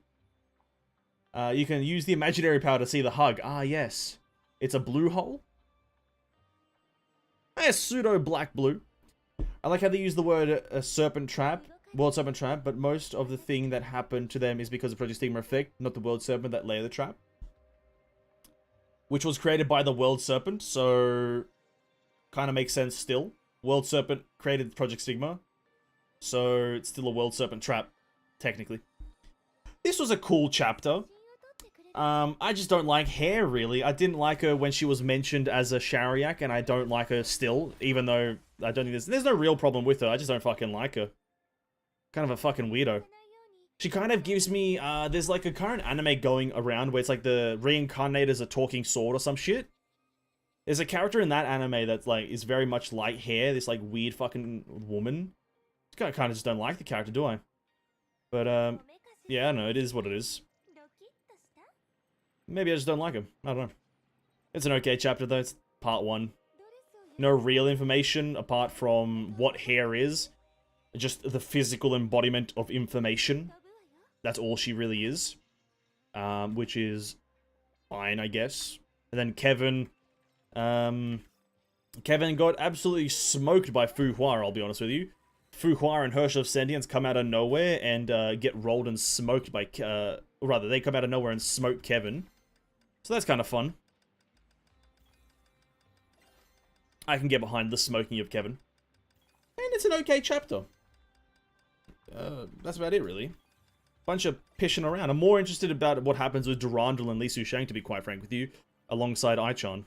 [SPEAKER 1] You can use the imaginary power to see the hug. Ah, yes. It's a blue hole. Pseudo black blue. I like how they use the word serpent trap, world serpent trap, but most of the thing that happened to them is because of Project Stigma effect, not the world serpent that lay the trap. Which was created by the world serpent, so kind of makes sense still. World serpent created Project Stigma, so it's still a world serpent trap, technically. This was a cool chapter. I just don't like hair, really. I didn't like her when she was mentioned as a Shariak, and I don't like her still, even though I don't think there's no real problem with her. I just don't fucking like her. Kind of a fucking weirdo. She kind of gives me, there's like a current anime going around where it's like the reincarnator's a talking sword or some shit. There's a character in that anime that's like is very much light hair, this like weird fucking woman. I kind of just don't like the character, do I? But yeah, I don't know. It is what it is. Maybe I just don't like him. I don't know. It's an okay chapter though. It's part 1. No real information apart from what hair is. Just the physical embodiment of information. That's all she really is. Which is fine, I guess. And then Kevin. Kevin got absolutely smoked by Fu Hua, I'll be honest with you. Fu Hua and Hersh of Sentience come out of nowhere and get rolled and smoked by... or rather, they come out of nowhere and smoke Kevin. So that's kind of fun. I can get behind the smoking of Kevin. And it's an okay chapter. That's about it, really. Bunch of pishing around. I'm more interested about what happens with Durandal and Li Sushang, to be quite frank with you, alongside Aichan.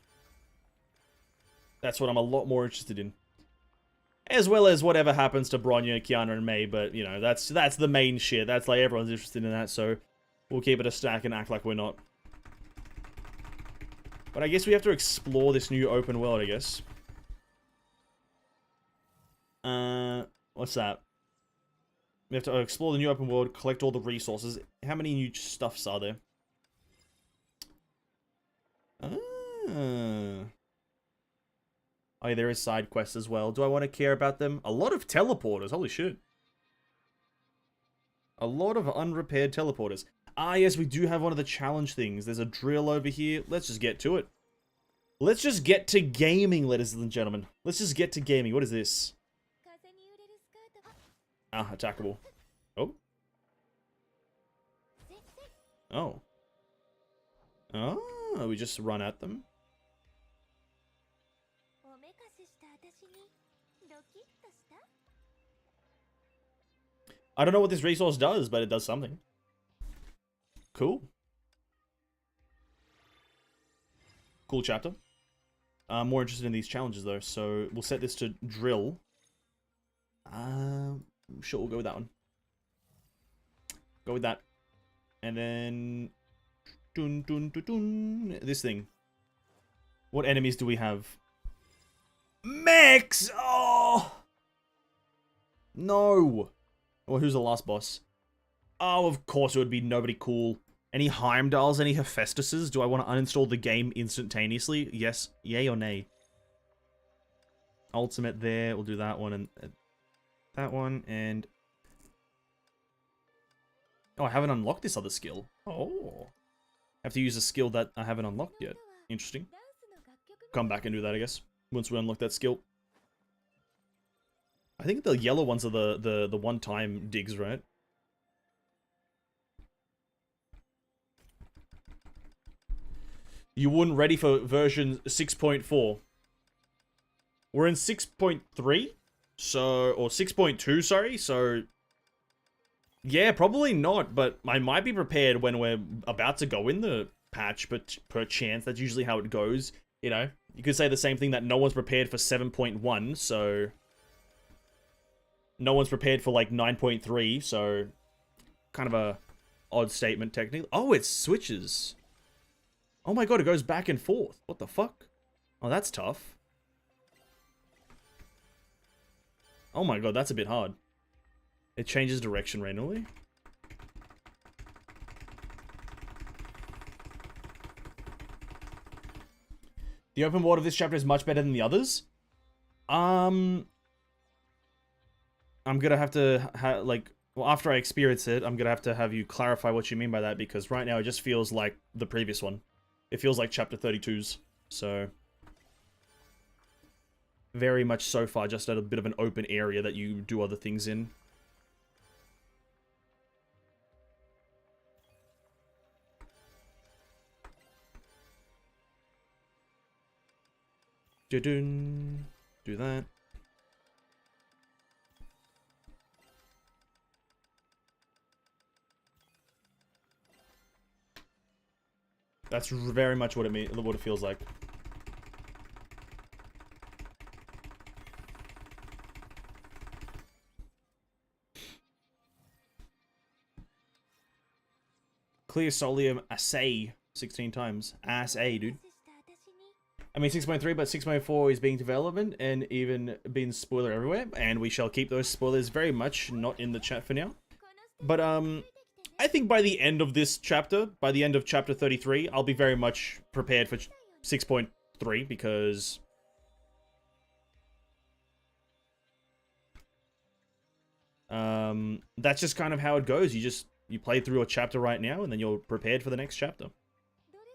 [SPEAKER 1] That's what I'm a lot more interested in. As well as whatever happens to Bronya, Kiana, and Mei, but, you know, that's the main shit. That's, like, everyone's interested in that, so we'll keep it a stack and act like we're not. But I guess we have to explore this new open world, I guess. What's that? We have to explore the new open world, collect all the resources. How many new stuffs are there? Oh, yeah, there is side quests as well. Do I want to care about them? A lot of teleporters, holy shit. A lot of unrepaired teleporters. Ah, yes, we do have one of the challenge things. There's a drill over here. Let's just get to it. Let's just get to gaming, ladies and gentlemen. Let's just get to gaming. What is this? Ah, attackable. Oh. Oh. Oh, we just run at them. I don't know what this resource does, but it does something. Cool. Cool chapter. I'm more interested in these challenges, though, so we'll set this to drill. Sure, we'll go with that one. Go with that. And then... Dun, dun, dun, dun. This thing. What enemies do we have? Mechs! Oh! No! Well, who's the last boss? Oh, of course it would be nobody cool. Any Heimdalls, any Hephaestuses? Do I want to uninstall the game instantaneously? Yes. Yay or nay? Ultimate there. We'll do that one and that one. And... oh, I haven't unlocked this other skill. Oh. I have to use a skill that I haven't unlocked yet. Interesting. Come back and do that, I guess. Once we unlock that skill. I think the yellow ones are the one-time digs, right? You weren't ready for version 6.4. We're in 6.3? So, or 6.2, sorry, so... yeah, probably not, but I might be prepared when we're about to go in the patch, but per chance, that's usually how it goes, you know? You could say the same thing that no one's prepared for 7.1, so... no one's prepared for, like, 9.3, so... kind of a odd statement, technically. Oh, it switches. Oh my god, it goes back and forth. What the fuck? Oh, that's tough. Oh my god, that's a bit hard. It changes direction randomly. The open world of this chapter is much better than the others. I'm gonna have to, like... well, after I experience it, I'm gonna have to have you clarify what you mean by that, because right now it just feels like the previous one. It feels like chapter 32's, so... very much so far just at a bit of an open area that you do other things in. Do that. That's very much what it feels like. Clear Solium assay 16 times. Assay, dude. I mean 6.3, but 6.4 is being developed and even been spoiler everywhere, and we shall keep those spoilers very much not in the chat for now. But I think by the end of this chapter, by the end of chapter 33, I'll be very much prepared for 6.3 because that's just kind of how it goes. You play through a chapter right now and then you're prepared for the next chapter.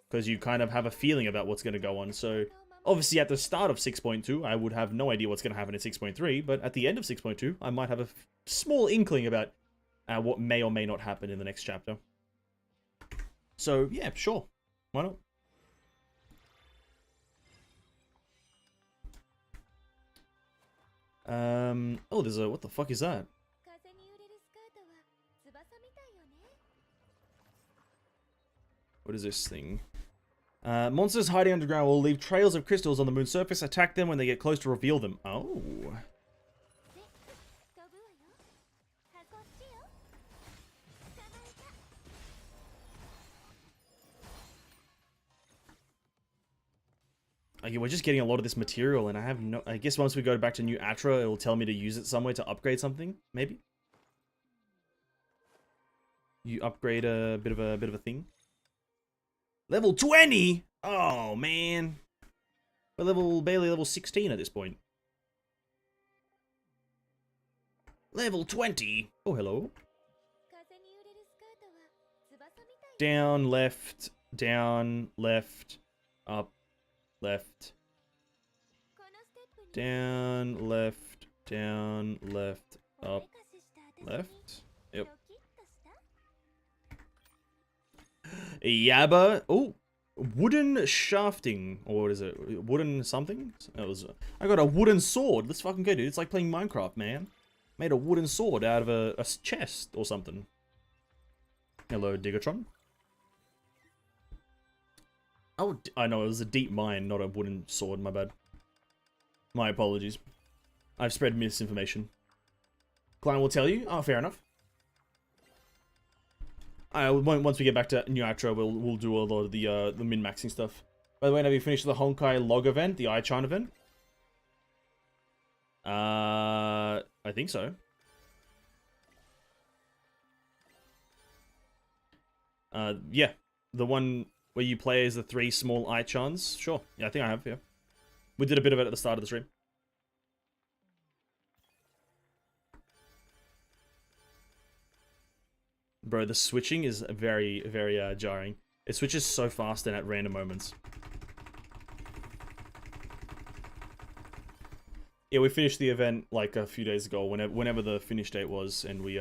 [SPEAKER 1] Because you kind of have a feeling about what's going to go on. So, obviously at the start of 6.2, I would have no idea what's going to happen in 6.3, but at the end of 6.2, I might have a small inkling about what may or may not happen in the next chapter. So, yeah, sure. Why not? Oh, there's a... What the fuck is that? What is this thing? Monsters hiding underground will leave trails of crystals on the moon's surface. Attack them when they get close to reveal them. Oh. Okay, we're just getting a lot of this material, and I have no... I guess once we go back to New Atra, it'll tell me to use it somewhere to upgrade something, maybe? You upgrade a bit of a thing? Level 20? Oh, man. We're barely level 16 at this point. Level 20? Oh, hello. Down, left, up, left. Down, left, up, left. Yep. Yabba. Oh, wooden shafting, or what is it? Wooden something? I got a wooden sword. Let's fucking go, dude. It's like playing Minecraft, man. Made a wooden sword out of a chest or something. Hello, Diggertron. Oh, I know, it was a deep mine, not a wooden sword, my bad. My apologies. I've spread misinformation. Klein will tell you? Oh, fair enough. Once we get back to New Atra, we'll do a lot of the min-maxing stuff. By the way, have you finished the Honkai log event, the I-Chan event? I think so. Yeah. The one where you play as the 3 small I-Chans? Sure. Yeah, I think I have, yeah. We did a bit of it at the start of the stream. Bro, the switching is very, very jarring. It switches so fast and at random moments. Yeah, we finished the event like a few days ago, whenever the finish date was, and we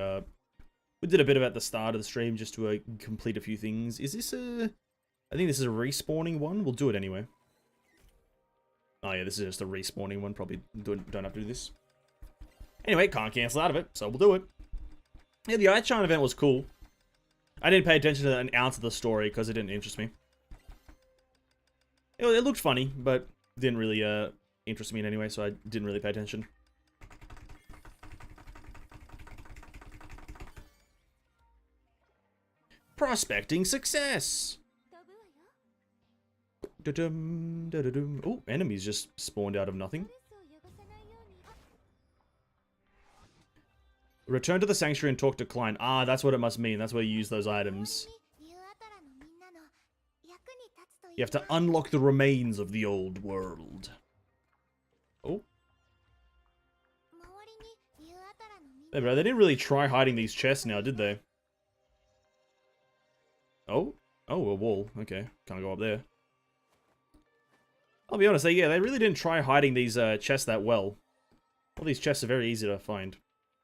[SPEAKER 1] did a bit of it at the start of the stream just to complete a few things. Is this a... I think this is a respawning one. We'll do it anyway. Oh yeah, this is just a respawning one. Probably don't have to do this. Anyway, can't cancel out of it, so we'll do it. Yeah, the I-Chan event was cool. I didn't pay attention to an ounce of the story because it didn't interest me. It looked funny, but didn't really interest me in any way, so I didn't really pay attention. Prospecting success! Oh, enemies just spawned out of nothing. Return to the sanctuary and talk to Klein. Ah, that's what it must mean. That's where you use those items. You have to unlock the remains of the old world. Oh. Hey, bro, they didn't really try hiding these chests now, did they? Oh? Oh, a wall. Okay. Can't go up there. I'll be honest, they really didn't try hiding these chests that well. All these chests are very easy to find.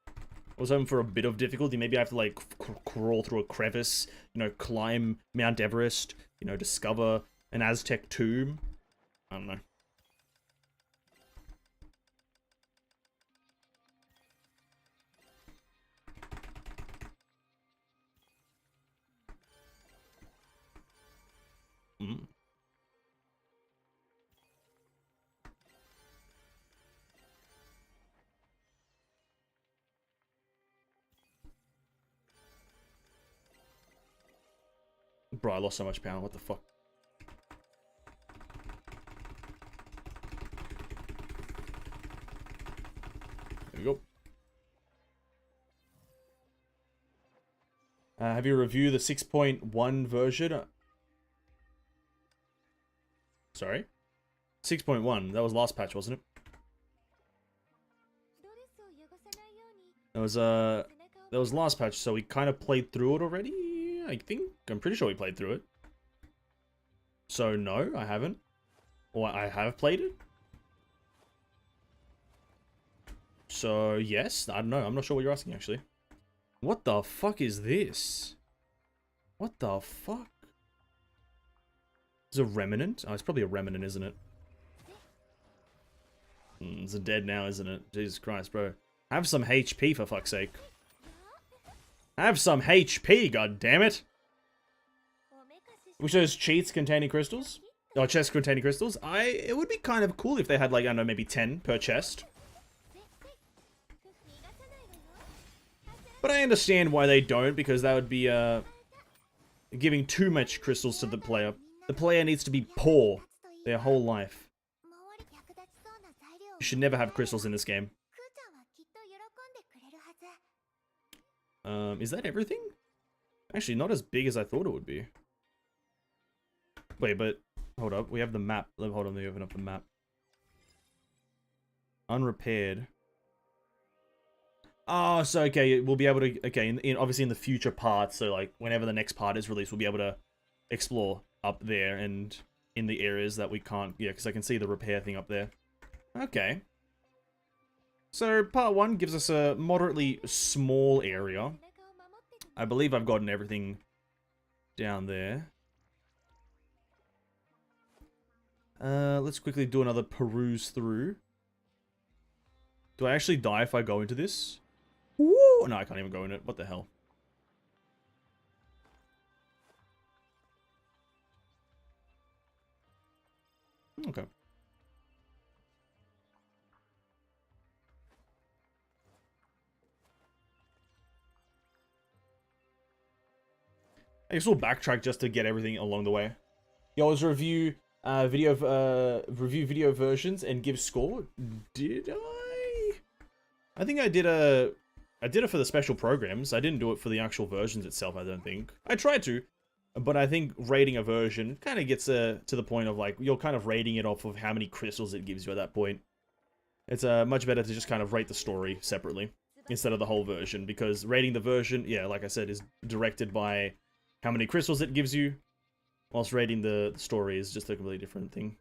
[SPEAKER 1] I was hoping for a bit of difficulty. Maybe I have to, like, crawl through a crevice, you know, climb Mount Everest, you know, discover an Aztec tomb. I don't know. Mm. Bro, I lost so much power. What the fuck? There we go. Have you reviewed the 6.1 version? Sorry? 6.1. That was last patch, wasn't it? That was last patch, so we kind of played through it already, I think. I'm pretty sure we played through it. So, no, I haven't. Or I have played it. So, yes. I don't know. I'm not sure what you're asking, actually. What the fuck is this? What the fuck? Is it a remnant? Oh, it's probably a remnant, isn't it? It's a dead now, isn't it? Jesus Christ, bro. Have some HP, for fuck's sake. Have some HP, god damn it! Which those cheats containing crystals? Or chests containing crystals? It would be kind of cool if they had, like, I don't know, maybe 10 per chest. But I understand why they don't, because that would be, giving too much crystals to the player. The player needs to be poor their whole life. You should never have crystals in this game. Is that everything? Actually, not as big as I thought it would be. Wait, but... Hold up, we have the map. Hold on, let me open up the map. Unrepaired. Oh, so, okay, we'll be able to... Okay, obviously in the future parts, so, like, whenever the next part is released, we'll be able to explore up there and in the areas that we can't... Yeah, because I can see the repair thing up there. Okay. So, part 1 gives us a moderately small area. I believe I've gotten everything down there. Let's quickly do another peruse through. Do I actually die if I go into this? Ooh, no, I can't even go in it. What the hell? Okay. I guess we'll backtrack just to get everything along the way. You always review video versions and give score. Did I? I think I did it for the special programs. I didn't do it for the actual versions itself, I don't think. I tried to, but I think rating a version kind of gets to the point of, like, you're kind of rating it off of how many crystals it gives you at that point. It's much better to just kind of rate the story separately instead of the whole version, because rating the version, yeah, like I said, is directed by how many crystals it gives you, whilst rating the story is just a completely different thing.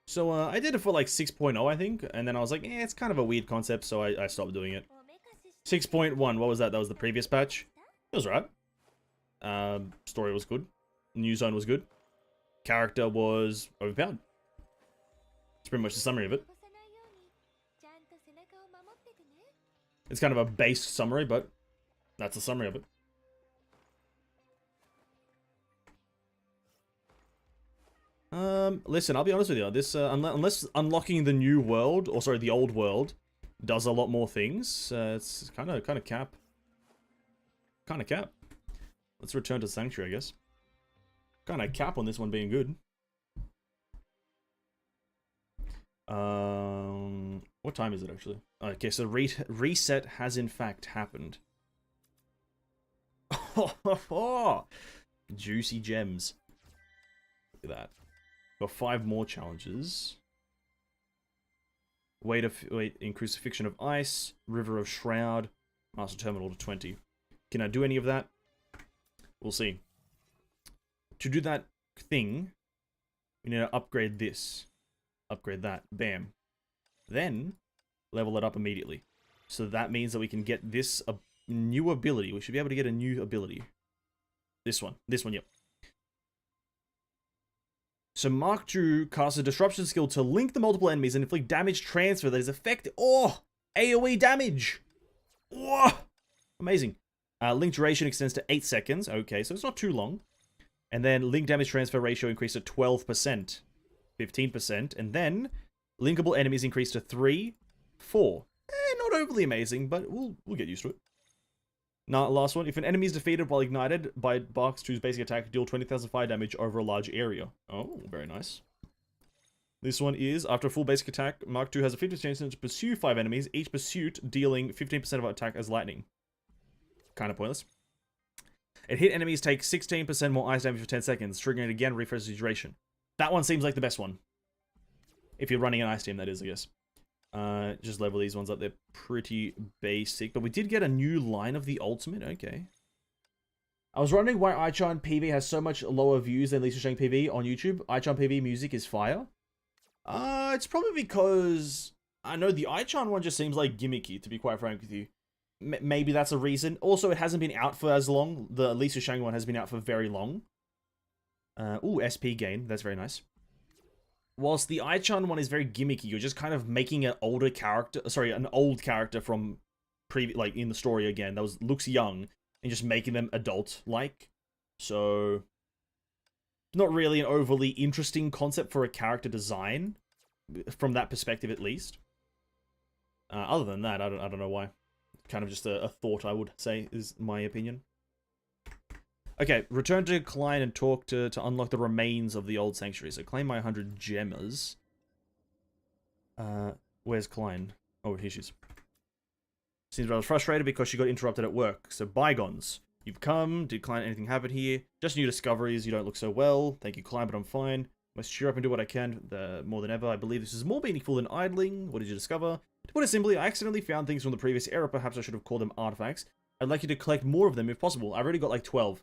[SPEAKER 1] So, I did it for, like, 6.0, I think, and then I was like, it's kind of a weird concept, so I stopped doing it. 6.1, what was that? That was the previous patch? It was right. Story was good. New zone was good. Character was overpowered. It's pretty much the summary of it. It's kind of a base summary, but that's the summary of it. Listen, I'll be honest with you. This, unless unlocking the new world, or sorry, the old world, does a lot more things, it's kind of cap. Kind of cap. Let's return to Sanctuary, I guess. Kind of cap on this one being good. What time is it actually? Okay, so reset has in fact happened. Juicy gems. Look at that. Got 5 more challenges. Wait, increase the fiction of ice. River of Shroud. Master Terminal to 20. Can I do any of that? We'll see. To do that thing, we need to upgrade this. Upgrade that. Bam. Then, level it up immediately. So that means that we can get this new ability. We should be able to get a new ability. This one. This one, yep. So Mark II casts a disruption skill to link the multiple enemies and inflict damage transfer that is effective. Oh! AoE damage! Oh! Amazing. Link duration extends to 8 seconds. Okay, so it's not too long. And then link damage transfer ratio increased to 12%. 15%. And then linkable enemies increased to 3, 4. Not overly amazing, but we'll get used to it. Now, last one. If an enemy is defeated while ignited by Mark II's basic attack, deal 20,000 fire damage over a large area. Oh, very nice. This one is, after a full basic attack, Mark II has a 50% chance to pursue 5 enemies, each pursuit dealing 15% of attack as lightning. Kind of pointless. And hit enemies take 16% more ice damage for 10 seconds, triggering it again, refreshes the duration. That one seems like the best one. If you're running an ice team, that is, I guess. Just level these ones up. They're pretty basic. But we did get a new line of the ultimate. Okay. I was wondering why Aichan PV has so much lower views than Lisa Shang PV on YouTube. Aichan PV music is fire. It's probably because I know the Aichan one just seems like gimmicky, to be quite frank with you. Maybe that's a reason. Also, it hasn't been out for as long. The Lisa Shang one has been out for very long. Ooh, SP gain. That's very nice. Whilst the Aichan one is very gimmicky, you're just kind of making an older character, sorry, an old character from like in the story again that looks young, and just making them adult-like. So, not really an overly interesting concept for a character design, from that perspective at least. Other than that, I don't know why. Kind of just a thought, I would say, is my opinion. Okay, return to Klein and talk to unlock the remains of the old sanctuary. So claim my 100 gemmas. Where's Klein? Oh, here she is. Seems rather frustrated because she got interrupted at work. So bygones. You've come. Did Klein anything happen here? Just new discoveries. You don't look so well. Thank you, Klein, but I'm fine. Must cheer up and do what I can more than ever. I believe this is more meaningful than idling. What did you discover? To put it simply, I accidentally found things from the previous era. Perhaps I should have called them artifacts. I'd like you to collect more of them if possible. I've already got like 12.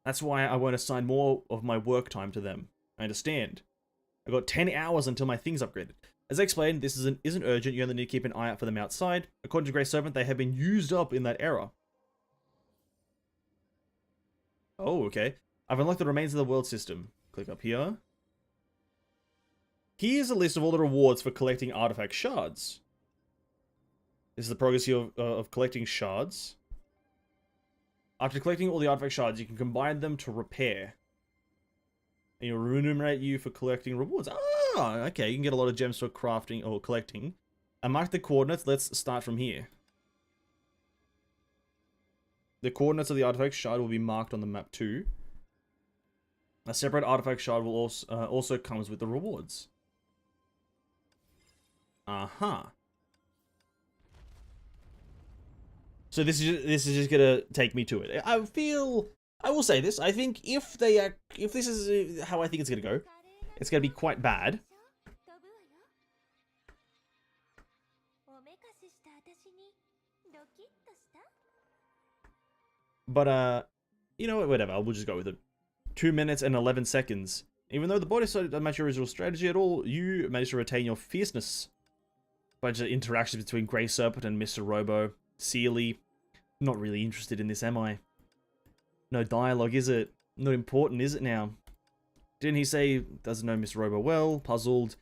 [SPEAKER 1] That's why I won't assign more of my work time to them. I understand. I've got 10 hours until my thing's upgraded. As I explained, this isn't urgent. You only need to keep an eye out for them outside. According to Grey Serpent, they have been used up in that era. Oh, okay. I've unlocked the remains of the world system. Click up here. Here's a list of all the rewards for collecting artifact shards. This is the progress of collecting shards. After collecting all the artifact shards, you can combine them to repair. And it'll remunerate you for collecting rewards. Ah, okay. You can get a lot of gems for crafting or collecting. And mark the coordinates. Let's start from here. The coordinates of the artifact shard will be marked on the map too. A separate artifact shard will also comes with the rewards. Uh-huh. So this is just gonna take me to it. I will say this. I think if this is how I think it's gonna go, it's gonna be quite bad. But you know what? Whatever. We'll just go with it. 2 minutes and 11 seconds. Even though the body doesn't match your original strategy at all, you managed to retain your fierceness. Bunch of interactions between Grey Serpent and Mr. Robo. Sealy. Not really interested in this, am I? No dialogue, is it? Not important, is it now? Didn't he say doesn't know Mr. Robo well? Puzzled.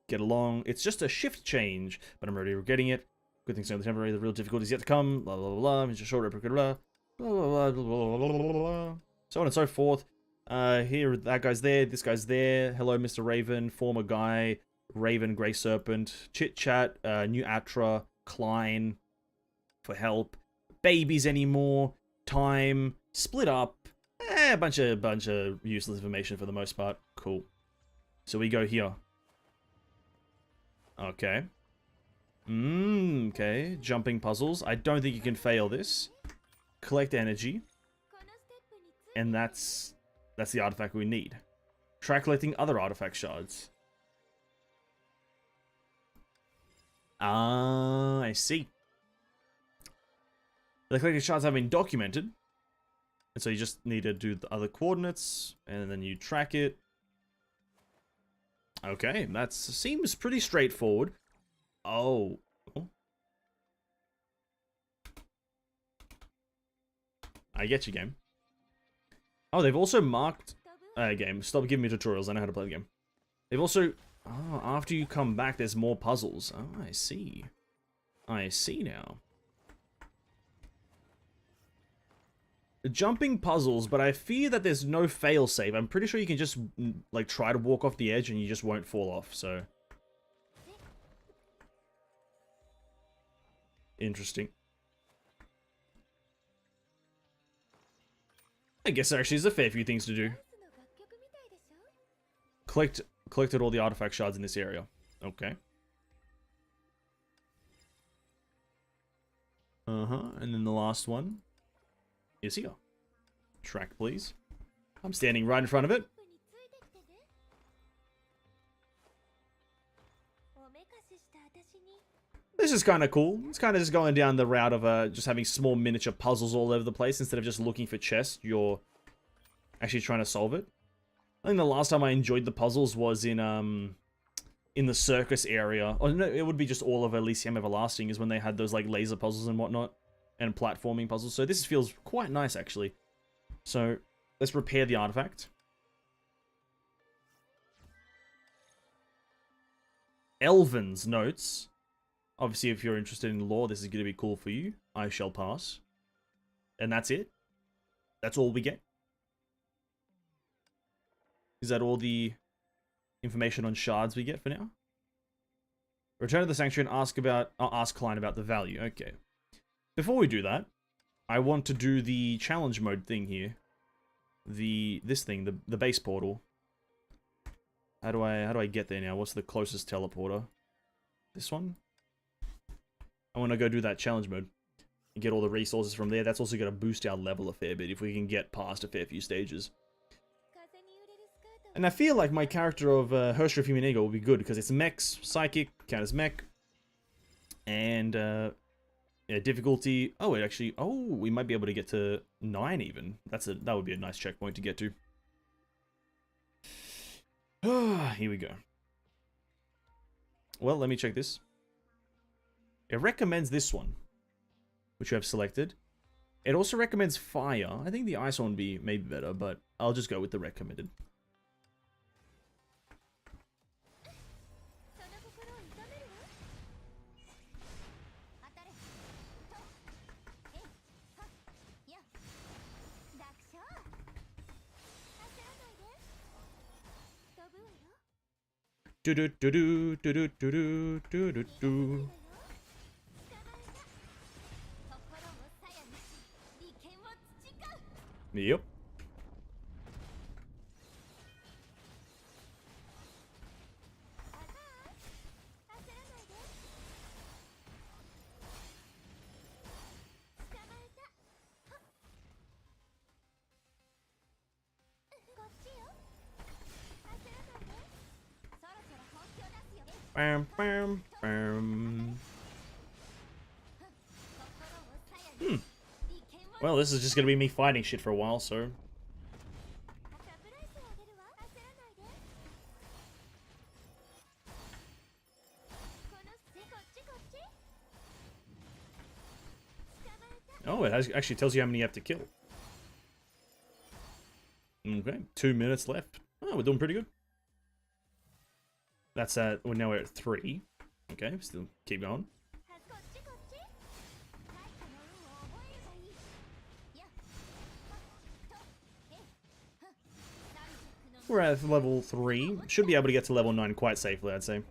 [SPEAKER 1] Get along. It's just a shift change, but I'm already regretting it. Good things only temporary. The real difficulty is yet to come. Blah blah blah blah. It's a short blah blah blah blah blah blah blah. So on and so forth. Here that guy's there. This guy's there. Hello, Mr. Raven. Former guy. Raven, Grey Serpent. Chit chat. New Atra. Klein. For help. Babies anymore. Time. Split up. A bunch of useless information for the most part. Cool. So we go here. Okay. Okay. Jumping puzzles. I don't think you can fail this. Collect energy. And that's the artifact we need. Try collecting other artifact shards. Ah, I see. The collected shards have been documented. And so you just need to do the other coordinates. And then you track it. Okay, that seems pretty straightforward. Oh. I get you, game. Oh, they've also marked... game, stop giving me tutorials. I know how to play the game. They've also... Oh, after you come back, there's more puzzles. Oh, I see. I see now. Jumping puzzles, but I fear that there's no failsafe. I'm pretty sure you can just, like, try to walk off the edge and you just won't fall off, so... Interesting. I guess there actually is a fair few things to do. Collect Collected all the artifact shards in this area. Okay. And then the last one is here. Track, please. I'm standing right in front of it. This is kind of cool. It's kind of just going down the route of just having small miniature puzzles all over the place. Instead of just looking for chests, you're actually trying to solve it. I think the last time I enjoyed the puzzles was in the circus area. Or no, it would be just all of Elysium Everlasting is when they had those like laser puzzles and whatnot. And platforming puzzles. So this feels quite nice actually. So let's repair the artifact. Elven's notes. Obviously, if you're interested in lore, this is going to be cool for you. I shall pass. And that's it. That's all we get. Is that all the information on shards we get for now? Return to the sanctuary and ask Klein about the value. Okay. Before we do that, I want to do the challenge mode thing here. The base portal. How do I get there now? What's the closest teleporter? This one? I want to go do that challenge mode and get all the resources from there. That's also going to boost our level a fair bit if we can get past a fair few stages. And I feel like my character of Hershra Fuminigo will be good because it's mechs, psychic, counters mech, and yeah, difficulty. Oh, it actually. Oh, we might be able to get to 9 even. That would be a nice checkpoint to get to. Here we go. Well, let me check this. It recommends this one, which you have selected. It also recommends fire. I think the ice one would be maybe better, but I'll just go with the recommended. Do do do do do do do do do do. Yep. Bam, bam, bam. Well, this is just gonna be me fighting shit for a while, so. Oh, it actually tells you how many you have to kill. Okay, 2 minutes left. Oh, we're doing pretty good. That's well, now we're at 3. Okay, still keep going. We're at level 3. Should be able to get to level 9 quite safely, I'd say.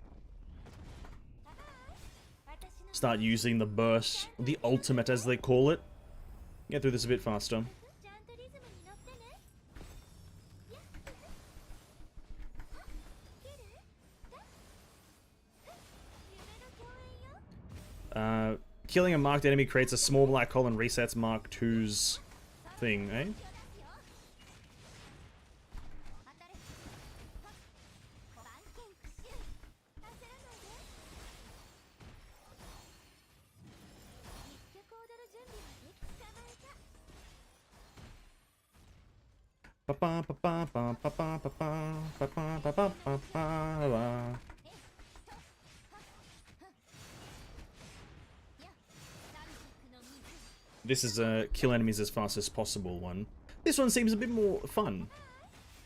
[SPEAKER 1] Start using the burst, the ultimate as they call it. Get through this a bit faster. Killing a marked enemy creates a small black hole and resets Mark II's thing, eh? This is a kill enemies as fast as possible one. This one seems a bit more fun.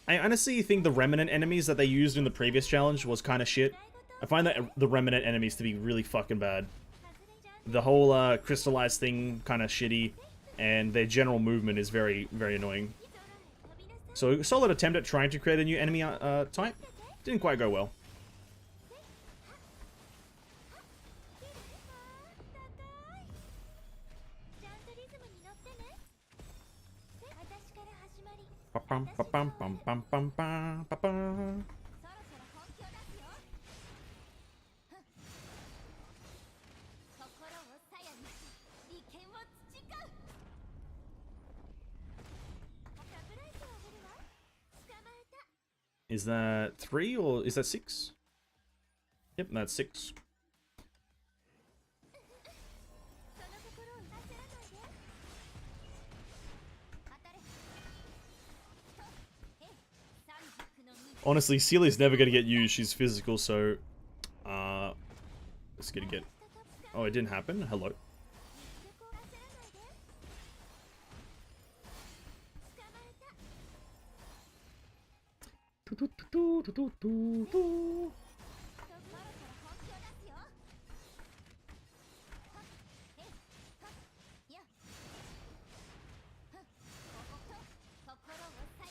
[SPEAKER 1] I honestly think the remnant enemies that they used in the previous challenge was kind of shit. I find that the remnant enemies to be really fucking bad. The whole crystallized thing kind of shitty, and their general movement is very, very annoying. So a solid attempt at trying to create a new enemy type. Didn't quite go well. Is that 3 or is that 6? Yep, that's 6. Honestly, Celia's never gonna get used. She's physical, so it's gonna get. Oh, it didn't happen. Hello.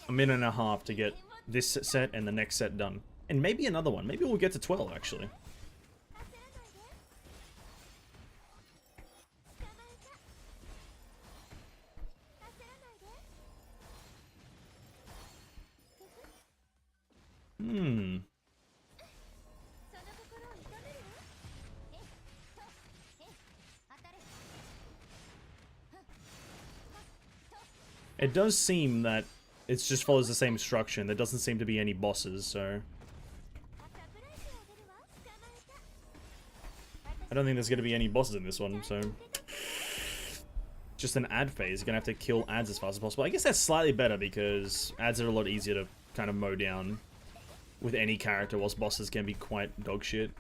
[SPEAKER 1] A minute and a half to get this set and the next set done. And maybe another one. Maybe we'll get to 12, actually. It does seem that it just follows the same structure, and there doesn't seem to be any bosses, so... I don't think there's going to be any bosses in this one, so... Just an ad phase. You're going to have to kill ads as fast as possible. I guess that's slightly better, because ads are a lot easier to kind of mow down with any character, whilst bosses can be quite dog shit.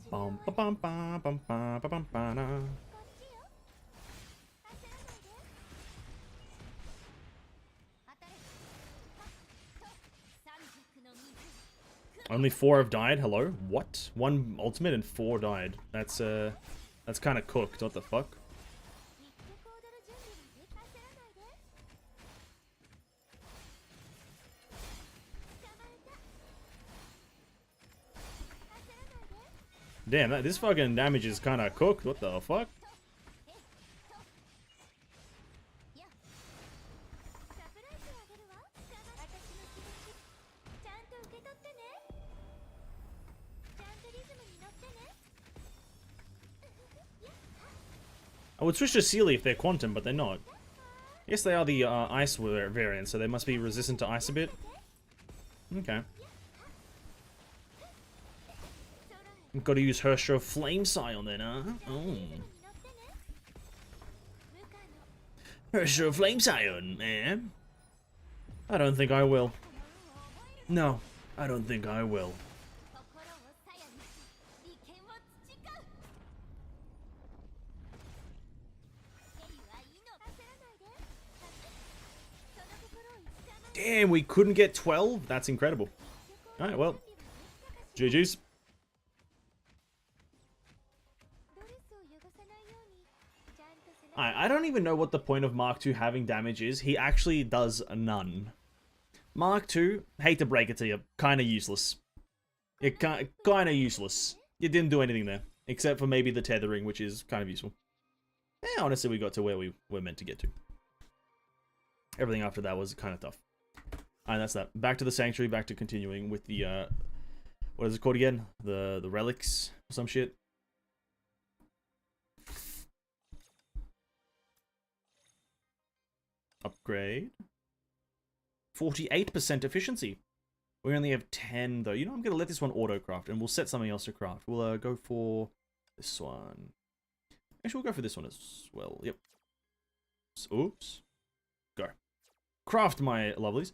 [SPEAKER 1] Bum, ba, bum, ba, bum, ba, ba, bum, ba, na. Only 4 have died? Hello? What? 1 ultimate and 4 died. That's kind of cooked. What the fuck? Damn, this fucking damage is kind of cooked. What the fuck? I would switch to Sealy if they're Quantum, but they're not. Yes, they are the Ice variant, so they must be resistant to Ice a bit. Okay. Gotta use Herrscher Flame Scion then, huh? Oh. Herrscher Flame Scion, man. I don't think I will. No, I don't think I will. Damn, we couldn't get 12? That's incredible. Alright, well. GG's. I don't even know what the point of Mark II having damage is. He actually does none. Mark II, hate to break it to you, kind of useless. It kind of useless. You didn't do anything there. Except for maybe the tethering, which is kind of useful. Yeah, honestly, we got to where we were meant to get to. Everything after that was kind of tough. Alright, that's that. Back to the Sanctuary, back to continuing with the, what is it called again? The relics or some shit. Upgrade. 48% efficiency. We only have 10 though. You know, I'm going to let this one auto-craft and we'll set something else to craft. We'll go for this one. Actually, we'll go for this one as well. Yep. Oops. Go. Craft, my lovelies.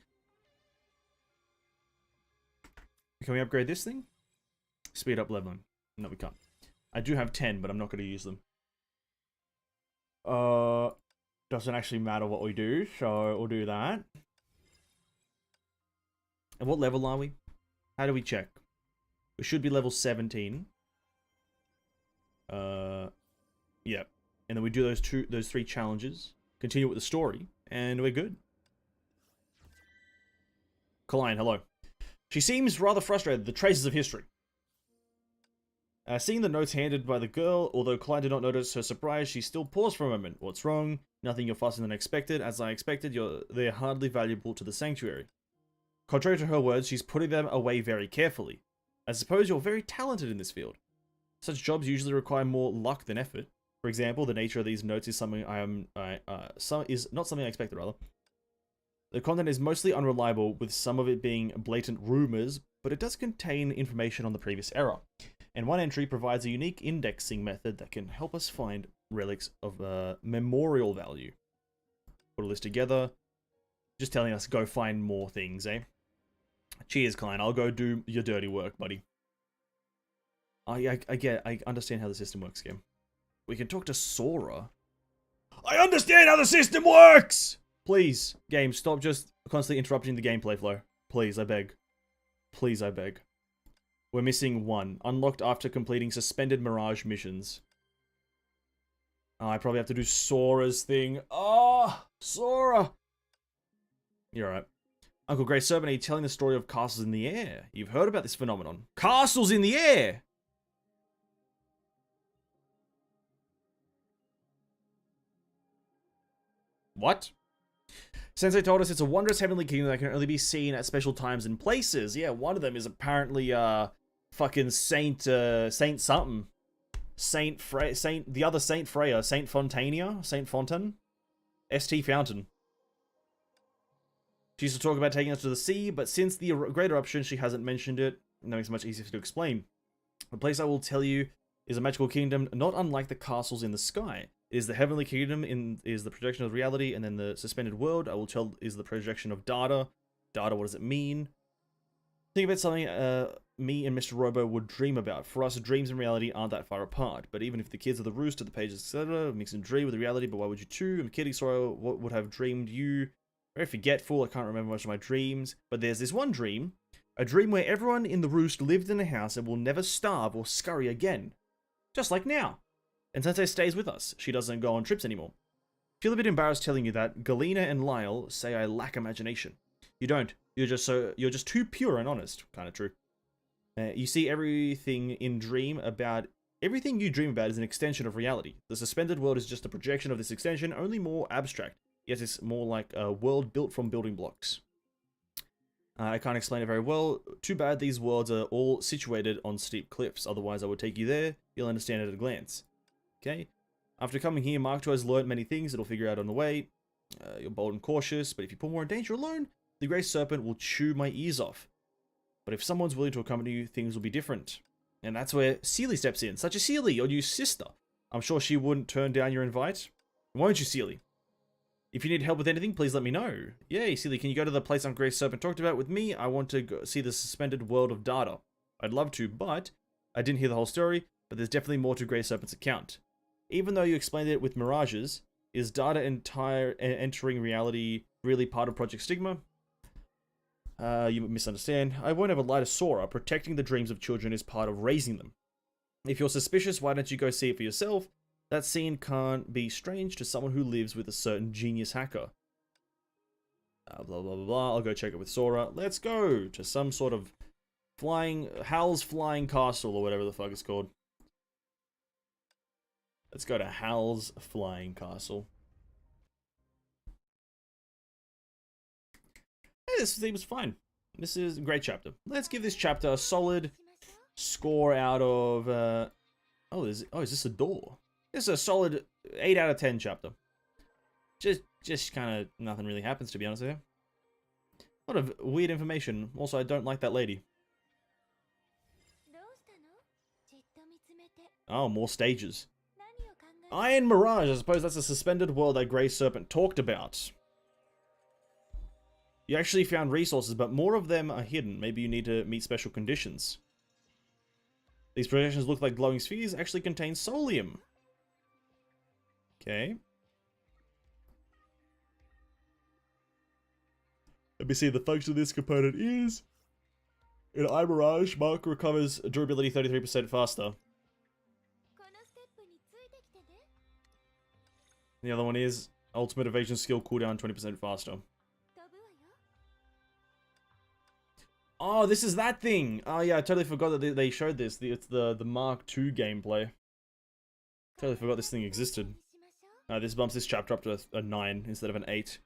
[SPEAKER 1] Can we upgrade this thing? Speed up leveling. No, we can't. I do have 10, but I'm not going to use them. Doesn't actually matter what we do, so we'll do that. And what level are we? How do we check? We should be level 17. Yeah. And then we do those 3 challenges. Continue with the story, and we're good. Colleen, hello. She seems rather frustrated. The traces of history. Seeing the notes handed by the girl, although Clyde did not notice her surprise, she still paused for a moment. What's wrong? Nothing you're faster than expected. As I expected, they're hardly valuable to the Sanctuary. Contrary to her words, she's putting them away very carefully. I suppose you're very talented in this field. Such jobs usually require more luck than effort. For example, the nature of these notes is something is not something I expected, rather. The content is mostly unreliable, with some of it being blatant rumors, but it does contain information on the previous era. And one entry provides a unique indexing method that can help us find relics of memorial value. Put a list together. Just telling us go find more things, eh? Cheers, Klein. I'll go do your dirty work, buddy. I understand how the system works, game. We can talk to Sora. I understand how the system works! Please, game, stop just constantly interrupting the gameplay flow. Please, I beg. Please, I beg. We're missing one. Unlocked after completing suspended Mirage missions. Oh, I probably have to do Sora's thing. Oh, Sora! You're alright. Uncle Grey Serpent, are you telling the story of castles in the air? You've heard about this phenomenon. Castles in the air! What? Sensei told us it's a wondrous heavenly kingdom that can only be seen at special times and places. Yeah, one of them is apparently, fucking Saint something. The other Saint Freya, Saint Fontania? Saint Fontaine? ST Fountain. She used to talk about taking us to the sea, but since the Great Eruption, she hasn't mentioned it. That makes it much easier to explain. The place I will tell you is a magical kingdom, not unlike the castles in the sky. It is the heavenly kingdom, is the projection of reality, and then the suspended world, I will tell, is the projection of data. Data, what does it mean? Think about something me and Mr. Robo would dream about. For us, dreams and reality aren't that far apart. But even if the kids of the roost, to the pages, etc., mix and dream with the reality, but why would you too? I'm kidding, Sora, what would have dreamed you? Very forgetful, I can't remember much of my dreams. But there's this one dream. A dream where everyone in the roost lived in a house and will never starve or scurry again. Just like now. And Sensei stays with us. She doesn't go on trips anymore. Feel a bit embarrassed telling you that. Galena and Lyle say I lack imagination. You don't. You're just too pure and honest. Kind of true. You see everything you dream about is an extension of reality. The suspended world is just a projection of this extension, only more abstract. Yet it's more like a world built from building blocks. I can't explain it very well. Too bad these worlds are all situated on steep cliffs. Otherwise I would take you there. You'll understand it at a glance. Okay? After coming here, Mark II has learned many things it'll figure out on the way. You're bold and cautious, but if you put more in danger alone, the Grey Serpent will chew my ears off. But if someone's willing to accompany you, things will be different. And that's where Seely steps in. Such as Seely, your new sister. I'm sure she wouldn't turn down your invite. Won't you, Seely? If you need help with anything, please let me know. Yay, Seely, can you go to the place Grey Serpent talked about with me? I want to go see the suspended world of data. I'd love to, but I didn't hear the whole story, but there's definitely more to Grey Serpent's account. Even though you explained it with mirages, is data entering reality really part of Project Stigma? You misunderstand. I won't ever lie to Sora. Protecting the dreams of children is part of raising them. If you're suspicious, why don't you go see it for yourself? That scene can't be strange to someone who lives with a certain genius hacker. Blah, blah, blah, blah. I'll go check it with Sora. Let's go to some sort of Hal's Flying Castle, or whatever the fuck it's called. Let's go to Hal's Flying Castle. Hey, this theme was fine. This is a great chapter. Let's give this chapter a solid score out of... is this a door? This is a solid 8 out of 10 chapter. Just kind of nothing really happens, to be honest with you. A lot of weird information. Also, I don't like that lady. Oh, more stages. Iron Mirage, I suppose that's a suspended world that Grey Serpent talked about. You actually found resources, but more of them are hidden. Maybe you need to meet special conditions. These projections look like glowing spheres, actually contain solium. Okay. Let me see, the function of this component is... In Iron Mirage, Mark recovers durability 33% faster. The other one is ultimate evasion skill cooldown 20% faster. Oh, this is that thing! Oh yeah, I totally forgot that they showed this. It's the Mark II gameplay. Totally forgot this thing existed. This bumps this chapter up to a 9 instead of an 8.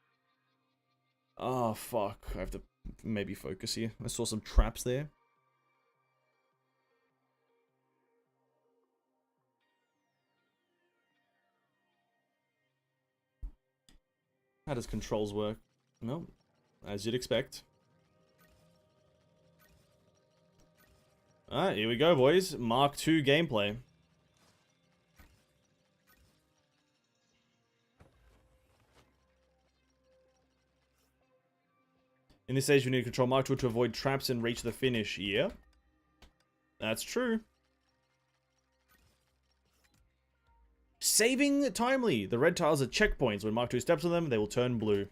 [SPEAKER 1] Oh fuck, I have to maybe focus here. I saw some traps there. How does controls work? No, as you'd expect. Alright, here we go, boys. Mark II gameplay. In this stage, we need to control Mark II to avoid traps and reach the finish. Yeah, that's true. Saving timely. The red tiles are checkpoints. When Mark II steps on them, they will turn blue.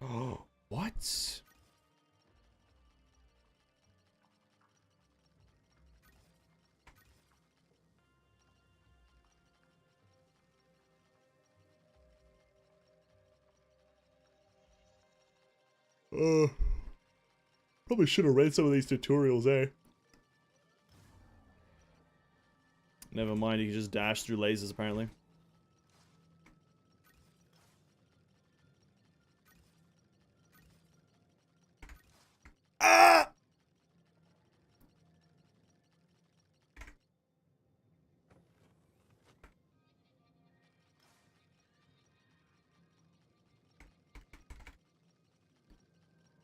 [SPEAKER 1] Oh, what? Probably should have read some of these tutorials, eh? Never mind, you can just dash through lasers, apparently. Ah!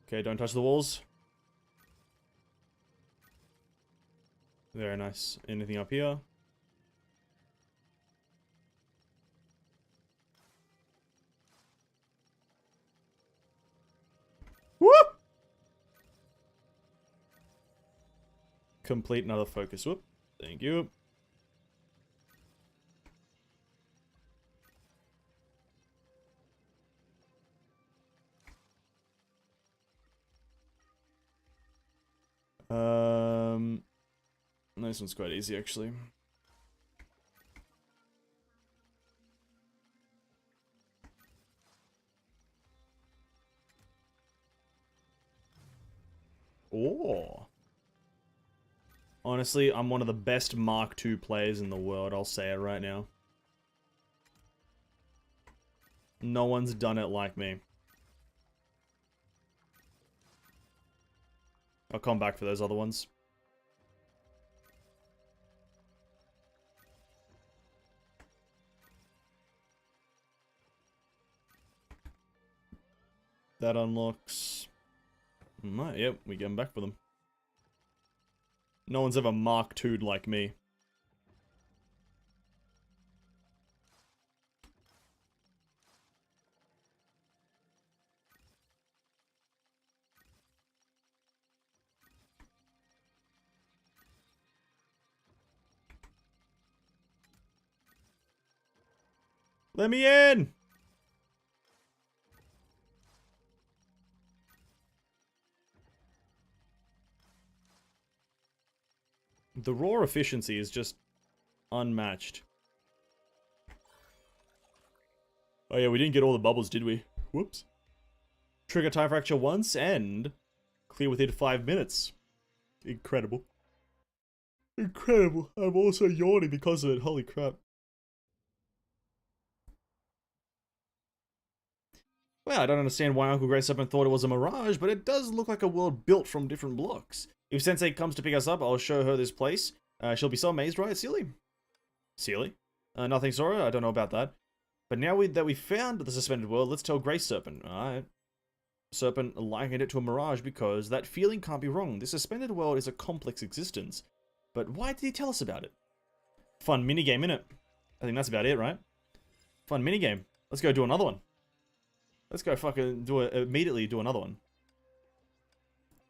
[SPEAKER 1] Okay, don't touch the walls. Very nice. Anything up here? Whoop! Complete another focus. Whoop. Thank you. This one's quite easy, actually. Oh. Honestly, I'm one of the best Mark II players in the world. I'll say it right now. No one's done it like me. I'll come back for those other ones. That unlocks... Right, yep, we get them back for them. No one's ever Mark II'd like me. Let me in! The raw efficiency is just unmatched. Oh yeah, we didn't get all the bubbles, did we? Whoops. Trigger time fracture once and clear within 5 minutes. Incredible. Incredible. I'm also yawning because of it. Holy crap. Well, I don't understand why Uncle Grey Serpent thought it was a mirage, but it does look like a world built from different blocks. If Sensei comes to pick us up, I'll show her this place. She'll be so amazed, right, Sealy? Sealy? Nothing, Sora. I don't know about that. But now that we found the suspended world, let's tell Grey Serpent. Alright. Serpent likened it to a mirage because that feeling can't be wrong. This suspended world is a complex existence. But why did he tell us about it? Fun minigame, innit? I think that's about it, right? Fun minigame. Let's go do another one. Let's go fucking immediately do another one.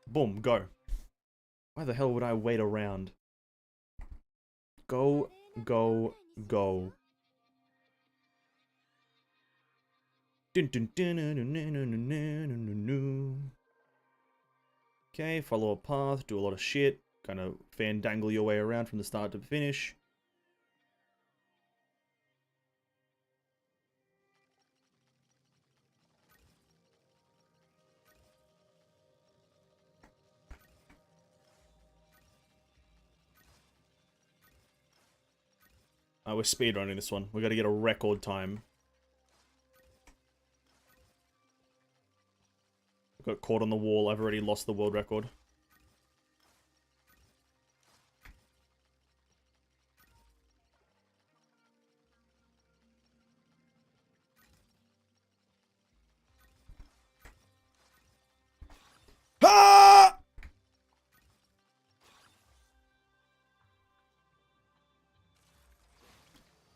[SPEAKER 1] Boom, go. Why the hell would I wait around? Go, go, go. Okay, follow a path, do a lot of shit. Kind of fandangle your way around from the start to finish. We're speedrunning this one. We gotta get a record time. Got caught on the wall. I've already lost the world record.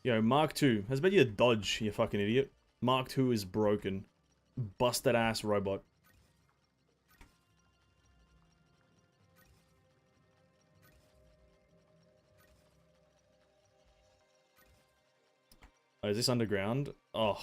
[SPEAKER 1] Yo, Mark 2. Has been your dodge, you fucking idiot. Mark 2 is broken. Busted ass robot. Oh, is this underground? Ugh.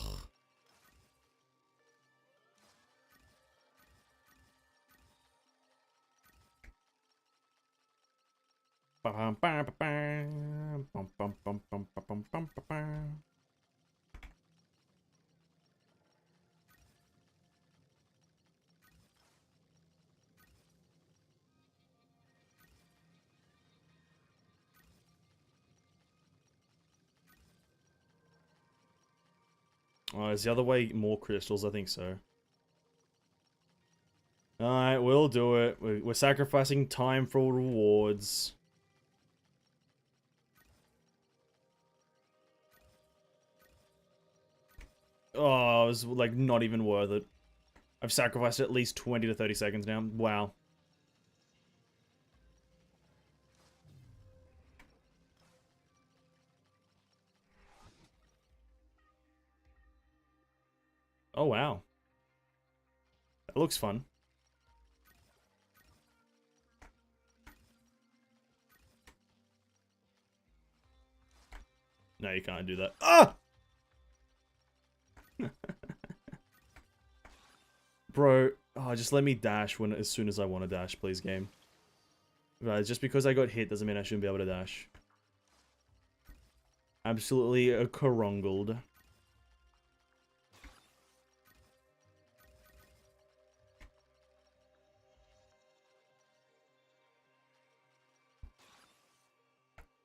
[SPEAKER 1] Oh, is the other way more crystals? I think so. Alright, we'll do it. We're sacrificing time for rewards. Oh, it was like not even worth it. I've sacrificed at least 20 to 30 seconds now. Wow. Oh, wow. That looks fun. No, you can't do that. Ah! Bro, oh, just let me dash as soon as I want to dash, please, game. Right, just because I got hit doesn't mean I shouldn't be able to dash. Absolutely corongled.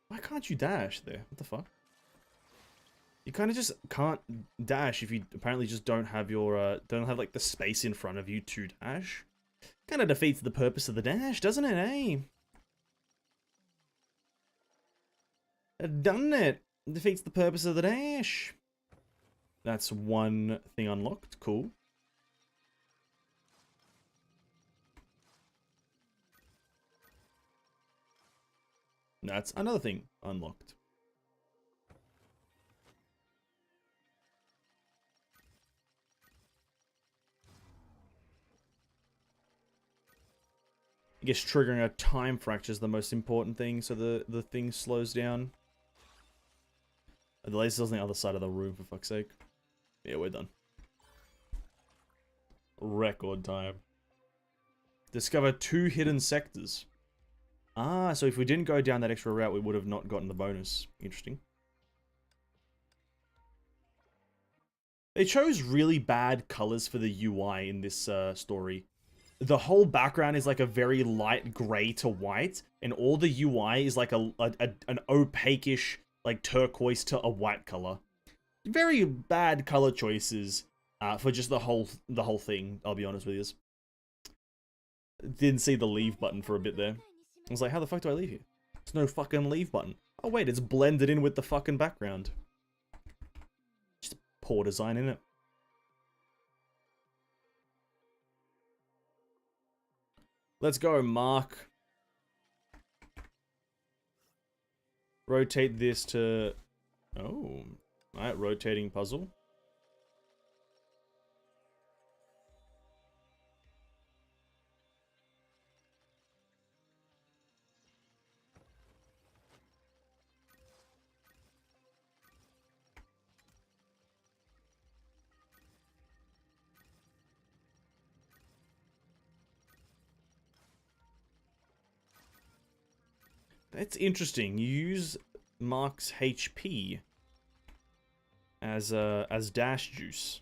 [SPEAKER 1] Why can't you dash there? What the fuck? You kind of just can't dash if you apparently just don't have your, don't have like the space in front of you to dash. Kind of defeats the purpose of the dash, doesn't it, eh? Doesn't it? Defeats the purpose of the dash. That's one thing unlocked. Cool. That's another thing unlocked. I guess triggering a time fracture is the most important thing, so the thing slows down. The laser's on the other side of the room, for fuck's sake. Yeah, we're done. Record time. Discover 2 hidden sectors. Ah, so if we didn't go down that extra route, we would have not gotten the bonus. Interesting. They chose really bad colors for the UI in this story. The whole background is like a very light gray to white, and all the UI is like an opaque-ish, like turquoise to a white color. Very bad color choices for just the whole thing, I'll be honest with you. Didn't see the leave button for a bit there. I was like, how the fuck do I leave here? There's no fucking leave button. Oh wait, it's blended in with the fucking background. Just poor design, innit? Let's go, Mark. Rotate this to... Oh. Alright, rotating puzzle. That's interesting. You use Mark's HP as dash juice.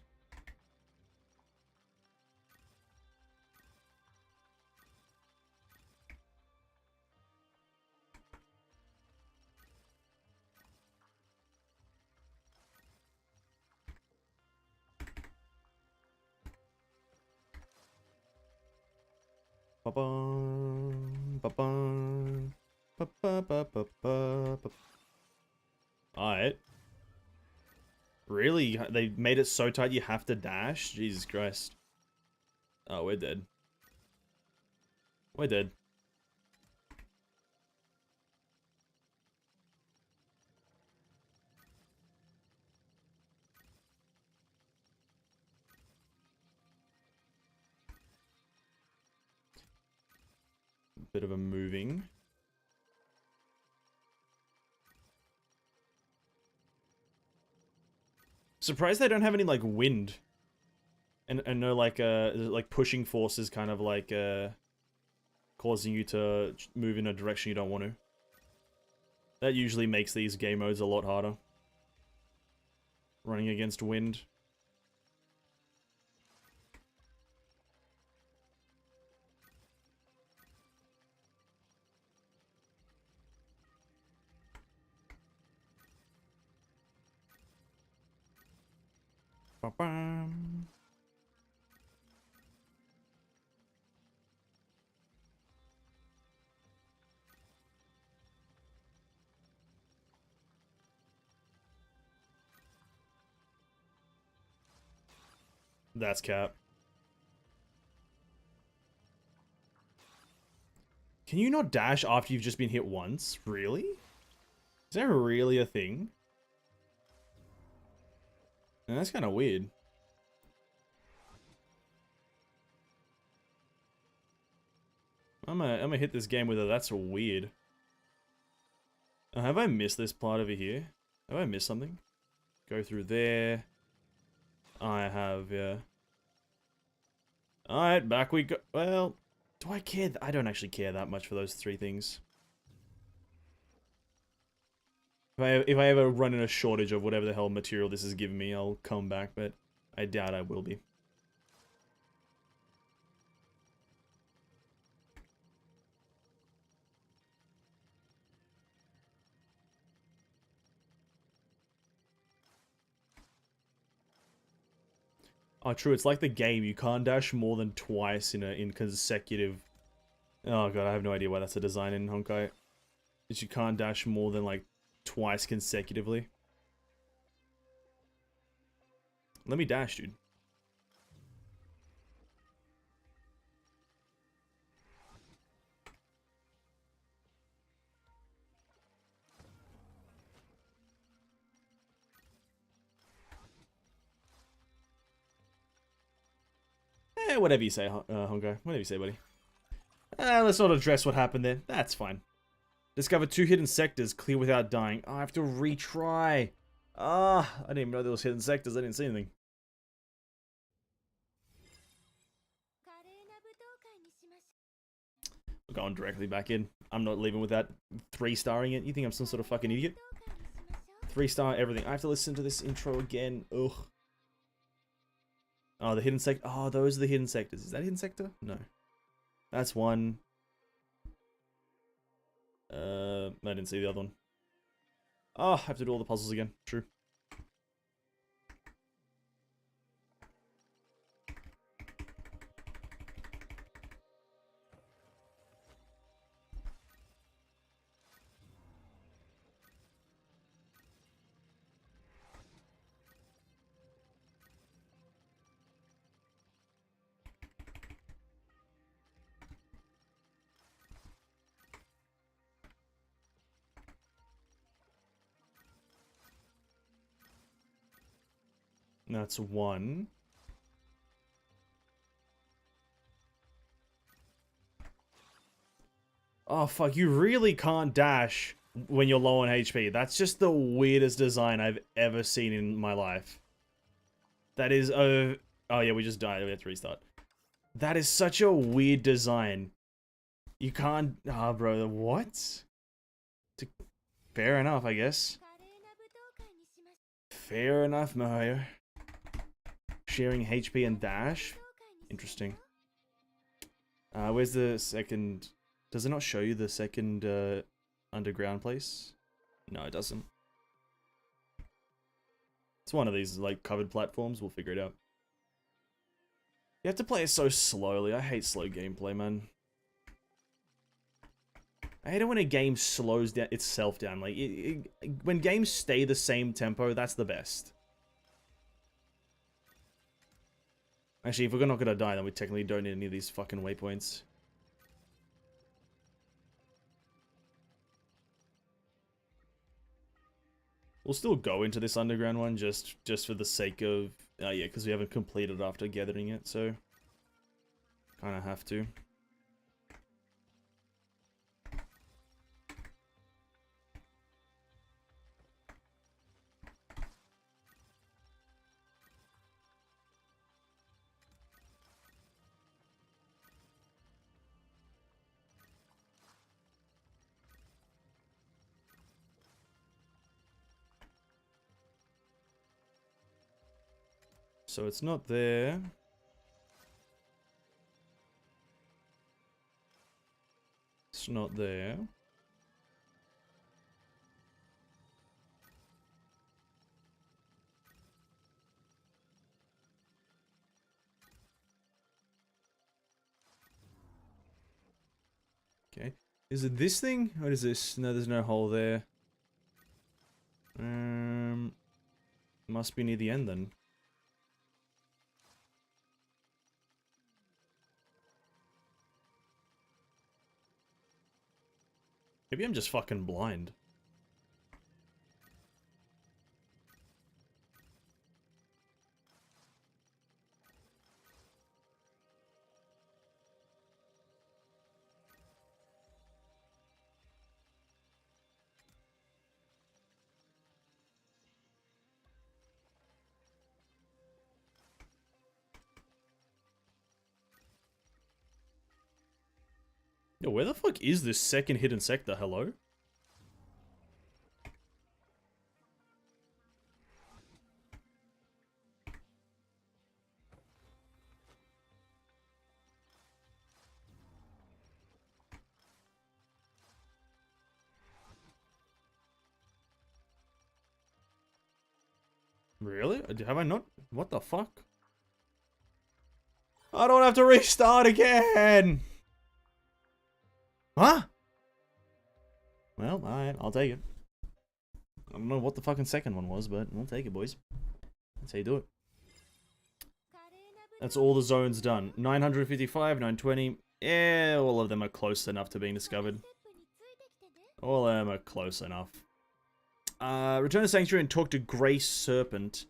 [SPEAKER 1] Ba-bum, ba-bum. Alright. Really? They made it so tight you have to dash? Jesus Christ. Oh, we're dead. We're dead. bit of a moving. Surprised they don't have any, like, wind. And no, like pushing forces kind of, like, causing you to move in a direction you don't want to. That usually makes these game modes a lot harder. Running against wind. Ba-bam. That's cap. Can you not dash after you've just been hit once? Really? Is that really a thing? And that's kind of weird. I'm gonna hit this game with a that's weird. Have I missed this part over here? Have I missed something? Go through there. I have, yeah. Alright, back we go. Well, do I care? I don't actually care that much for those three things. If I ever run in a shortage of whatever the hell material this is giving me, I'll come back, but I doubt I will be. Oh, true. It's like the game. You can't dash more than twice in consecutive. Oh god, I have no idea why that's a design in Honkai. That you can't dash more than like twice consecutively. Let me dash, dude. Whatever you say, Honkai. Whatever you say, buddy. Let's not address what happened there. That's fine. Discover 2 hidden sectors. Clear without dying. Oh, I have to retry. Ah, I didn't even know there was hidden sectors. I didn't see anything. We're going directly back in. I'm not leaving without 3-starring it. You think I'm some sort of fucking idiot? 3-star everything. I have to listen to this intro again. Ugh. Oh, the hidden sector. Oh, those are the hidden sectors. Is that hidden sector? No. That's one. I didn't see the other one. Oh, I have to do all the puzzles again. True. That's one. Oh, fuck. You really can't dash when you're low on HP. That's just the weirdest design I've ever seen in my life. That is... oh, yeah, we just died. We have to restart. That is such a weird design. You can't... Ah, bro, what? Fair enough, I guess. Fair enough, Mario. Sharing HP and dash? Interesting. Where's the second... Does it not show you the second underground place? No, it doesn't. It's one of these, like, covered platforms. We'll figure it out. You have to play it so slowly. I hate slow gameplay, man. I hate it when a game slows down itself down. Like, when games stay the same tempo, that's the best. Actually, if we're not gonna die, then we technically don't need any of these fucking waypoints. We'll still go into this underground one just for the sake of... yeah, because we haven't completed after gathering it, so... kind of have to. So it's not there. It's not there. Okay. Is it this thing? What is this? No, there's no hole there. Must be near the end then. Maybe I'm just fucking blind. Yo, where the fuck is this second hidden sector? Hello? Really? Have I not? What the fuck? I don't have to restart again! Huh? Well, alright, I'll take it. I don't know what the fucking second one was, but we'll take it, boys. That's how you do it. That's all the zones done. 955, 920. Yeah, all of them are close enough to being discovered. All of them are close enough. Return to Sanctuary and talk to Grey Serpent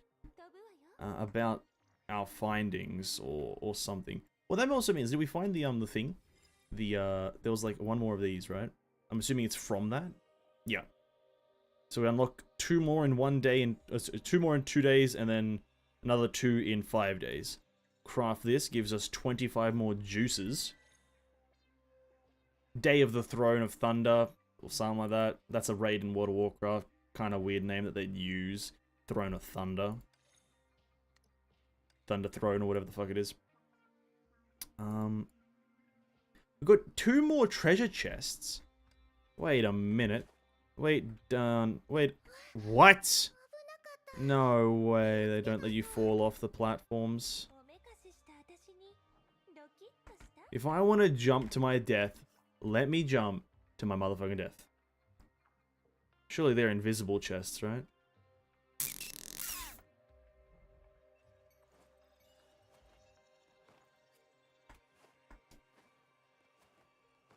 [SPEAKER 1] about our findings or something. Well, that also means, did we find the thing? There was like one more of these, right? I'm assuming it's from that. Yeah. So we unlock 2 more in 1 day, and 2 more in 2 days, and then another 2 in 5 days. Craft this gives us 25 more juices. Day of the Throne of Thunder, or something like that. That's a raid in World of Warcraft. Kind of weird name that they'd use. Throne of Thunder. Thunder Throne, or whatever the fuck it is. We've got 2 more treasure chests. Wait a minute. Wait, what? No way, they don't let you fall off the platforms. If I want to jump to my death, let me jump to my motherfucking death. Surely they're invisible chests, right?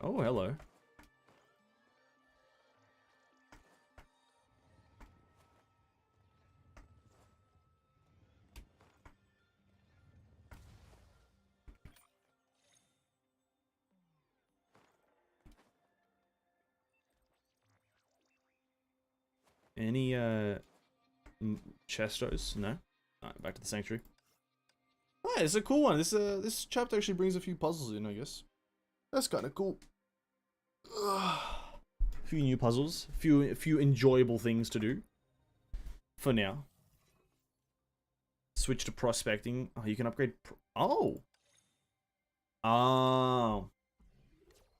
[SPEAKER 1] Oh, hello. Any, chestos? No? Alright, back to the sanctuary. Oh, it's a cool one. This chapter actually brings a few puzzles in, I guess. That's kind of cool. A few new puzzles. A few enjoyable things to do. For now. Switch to prospecting. Oh, you can upgrade... Oh! Oh.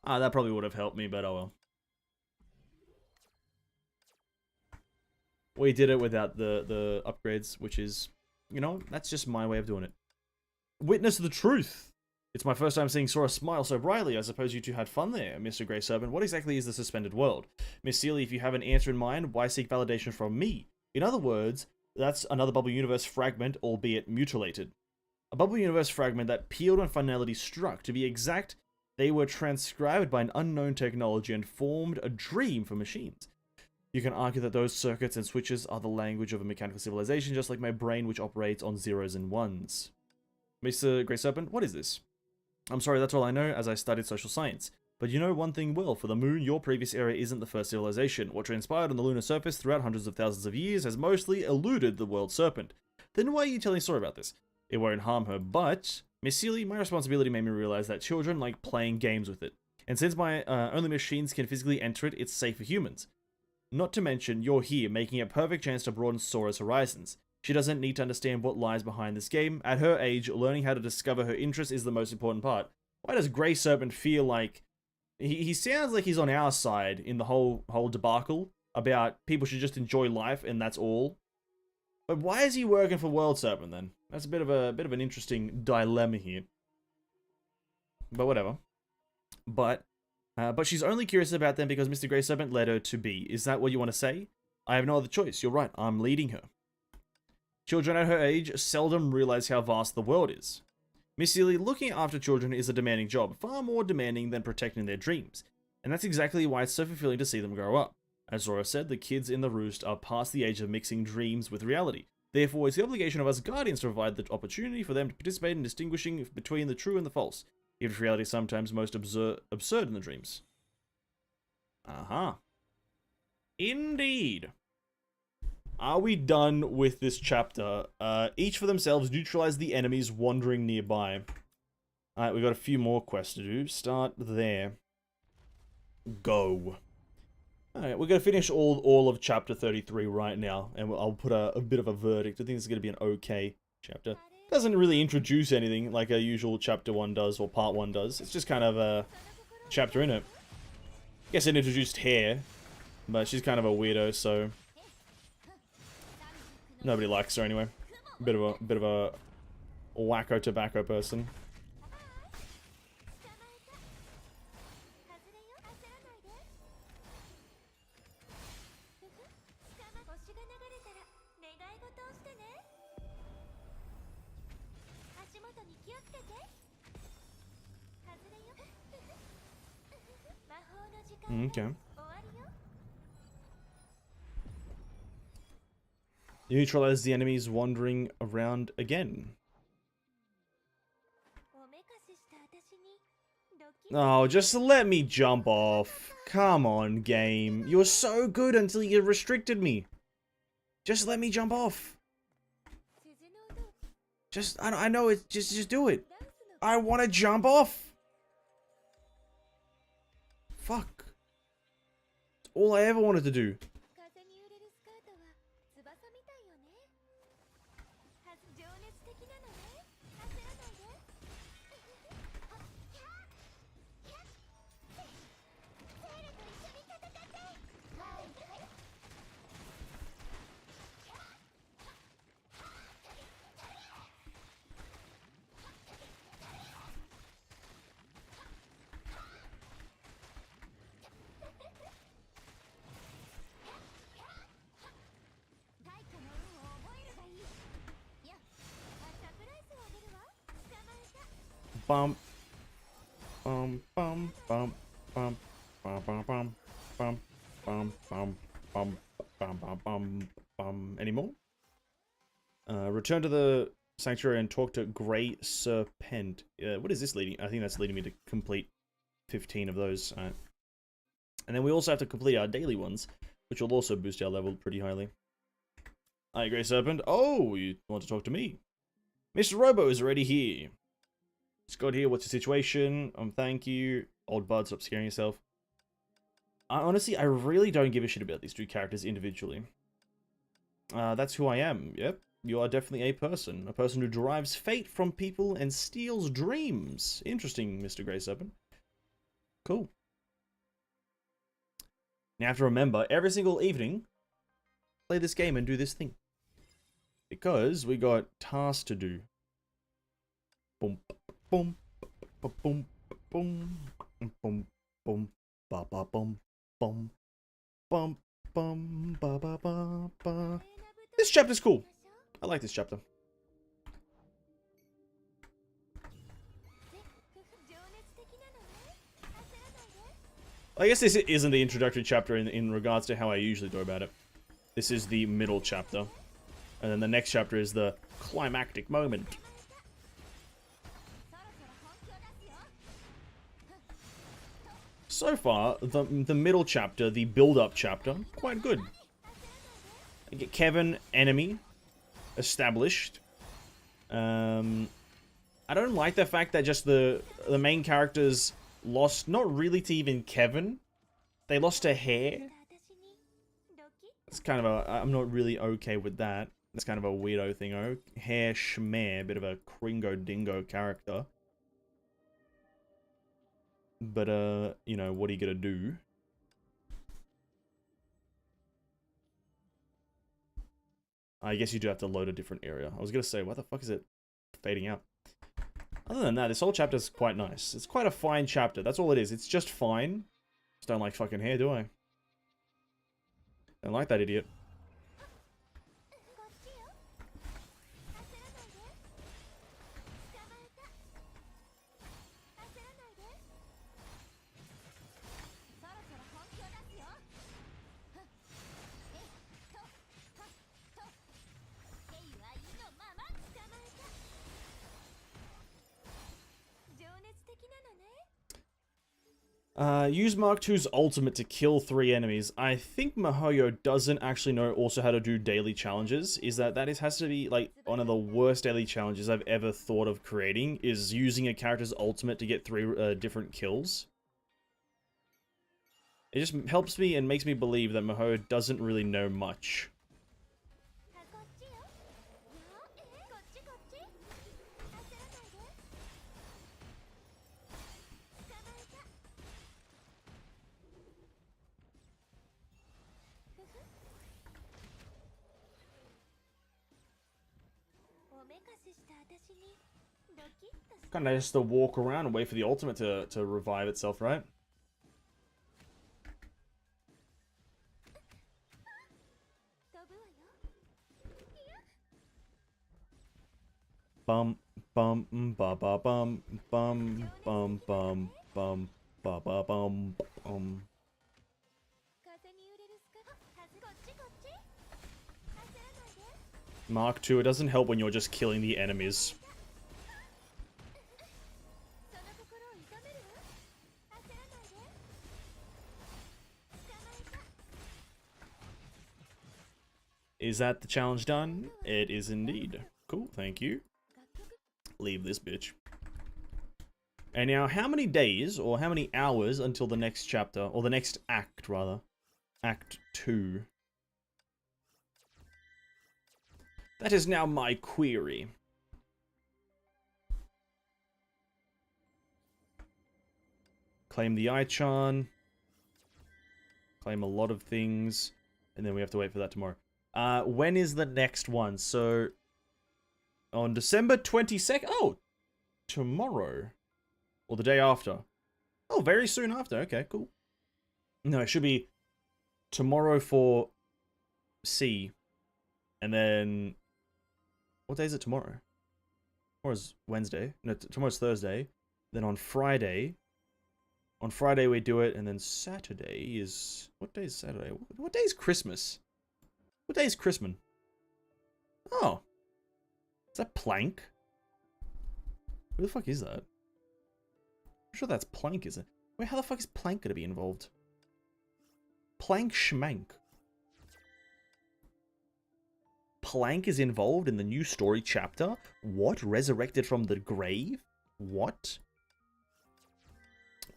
[SPEAKER 1] Ah, that probably would have helped me, but oh well. We did it without the upgrades, which is, you know, that's just my way of doing it. Witness the truth. It's my first time seeing Sora smile so brightly. I suppose you two had fun there, Mr. Grey Serpent. What exactly is the suspended world? Miss Seeley, if you have an answer in mind, why seek validation from me? In other words, that's another Bubble Universe fragment, albeit mutilated. A Bubble Universe fragment that peeled when finality struck. To be exact, they were transcribed by an unknown technology and formed a dream for machines. You can argue that those circuits and switches are the language of a mechanical civilization, just like my brain, which operates on zeros and ones. Mr. Grey Serpent, what is this? I'm sorry, that's all I know, as I studied social science. But you know one thing well, for the moon, your previous area isn't the first civilization. What transpired on the lunar surface throughout hundreds of thousands of years has mostly eluded the world serpent. Then why are you telling Sora about this? It won't harm her, but... Miss Seeley, my responsibility made me realize that children like playing games with it. And since my only machines can physically enter it, it's safe for humans. Not to mention, you're here, making a perfect chance to broaden Sora's horizons. She doesn't need to understand what lies behind this game. At her age, learning how to discover her interest is the most important part. Why does Grey Serpent feel like... He sounds like he's on our side in the whole debacle about people should just enjoy life and that's all. But why is he working for World Serpent then? That's a bit of an interesting dilemma here. But whatever. But she's only curious about them because Mr. Grey Serpent led her to be. Is that what you want to say? I have no other choice. You're right. I'm leading her. Children at her age seldom realize how vast the world is. Miss Seeley, looking after children is a demanding job, far more demanding than protecting their dreams. And that's exactly why it's so fulfilling to see them grow up. As Zora said, the kids in the roost are past the age of mixing dreams with reality. Therefore, it's the obligation of us guardians to provide the opportunity for them to participate in distinguishing between the true and the false, even if reality is sometimes most absurd in the dreams. Aha. Indeed. Are we done with this chapter? Each for themselves neutralize the enemies wandering nearby. Alright, we've got a few more quests to do. Start there. Go. Alright, we're going to finish all of chapter 33 right now, and I'll put a bit of a verdict. I think this is going to be an okay chapter. Doesn't really introduce anything like a usual chapter 1 does, or part 1 does. It's just kind of a chapter in it. I guess it introduced Hair, but she's kind of a weirdo, so... Nobody likes her anyway. Bit of a wacko tobacco person. Okay. Neutralize the enemies wandering around again. Oh, just let me jump off. Come on, game. You were so good until you restricted me. Just let me jump off. I know it. Just do it. I want to jump off. Fuck. It's all I ever wanted to do. Bum. Bum bum bum bum bum bum bum bum bum bum bum bum bum bum bum. Any more? Return to the sanctuary and talk to Grey Serpent. What is this leading? I think that's leading me to complete 15 of those. And then we also have to complete our daily ones, which will also boost our level pretty highly. Hi, Grey Serpent. Oh, you want to talk to me? Mr. Robo is already here. Scott here, what's your situation? Thank you. Old bud, stop scaring yourself. Honestly, I really don't give a shit about these two characters individually. That's who I am, yep. You are definitely a person who derives fate from people and steals dreams. Interesting, Mr. Grey Serpent. Cool. Now I have to remember, every single evening, play this game and do this thing. Because we got tasks to do. Boom. Boom, boom, boom, boom, boom, ba ba boom, boom, bum, bum, ba ba ba ba. This chapter's cool. I like this chapter. I guess this isn't the introductory chapter in regards to how I usually go about it. This is the middle chapter, and then the next chapter is the climactic moment. So far, the middle chapter, the build-up chapter, quite good. I get Kevin, enemy, established. I don't like the fact that just the main characters lost, not really to even Kevin. They lost to Hair. It's kind of I'm not really okay with that. That's kind of a weirdo thingo. Hair schmare, bit of a Kringo Dingo character. But, you know, what are you gonna do? I guess you do have to load a different area. I was gonna say, what the fuck is it fading out? Other than that, this whole chapter is quite nice. It's quite a fine chapter. That's all it is. It's just fine. Just don't like fucking hair, do I? Don't like that idiot. Use Mark II's ultimate to kill 3 enemies. I think Mihoyo doesn't actually know also how to do daily challenges. Has to be like one of the worst daily challenges I've ever thought of creating, is using a character's ultimate to get 3 different kills. It just helps me and makes me believe that Mihoyo doesn't really know much. Kind of just to walk around and wait for the ultimate to revive itself, right? Bum bum ba ba bum bum bum bum bum ba ba bum bum. Mark II, it doesn't help when you're just killing the enemies. Is that the challenge done? It is indeed. Cool, thank you. Leave this bitch. And now, how many days, or how many hours until the next chapter, or the next act, rather? Act 2. That is now my query. Claim the Ichan. Claim a lot of things. And then we have to wait for that tomorrow. When is the next one? So, on December 22nd? Oh! Tomorrow. Or the day after. Oh, very soon after. Okay, cool. No, it should be tomorrow for C. And then... What day is it tomorrow? Tomorrow's Wednesday. No, tomorrow's Thursday. Then on Friday... On Friday we do it, and then Saturday is... What day is Saturday? What day is Christmas? What day is Christmas? Oh. Is that Plank? Who the fuck is that? I'm sure that's Plank, isn't it? Wait, how the fuck is Plank gonna be involved? Plank Schmank. Plank is involved in the new story chapter? What? Resurrected from the grave? What?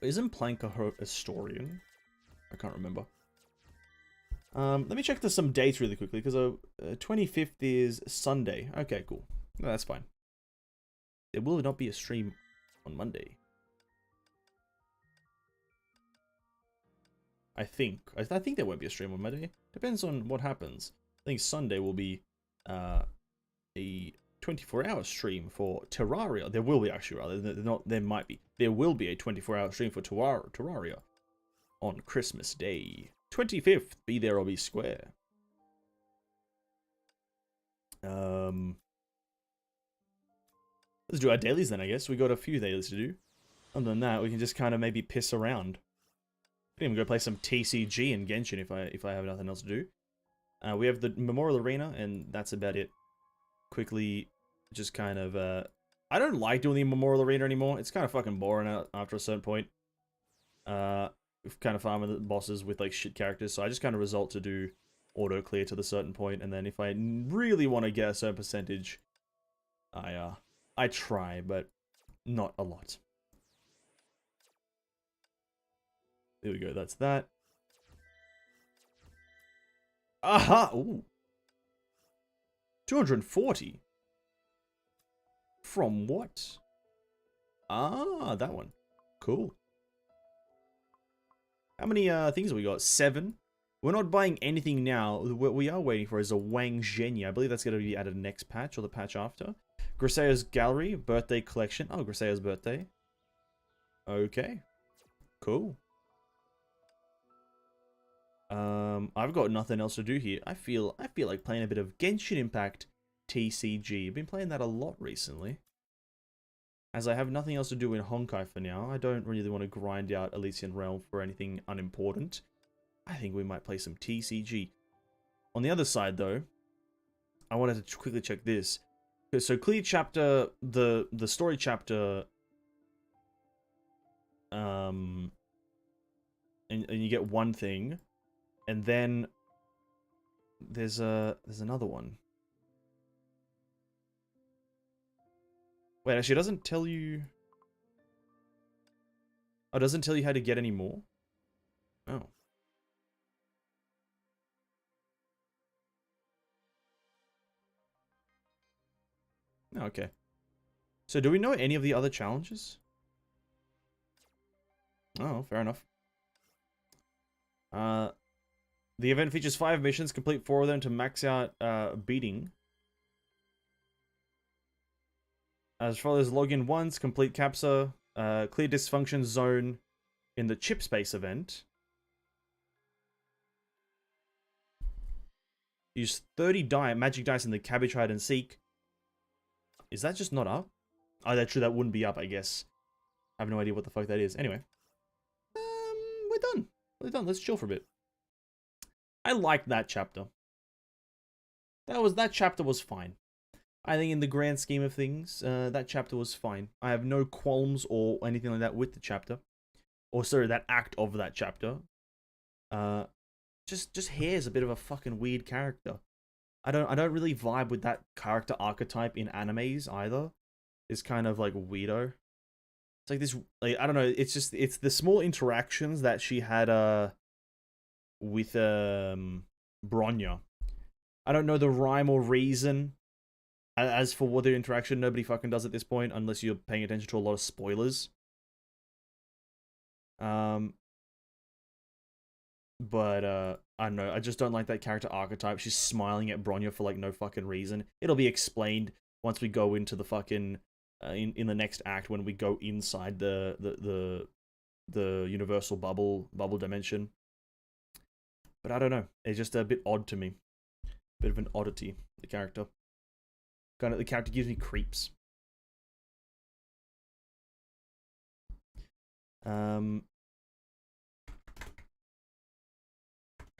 [SPEAKER 1] Isn't Plank a historian? I can't remember. Let me check some dates really quickly, because 25th is Sunday. Okay, cool. No, that's fine. There will not be a stream on Monday. I think there won't be a stream on Monday. Depends on what happens. I think Sunday will be a 24-hour stream for Terraria. There will be, actually, rather. There might be. There will be a 24-hour stream for Terraria on Christmas Day. 25th, be there or be square. Let's do our dailies then, I guess. We got a few dailies to do. Other than that, we can just kind of maybe piss around. I can even go play some TCG and Genshin if I have nothing else to do. We have the Memorial Arena, and that's about it. Quickly, just kind of, I don't like doing the Memorial Arena anymore. It's kind of fucking boring after a certain point. We've kind of farmed the bosses with, like, shit characters, so I just kind of result to do auto-clear to the certain point, and then if I really want to get a certain percentage, I try, but not a lot. There we go, that's that. Aha! Ooh. 240? From what? Ah, that one. Cool. How many things have we got? 7. We're not buying anything now. What we are waiting for is a Wang Zhenya. I believe that's going to be added next patch or the patch after. Grisea's Gallery, birthday collection. Oh, Grisea's birthday. Okay. Cool. I've got nothing else to do here. I feel like playing a bit of Genshin Impact TCG. I've been playing that a lot recently. As I have nothing else to do in Honkai for now, I don't really want to grind out Elysian Realm for anything unimportant. I think we might play some TCG. On the other side, though, I wanted to quickly check this. So clear chapter, the story chapter, and you get one thing, and then there's another one. Wait, actually, it doesn't tell you. Oh, it doesn't tell you how to get any more? Oh. Okay. So do we know any of the other challenges? Oh, fair enough. The event features 5 missions. Complete 4 of them to max out beating. As far as login once, complete capture, clear dysfunction zone in the chip space event. Use 30 magic dice in the cabbage hide and seek. Is that just not up? Oh, that's true. That wouldn't be up, I guess. I have no idea what the fuck that is. Anyway, we're done. We're done. Let's chill for a bit. I liked that chapter. That chapter was fine. I think in the grand scheme of things, that chapter was fine. I have no qualms or anything like that with the chapter. Or sorry, that act of that chapter. Just Hair's a bit of a fucking weird character. I don't really vibe with that character archetype in animes either. It's kind of like weirdo. It's like this, like, I don't know, it's the small interactions that she had with Bronya. I don't know the rhyme or reason. As for what the interaction, nobody fucking does at this point unless you're paying attention to a lot of spoilers. But I don't know, I just don't like that character archetype. She's smiling at Bronya for like no fucking reason. It'll be explained once we go into the fucking in the next act when we go inside the universal bubble dimension. But I don't know, it's just a bit odd to me. Bit of an oddity, the character. The character gives me creeps.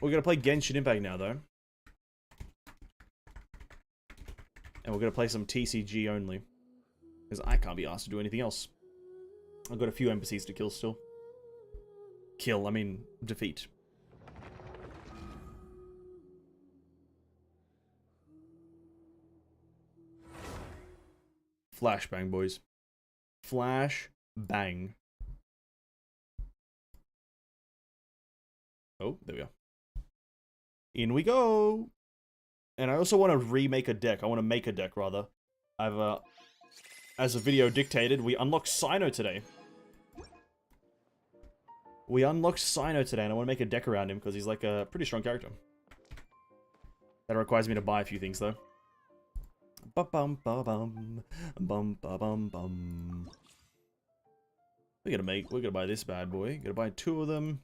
[SPEAKER 1] We're gonna play Genshin Impact now, though. And we're gonna play some TCG only. Because I can't be asked to do anything else. I've got a few NPCs to kill still. Kill, I mean, defeat. Flashbang, boys. Flash bang. Oh, there we go. In we go. And I also want to remake a deck. I want to make a deck, rather. I've, as the video dictated, we unlocked Cyno today. We unlocked Cyno today, and I want to make a deck around him, because he's like a pretty strong character. That requires me to buy a few things, though. Ba-bum, ba-bum, bum, ba-bum, bum. We're gonna buy this bad boy. Gonna buy 2 of them.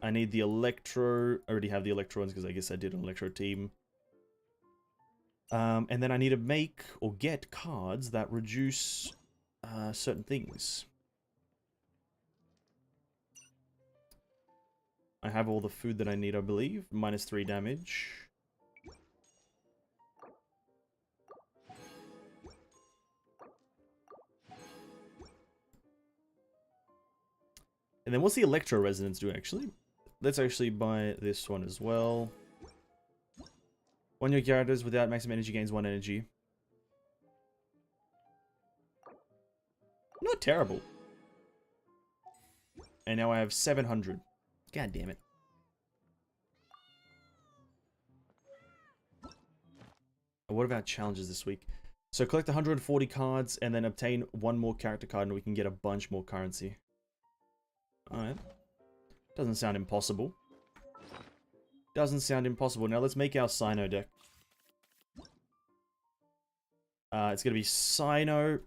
[SPEAKER 1] I need the Electro. I already have the Electro ones because I guess I did an Electro team. And then I need to make or get cards that reduce certain things. I have all the food that I need, I believe. -3 damage. And then what's the Electro Resonance do, actually? Let's actually buy this one as well. One of your characters without maximum energy gains 1 energy. Not terrible. And now I have 700. God damn it. What about challenges this week? So collect 140 cards and then obtain one more character card and we can get a bunch more currency. Alright. Doesn't sound impossible. Doesn't sound impossible. Now let's make our Cyno deck. It's going to be Cyno.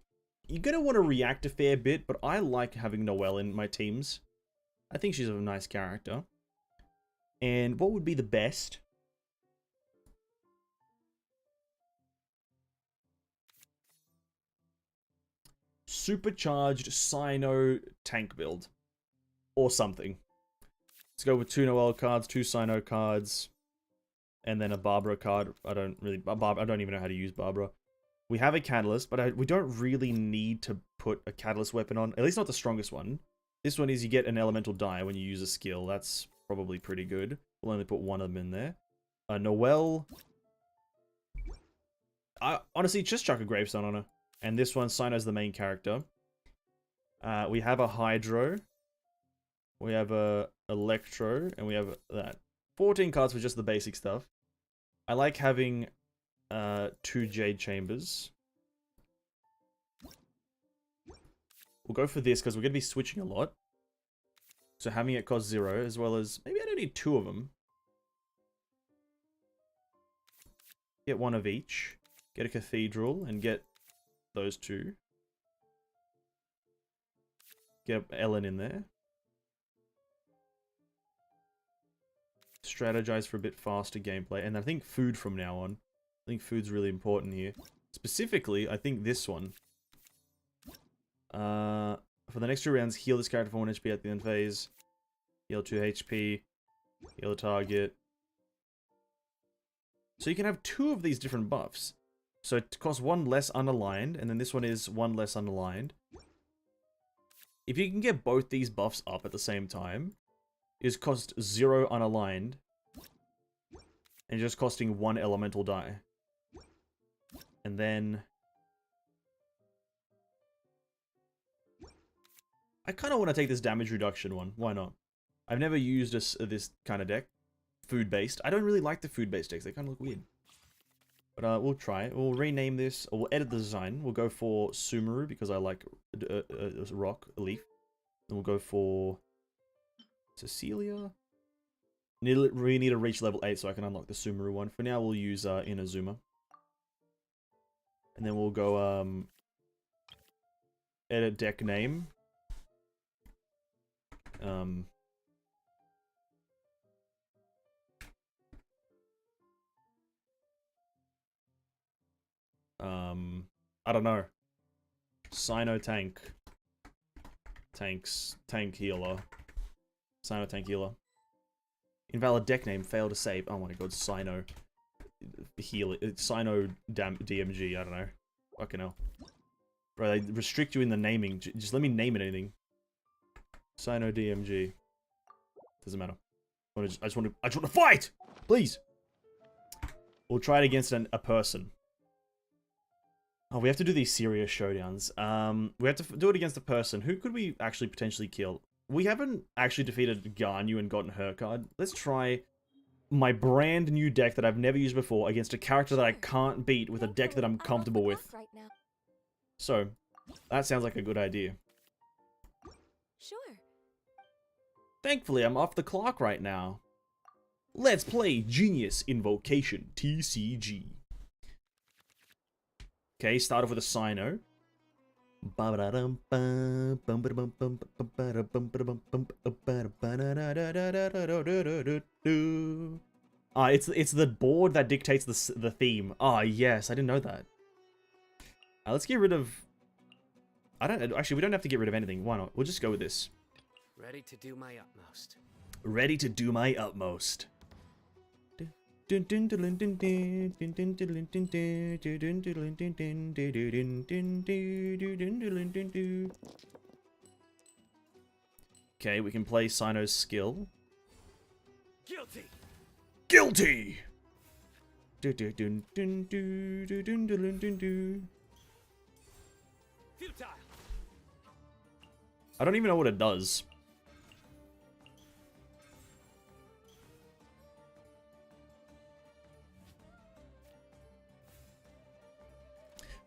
[SPEAKER 1] You're going to want to react a fair bit, but I like having Noelle in my teams. I think she's a nice character. And what would be the best? Supercharged Cyno tank build. Or something. Let's go with 2 Noelle cards, 2 Cyno cards, and then a Barbara card. I don't even know how to use Barbara. We have a Catalyst, but we don't really need to put a Catalyst weapon on. At least not the strongest one. This one is you get an elemental die when you use a skill. That's probably pretty good. We'll only put one of them in there. Noelle. Honestly, just chuck a Gravestone on her. And this one, Cyno's the main character. We have a Hydro. We have a Electro, and we have that. 14 cards for just the basic stuff. I like having 2 Jade Chambers. We'll go for this because we're going to be switching a lot. So having it cost 0, as well as... Maybe I don't need 2 of them. Get 1 of each. Get a Cathedral, and get those 2. Get Ellen in there. Strategize for a bit faster gameplay. And I think food from now on. I think food's really important here. Specifically, I think this one. For the next 2 rounds, heal this character for 1 HP at the end phase. Heal 2 HP. Heal the target. So you can have 2 of these different buffs. So it costs 1 less unaligned, and then this one is 1 less unaligned. If you can get both these buffs up at the same time, it's cost 0 unaligned, and just costing 1 elemental die. And then... I kind of want to take this damage reduction one. Why not? I've never used this kind of deck. Food-based. I don't really like the food-based decks. They kind of look weird. But we'll try it. We'll rename this, or we'll edit the design. We'll go for Sumeru, because I like rock, a leaf. Then we'll go for Cecilia. We need to reach level 8 so I can unlock the Sumeru one. For now, we'll use Inazuma. And then we'll go edit deck name. I don't know. Cyno tank. Tank healer. Cyno tank healer. Invalid deck name, fail to save. Oh my god, Cyno. Heal it. Cyno DMG, I don't know. Fucking hell. Bro, they restrict you in the naming. Just let me name it anything. Cyno DMG. Doesn't matter. I just want to fight! Please! We'll try it against a person. Oh, we have to do these serious showdowns. We have to do it against a person. Who could we actually potentially kill? We haven't actually defeated Garnu and gotten her card. Let's try my brand new deck that I've never used before against a character that I can't beat with a deck that I'm comfortable with. So, that sounds like a good idea.
[SPEAKER 3] Sure.
[SPEAKER 1] Thankfully, I'm off the clock right now. Let's play Genius Invocation TCG. Okay, start off with a Cyno. It's the board that dictates the theme. Ah, yes, I didn't know that. Let's get rid of... Actually, we don't have to get rid of anything. Why not? We'll just go with this.
[SPEAKER 4] Ready to do my utmost.
[SPEAKER 1] Ready to do my utmost. Okay, we can play Cyno's skill.
[SPEAKER 4] Guilty.
[SPEAKER 1] Guilty.
[SPEAKER 4] Futile.
[SPEAKER 1] I don't even know what it does.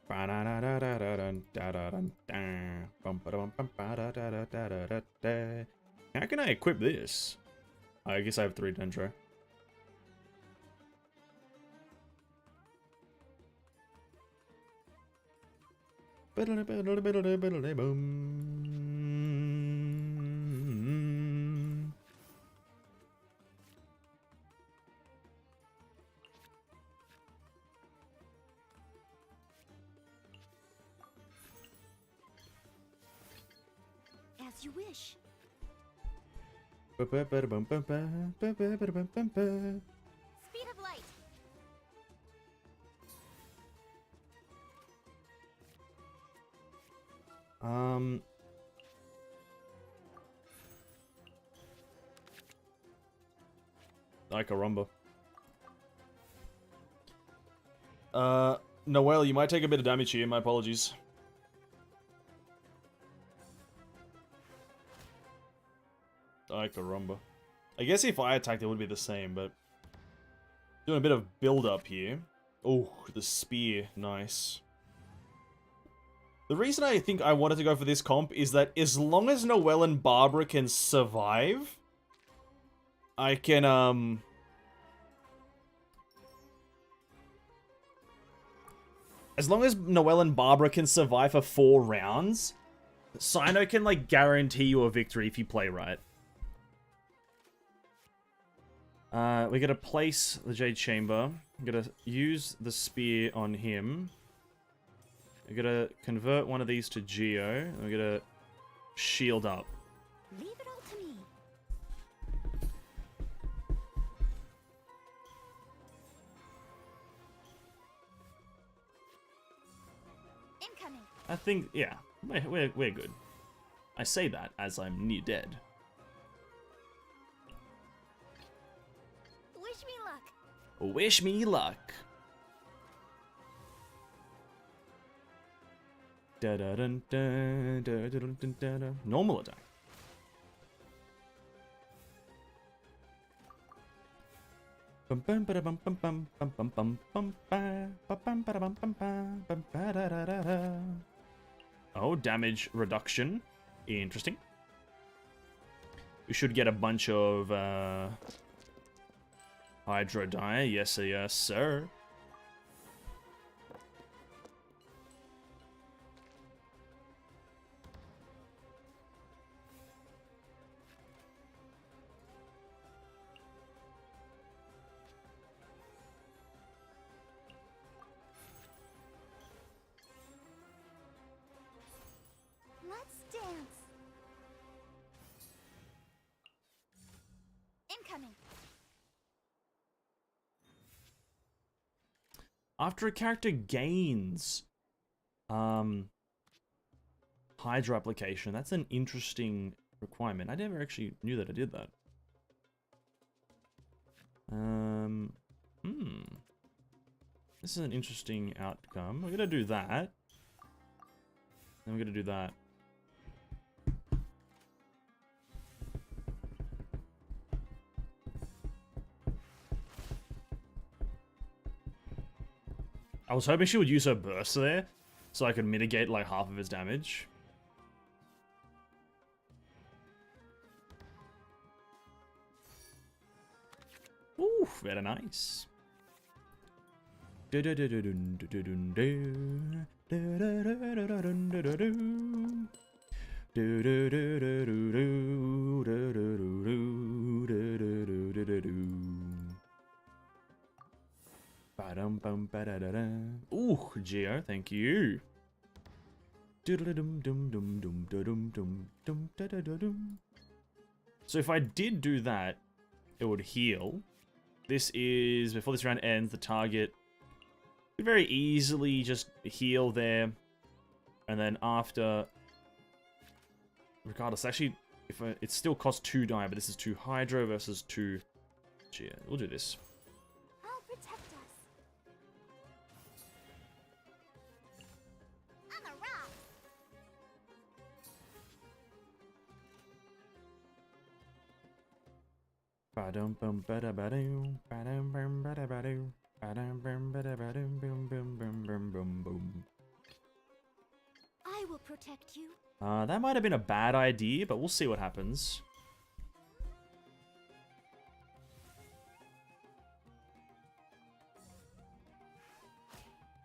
[SPEAKER 1] How can I equip this? I guess I have 3 dendro.
[SPEAKER 3] As you wish. Speed of light.
[SPEAKER 1] Like a rumba. Noel, you might take a bit of damage here. My apologies. Like a rumba. I guess if I attacked, it would be the same, but doing a bit of build-up here. Oh, the spear, nice. The reason I think I wanted to go for this comp is that as long as Noelle and Barbara can survive, I can, as long as Noelle and Barbara can survive for 4 rounds, Sino can, like, guarantee you a victory if you play right. We gotta place the Jade Chamber. We gotta use the spear on him. We gotta convert one of these to Geo. And we gotta shield up.
[SPEAKER 3] Leave it all to me. Incoming.
[SPEAKER 1] I think, yeah, we're good. I say that as I'm near dead.
[SPEAKER 3] Wish me luck.
[SPEAKER 1] Wish me luck. Normal attack. Oh, damage reduction. Interesting. We should get a bunch of Hydro die. Yes, yes, sir.
[SPEAKER 3] Let's dance. Incoming.
[SPEAKER 1] After a character gains Hydro application, that's an interesting requirement. I never actually knew that I did that. This is an interesting outcome. We're gonna do that. Then we're gonna do that. I was hoping she would use her burst there, so I could mitigate like half of his damage. Ooh, very nice. Ooh, Geo, thank you. So if I did do that, it would heal. This is, before this round ends, the target could very easily just heal there. And then after, regardless, actually, if it still costs 2 die, but this is 2 Hydro versus 2 Geo. We'll do this.
[SPEAKER 3] I'll protect us. On the rock. protect you?
[SPEAKER 1] That might have been a bad idea, but we'll see what happens.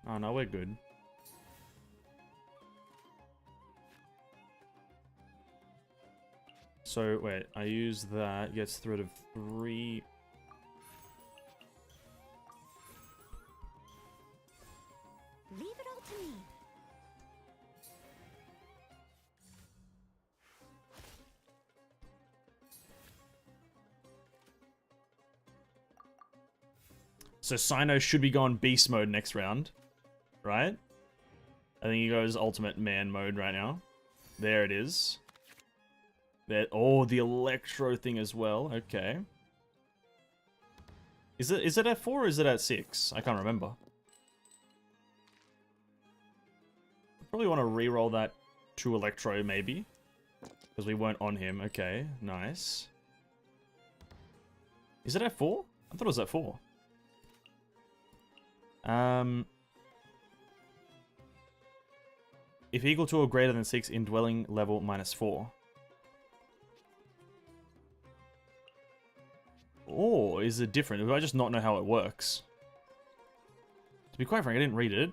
[SPEAKER 1] Oh no, we're good. So, wait, I use that, gets rid of 3.
[SPEAKER 3] Leave it all to me.
[SPEAKER 1] So Sino should be going beast mode next round, right? I think he goes ultimate man mode right now. There it is. There, oh, the electro thing as well. Okay. Is it at 4 or is it at 6? I can't remember. Probably want to re-roll that to electro maybe, because we weren't on him. Okay, nice. Is it at 4? I thought it was at 4. If equal to or greater than 6, indwelling level -4. Or is it different? Do I just not know how it works? To be quite frank, I didn't read it.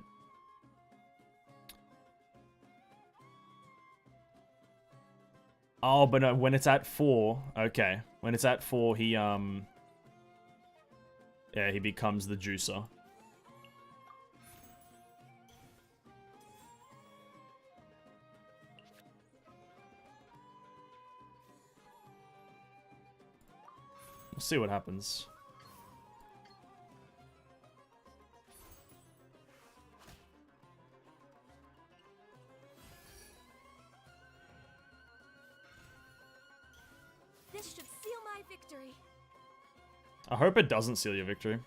[SPEAKER 1] Oh, but no, when it's at 4, okay. When it's at 4, he, yeah, he becomes the juicer. We'll see what happens.
[SPEAKER 3] This should seal my victory.
[SPEAKER 1] I hope it doesn't seal your victory.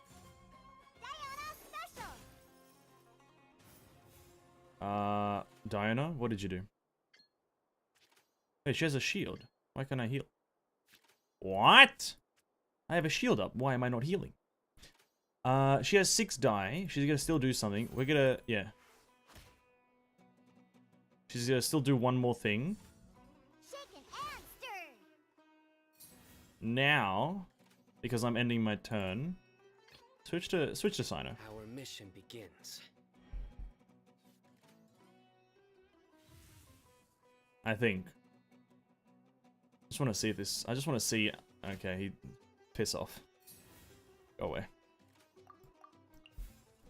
[SPEAKER 1] Diana, what did you do? Hey, she has a shield. Why can't I heal? What? I have a shield up. Why am I not healing? She has 6 die. She's gonna still do something. We're gonna, yeah. She's gonna still do one more thing.
[SPEAKER 3] Shaken and stirred.
[SPEAKER 1] Now, because I'm ending my turn, switch to Sino.
[SPEAKER 4] Our mission begins.
[SPEAKER 1] I think. Just want to see if this. I just want to see. Okay, he piss off. Go away.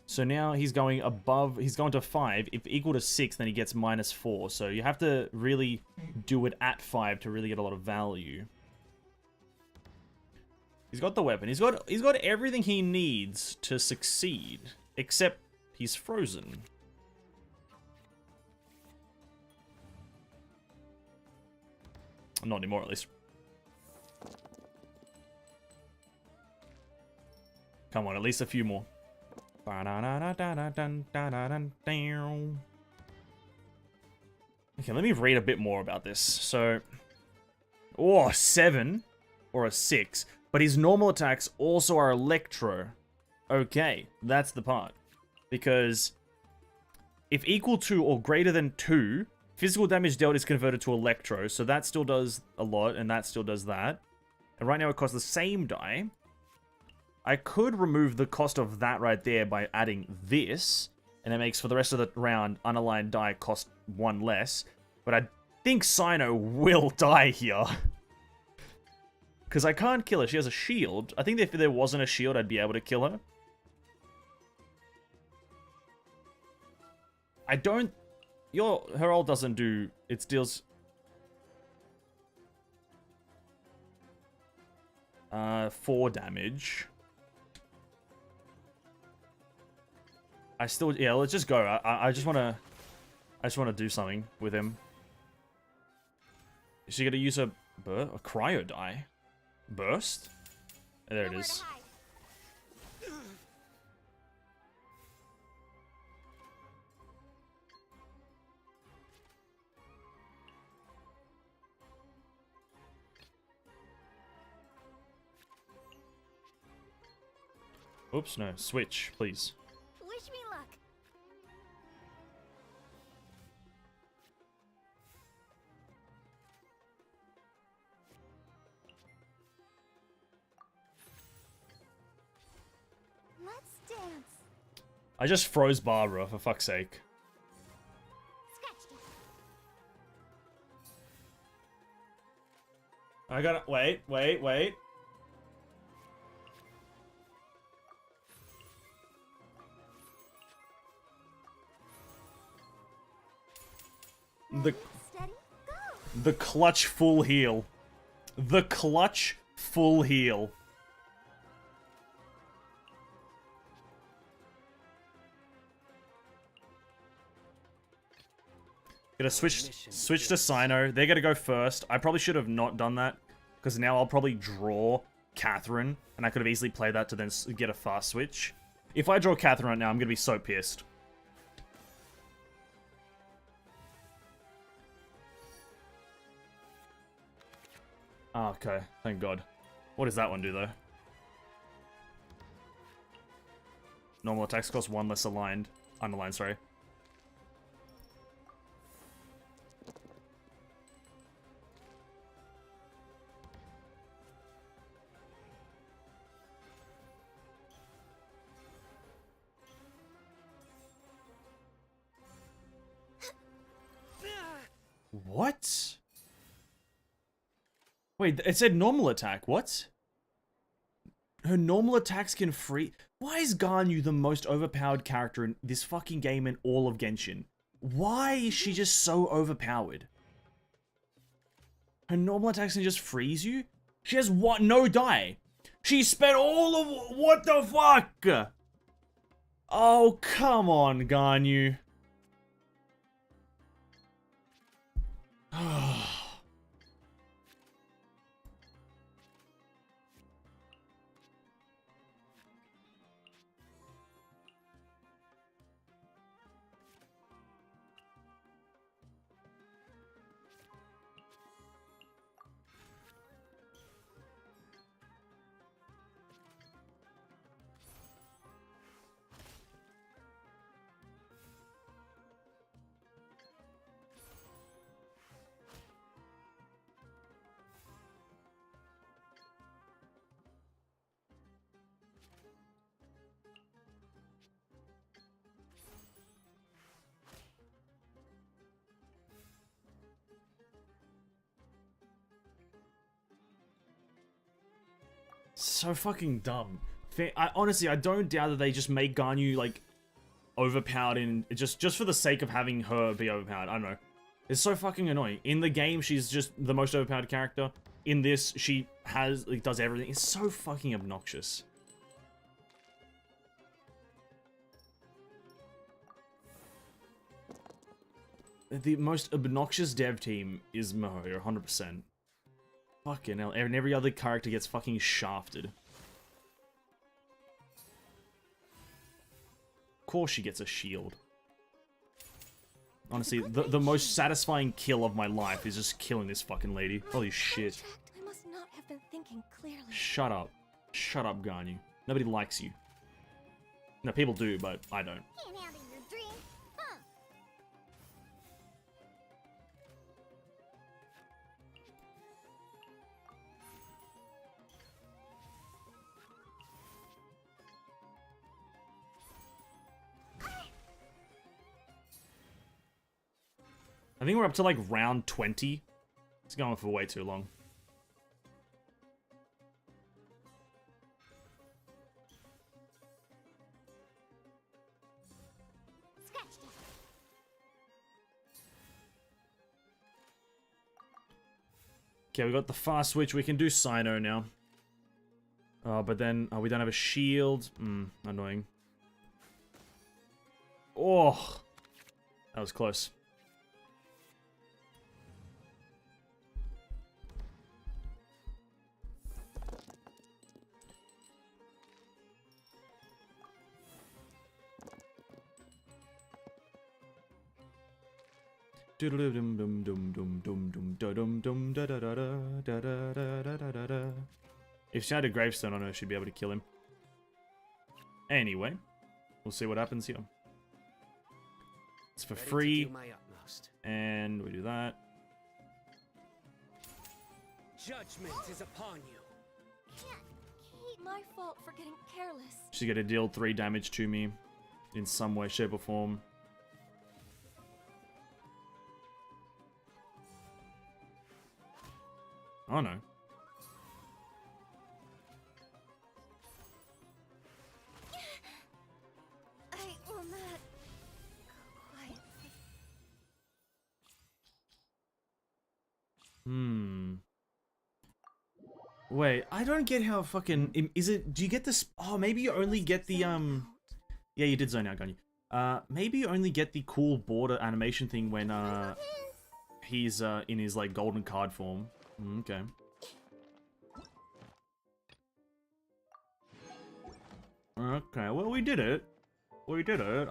[SPEAKER 1] So now he's going above. He's going to 5. If equal to 6, then he gets -4. So you have to really do it at 5 to really get a lot of value. He's got the weapon. He's got everything he needs to succeed, except he's frozen. Not anymore, at least. Come on, at least a few more. Okay, let me read a bit more about this. So, oh, 7 or a 6, but his normal attacks also are electro. Okay, that's the part. Because if equal to or greater than 2, physical damage dealt is converted to electro, so that still does a lot, and that still does that. And right now it costs the same die. I could remove the cost of that right there by adding this, and it makes for the rest of the round, unaligned die cost 1 less. But I think Sino will die here. Because I can't kill her. She has a shield. I think if there wasn't a shield, I'd be able to kill her. I don't... Her ult doesn't do... It deals... 4 damage. I still... Yeah, let's just go. I just want to... I just want to do something with him. Is she going to use a cryo die? Burst? There it is. Oops, no. Switch, please.
[SPEAKER 3] Wish me luck.
[SPEAKER 1] I just froze Barbara, for fuck's sake.
[SPEAKER 3] Scratched it.
[SPEAKER 1] I gotta... Wait. The
[SPEAKER 3] Steady, go.
[SPEAKER 1] the clutch full heal. The clutch full heal. Gonna switch to Sino. They're gonna go first. I probably should have not done that, because now I'll probably draw Catherine, and I could have easily played that to then get a fast switch. If I draw Catherine right now, I'm gonna be so pissed. Oh, okay, thank God. What does that one do, though? Normal attacks cost 1 less aligned. Underlined, sorry. What? Wait, it said normal attack. What? Her normal attacks can free... Why is Ganyu the most overpowered character in this fucking game and all of Genshin? Why is she just so overpowered? Her normal attacks can just freeze you? She has what? No die. She spent all of... What the fuck? Oh, come on, Ganyu. So fucking dumb. Honestly, I don't doubt that they just make Ganyu, like, overpowered in... Just for the sake of having her be overpowered. I don't know. It's so fucking annoying. In the game, she's just the most overpowered character. In this, she has, like, does everything. It's so fucking obnoxious. The most obnoxious dev team is Mihoyo, 100%. Fucking hell, and every other character gets fucking shafted. Of course she gets a shield. Honestly, the most satisfying kill of my life is just killing this fucking lady. Holy shit.
[SPEAKER 3] I must not have been thinking clearly.
[SPEAKER 1] Shut up. Shut up, Ganyu. Nobody likes you. No, people do, but I don't.
[SPEAKER 3] Can't handle your dream, huh?
[SPEAKER 1] I think we're up to like round 20. It's going for way too long.
[SPEAKER 3] Scratched it.
[SPEAKER 1] Okay, we got the fast switch. We can do Sino now. But then we don't have a shield. Annoying. Oh, that was close. If she had a gravestone on her, she'd be able to kill him. Anyway, we'll see what happens here. It's for free, and we do that.
[SPEAKER 4] Judgment is upon you.
[SPEAKER 3] Can't. My fault for getting careless.
[SPEAKER 1] She's gonna deal 3 damage to me. in some way, shape, or form. Oh no.
[SPEAKER 3] I will not go quietly.
[SPEAKER 1] Wait, I don't get how fucking... Is it... Do you get this... Oh, maybe you only get the, Yeah, you did zone out, got you. Maybe you only get the cool border animation thing when, he's, in his, like, golden card form. Okay. Okay, well, we did it. We did it.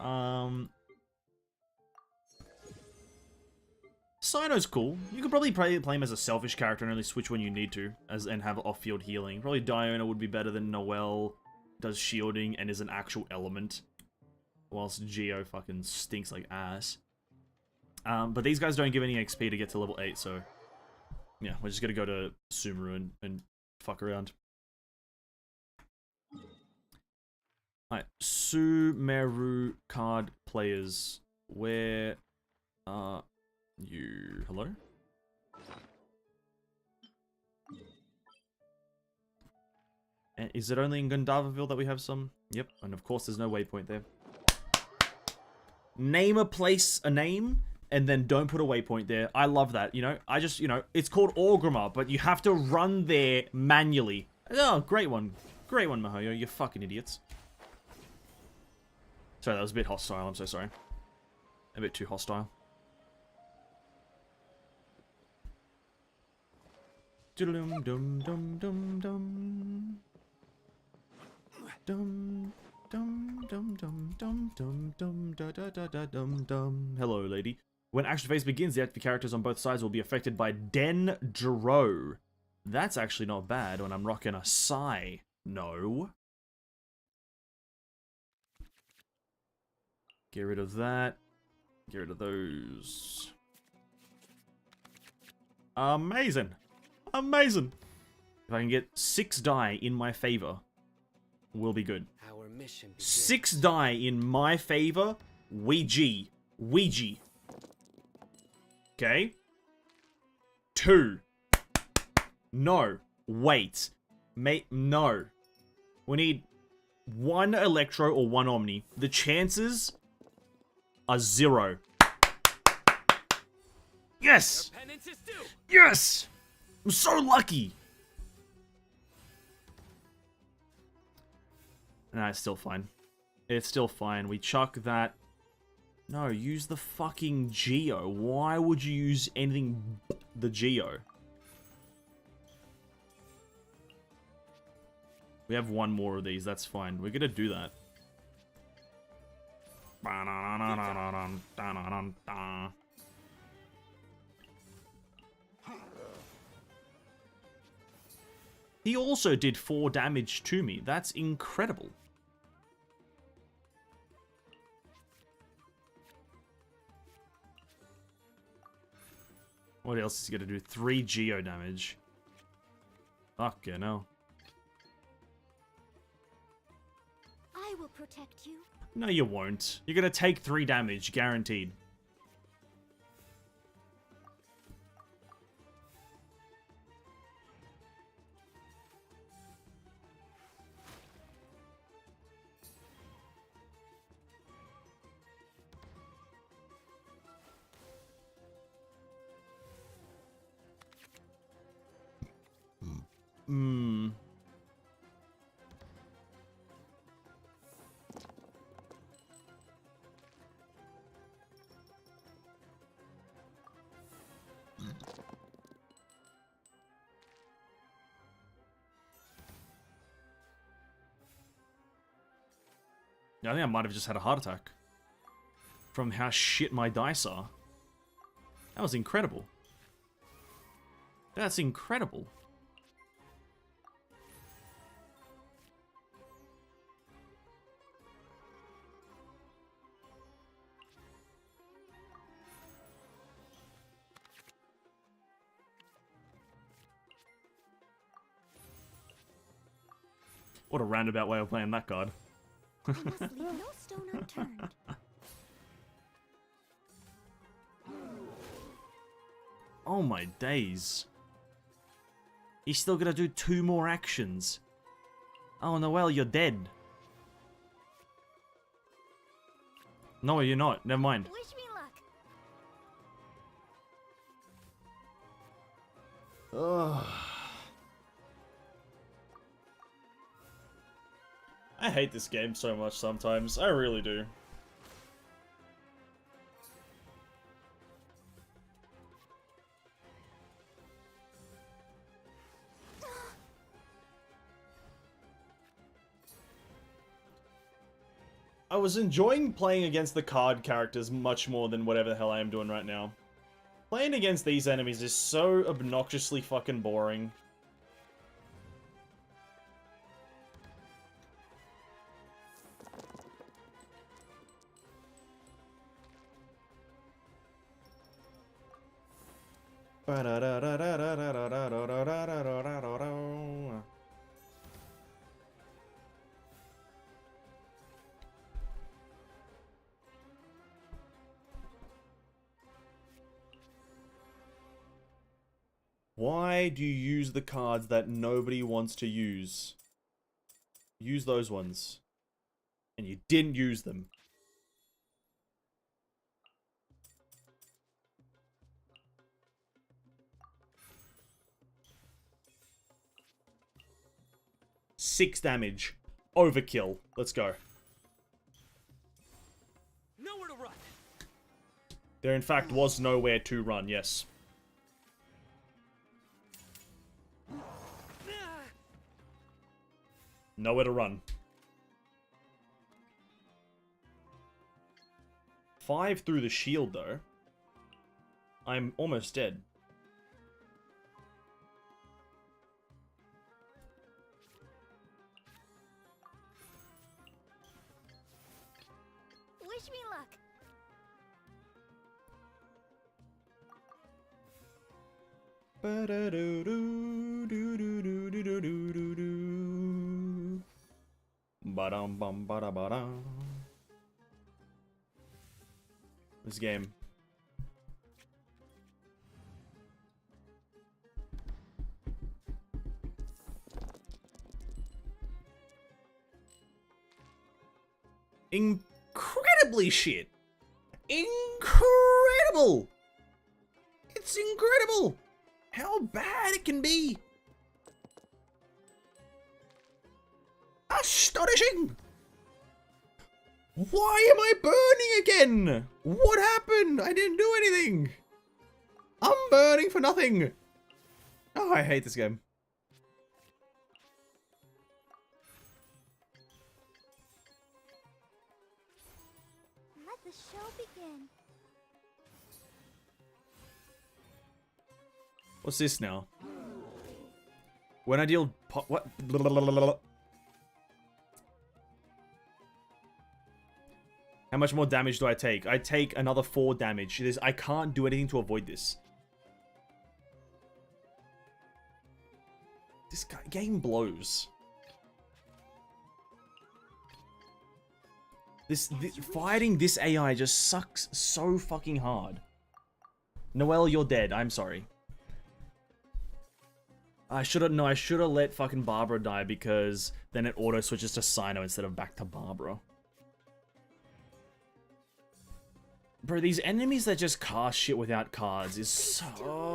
[SPEAKER 1] Cyno's cool. You could probably play him as a selfish character and only switch when you need to, and have off-field healing. Probably Diona would be better than Noelle, does shielding and is an actual element, whilst Geo fucking stinks like ass. But these guys don't give any XP to get to level 8, so yeah, we're just gonna go to Sumeru and fuck around. Alright, Sumeru card players, where are you? Hello? And is it only in Gundavaville that we have some? Yep, and of course there's no waypoint there. Name a place, a name, and then don't put a waypoint there. I love that, you know? I just, you know, it's called Orgrimmar, but you have to run there manually. Oh, great one. Great one, Mihoyo, you fucking idiots. Sorry, that was a bit hostile, I'm so sorry. A bit too hostile. Dum dum dum dum dum. Dum dum dum dum dum dum dum da da da da dum dum. Hello, lady. When action phase begins, the active characters on both sides will be affected by Dendro. That's actually not bad when I'm rocking a Psy. No. Get rid of that. Get rid of those. Amazing. Amazing. If I can get 6 die in my favor, we'll be good.
[SPEAKER 4] Our mission begins.
[SPEAKER 1] 6 die in my favor, Ouija. Ouija. Okay. 2. No. Wait. No. We need 1 Electro or 1 Omni. The chances are 0. Yes!
[SPEAKER 4] Your penance is due.
[SPEAKER 1] Yes! I'm so lucky! Nah, it's still fine. It's still fine. We chuck that. No, use the fucking Geo. Why would you use anything but the Geo? We have 1 more of these, that's fine. We're gonna do that. He also did 4 damage to me. That's incredible. What else is he gonna do? 3 Geo damage. Fuck yeah, no.
[SPEAKER 3] I will protect you.
[SPEAKER 1] No, you won't. You're gonna take 3 damage, guaranteed. Yeah, I think I might have just had a heart attack. From how shit my dice are. That was incredible. That's incredible. What a roundabout way of playing that card.
[SPEAKER 3] I must leave no stone unturned.
[SPEAKER 1] Oh my days. He's still gonna do 2 more actions. Oh, Noelle, you're dead. No, you're not. Never mind.
[SPEAKER 3] Wish me luck.
[SPEAKER 2] Ugh.
[SPEAKER 1] I hate this game so much sometimes. I really do. I was enjoying playing against the card characters much more than whatever the hell I am doing right now. Playing against these enemies is so obnoxiously fucking boring. Why do you use the cards that nobody wants to use? Use those ones. And you didn't use them. Six damage. Overkill. Let's go.
[SPEAKER 4] Nowhere to run.
[SPEAKER 1] There in fact was nowhere to run, yes. Nowhere to run. 5 through the shield, though. I'm almost dead.
[SPEAKER 3] Wish me luck.
[SPEAKER 1] Ba-dum bum ba ba da. This game. Incredibly shit. Incredible. It's incredible how bad it can be. Astonishing! Why am I burning again? What happened? I didn't do anything. I'm burning for nothing. Oh, I hate this game.
[SPEAKER 3] Let the show begin.
[SPEAKER 1] What's this now? When I deal... What? How much more damage do I take? I take another 4 damage. I can't do anything to avoid this. This game blows. Fighting this AI just sucks so fucking hard. Noelle, you're dead. I'm sorry. I should have let fucking Barbara die because then it auto switches to Sino instead of back to Barbara. Bro, these enemies that just cast shit without cards is so...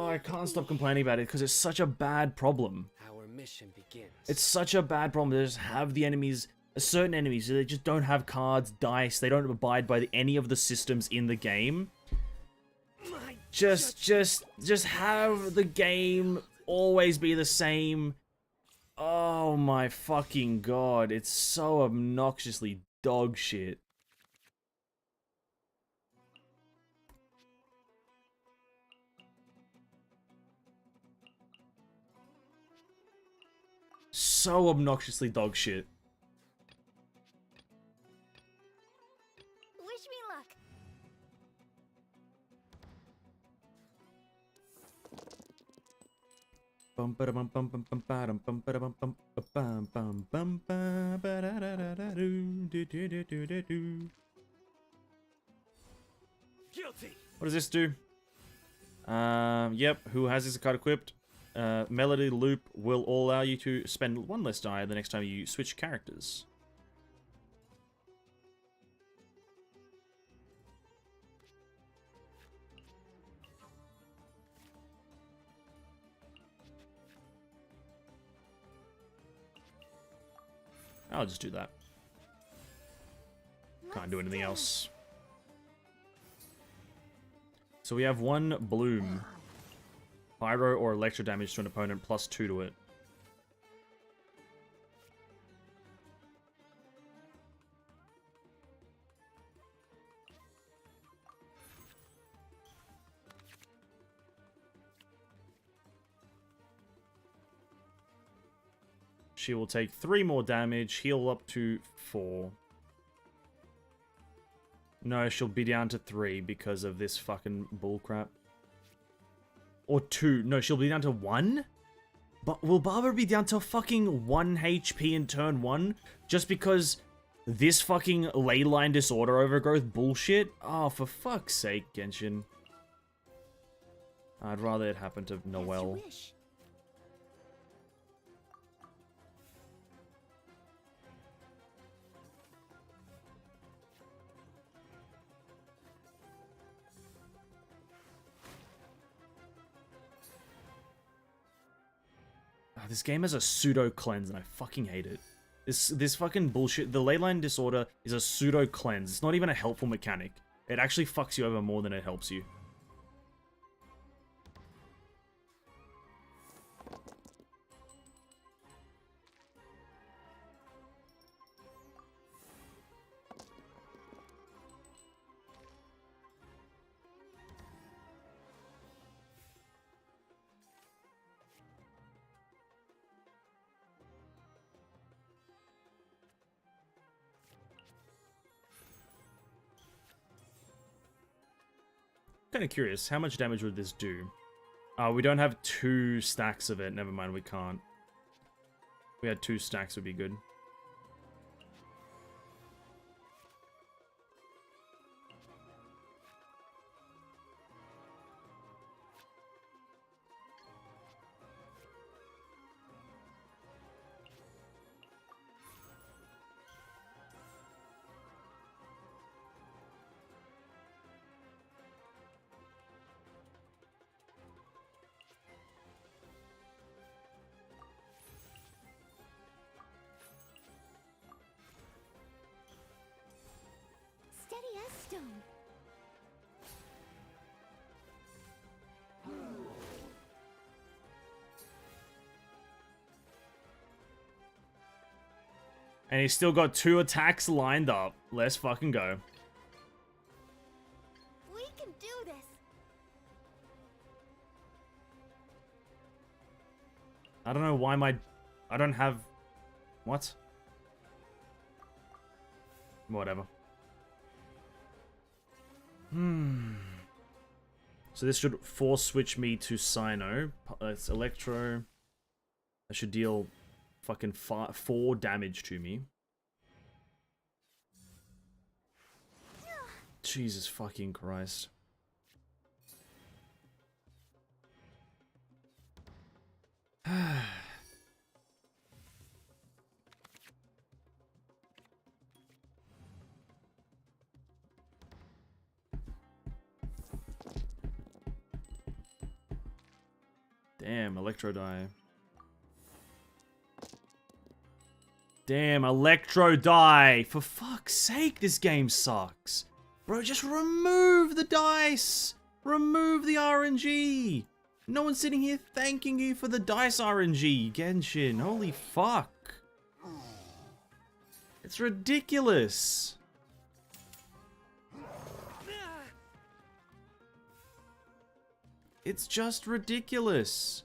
[SPEAKER 1] I can't stop complaining about it because it's such a bad problem.
[SPEAKER 4] Our mission begins.
[SPEAKER 1] It's such a bad problem. They just have the enemies... Certain enemies, they just don't have cards, dice, they don't abide by any of the systems in the game. Just have the game always be the same. Oh my fucking god, it's so obnoxiously dog shit. So obnoxiously dog shit.
[SPEAKER 3] Wish me luck.
[SPEAKER 1] Bum ba bum bum bum bum bum bum bum bum bum bum bum ba da da da da do.
[SPEAKER 4] Guilty.
[SPEAKER 1] What does this do? Yep. Who has this card equipped? Melody loop will allow you to spend one less die the next time you switch characters. I'll just do that. Can't do anything else. So we have one bloom. Pyro or electro damage to an opponent plus 2 to it. She will take 3 more damage, heal up to 4. No, she'll be down to 3 because of this fucking bullcrap. Or 2. No, she'll be down to 1? But will Barbara be down to fucking 1 HP in turn 1? Just because this fucking leyline disorder overgrowth bullshit? Oh, for fuck's sake, Genshin. I'd rather it happen to Noelle. This game has a pseudo cleanse and I fucking hate it. This fucking bullshit. The leyline disorder is a pseudo cleanse. It's not even a helpful mechanic. It actually fucks you over more than it helps you. Kind of curious, how much damage would this do? We don't have 2 stacks of it. Never mind, we can't. If we had 2 stacks, would be good.
[SPEAKER 3] Steady as stone.
[SPEAKER 1] And he's still got 2 attacks lined up. Let's fucking go.
[SPEAKER 3] We can do this.
[SPEAKER 1] I don't know why I don't have... What? Whatever. So this should force switch me to Cyno. It's Electro. That should deal fucking 4 damage to me. Jesus fucking Christ. Damn, Electro die. Damn, Electro die! For fuck's sake, this game sucks. Bro, just remove the dice! Remove the RNG! No one's sitting here thanking you for the dice RNG, Genshin. Holy fuck. It's ridiculous. It's just ridiculous.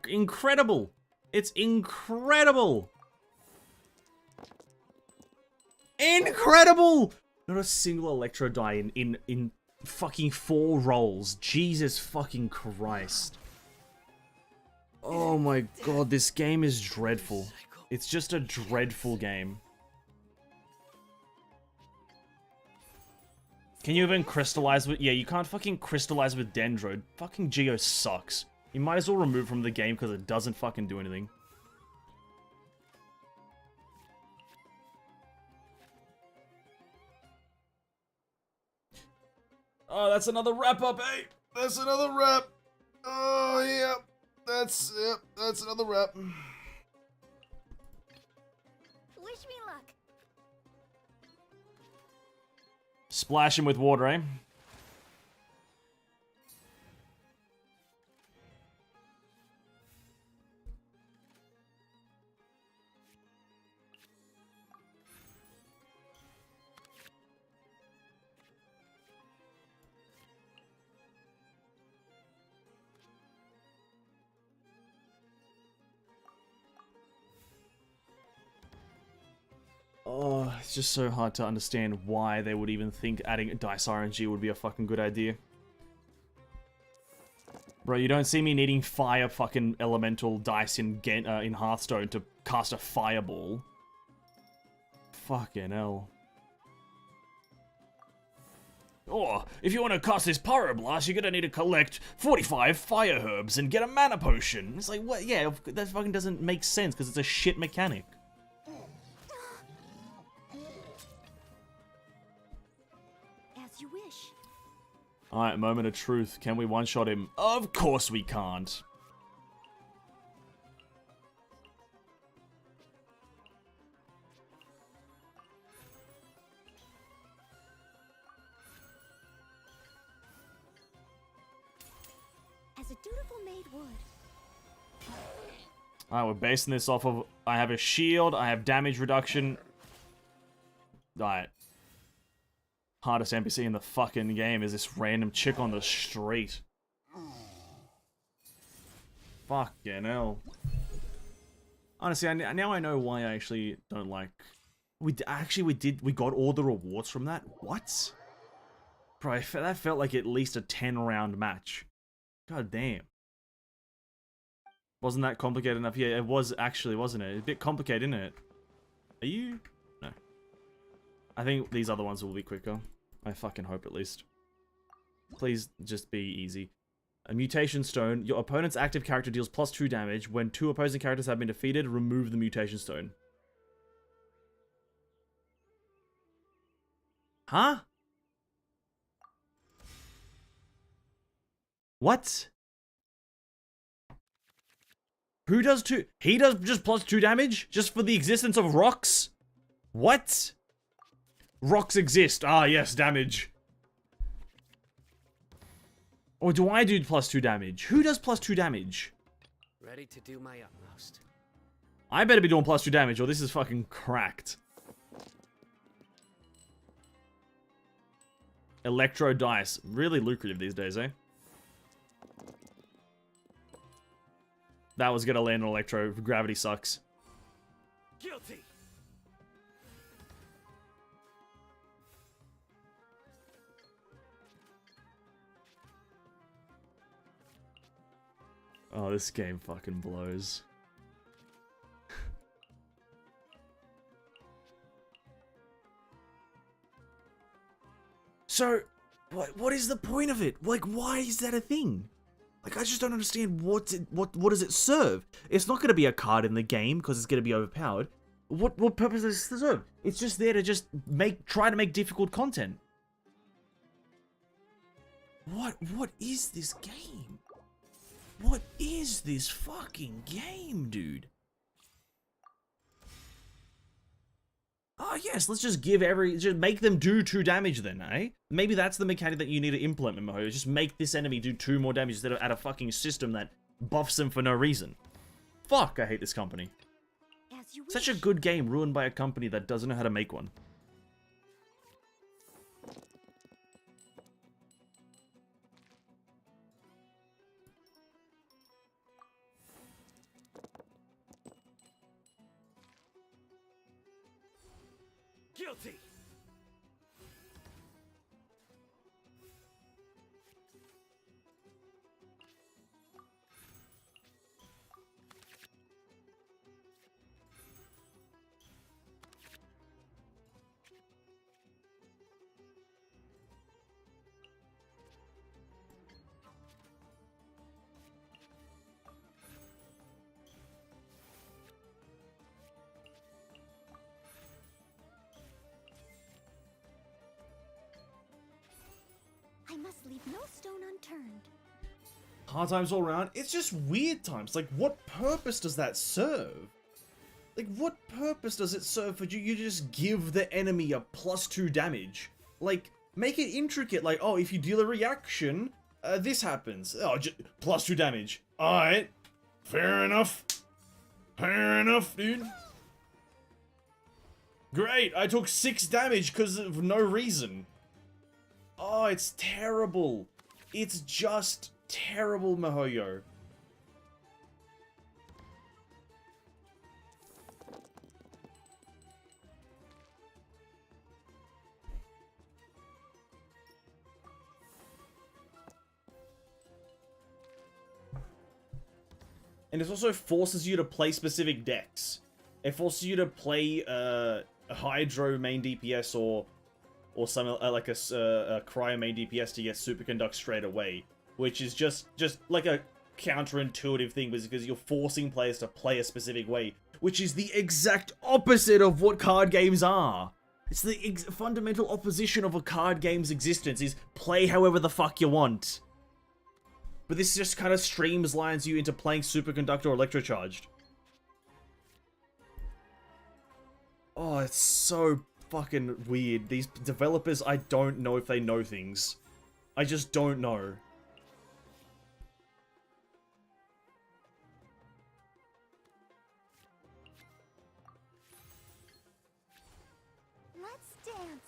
[SPEAKER 1] Incredible. It's incredible. Incredible! Not a single electro die in fucking 4 rolls. Jesus fucking Christ. Oh my god, this game is dreadful. It's just a dreadful game. Can you even crystallize with... Yeah, you can't fucking crystallize with Dendro. Fucking Geo sucks. You might as well remove from the game because it doesn't fucking do anything. Oh, that's another wrap up, eh?
[SPEAKER 2] That's another wrap. Oh, yeah. That's another wrap.
[SPEAKER 3] Wish me luck.
[SPEAKER 1] Splash him with water, eh? Oh, it's just so hard to understand why they would even think adding dice RNG would be a fucking good idea. Bro, you don't see me needing fire fucking elemental dice in Hearthstone to cast a fireball. Fucking hell. Oh, if you want to cast this Pyroblast, you're gonna need to collect 45 fire herbs and get a mana potion. It's like, what? Yeah, that fucking doesn't make sense because it's a shit mechanic.
[SPEAKER 3] As you wish.
[SPEAKER 1] Alright, moment of truth. Can we one-shot him? Of course we can't.
[SPEAKER 3] As a dutiful maid would.
[SPEAKER 1] Alright, we're basing this off of... I have a shield, I have damage reduction. Alright. Hardest NPC in the fucking game is this random chick on the street. Fucking hell. Honestly, now I know why I actually don't like... We got all the rewards from that? What? Bro, that felt like at least a 10-round match. God damn. Wasn't that complicated enough? Yeah, it was actually, wasn't it? A bit complicated, isn't it? Are you? No. I think these other ones will be quicker. I fucking hope at least. Please just be easy. A mutation stone. Your opponent's active character deals +2 damage. When 2 opposing characters have been defeated, remove the mutation stone. Huh? What? Who does 2? He does just +2 damage? Just for the existence of rocks? What? Rocks exist. Ah, yes, damage. Or do I do +2 damage? Who does +2 damage?
[SPEAKER 4] Ready to do my utmost.
[SPEAKER 1] I better be doing +2 damage or this is fucking cracked. Electro dice. Really lucrative these days, eh? That was gonna land on electro. Gravity sucks.
[SPEAKER 4] Guilty.
[SPEAKER 1] Oh, this game fucking blows. So, what is the point of it? Like, why is that a thing? Like, I just don't understand what does it serve? It's not gonna be a card in the game because it's gonna be overpowered. What purpose does it serve? It's just there to just try to make difficult content. What is this game? What is this fucking game, dude? Oh yes, let's just just make them do 2 damage then, eh? Maybe that's the mechanic that you need to implement, Moho. Just make this enemy do 2 more damage instead of add a fucking system that buffs them for no reason. Fuck, I hate this company.
[SPEAKER 3] As you wish.
[SPEAKER 1] Such a good game ruined by a company that doesn't know how to make one.
[SPEAKER 4] Guilty!
[SPEAKER 3] I must leave no stone unturned.
[SPEAKER 1] Hard times all around. It's just weird times. Like, what purpose does that serve? Like, what purpose does it serve for you? You just give the enemy a +2 damage. Like, make it intricate. Like, oh, if you deal a reaction, this happens. Oh, +2 damage. Alright. Fair enough. Fair enough, dude. Great, I took 6 damage because of no reason. Oh, it's terrible. It's just terrible, Mihoyo. And it also forces you to play specific decks. It forces you to play a Hydro main DPS or some like a Cryo main DPS to get Superconduct straight away, which is just like a counterintuitive thing because you're forcing players to play a specific way, which is the exact opposite of what card games are. It's the fundamental opposition of a card game's existence, is play however the fuck you want. But this just kind of streamlines you into playing Superconductor or Electrocharged. Oh, it's so fucking weird. These developers, I don't know if they know things. I just don't know.
[SPEAKER 3] Let's dance.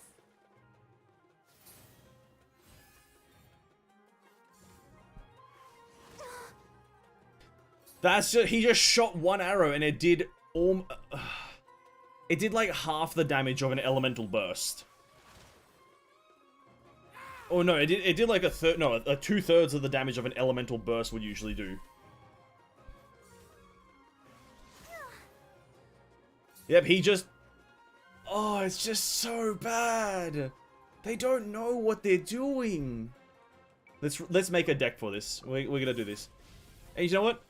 [SPEAKER 1] That's just, he just shot one arrow and it did it did like half the damage of an elemental burst. Oh no, it did like a 2/3 of the damage of an elemental burst would usually do. Yep, he just... Oh, it's just so bad. They don't know what they're doing. Let's make a deck for this. We're gonna do this. And you know what?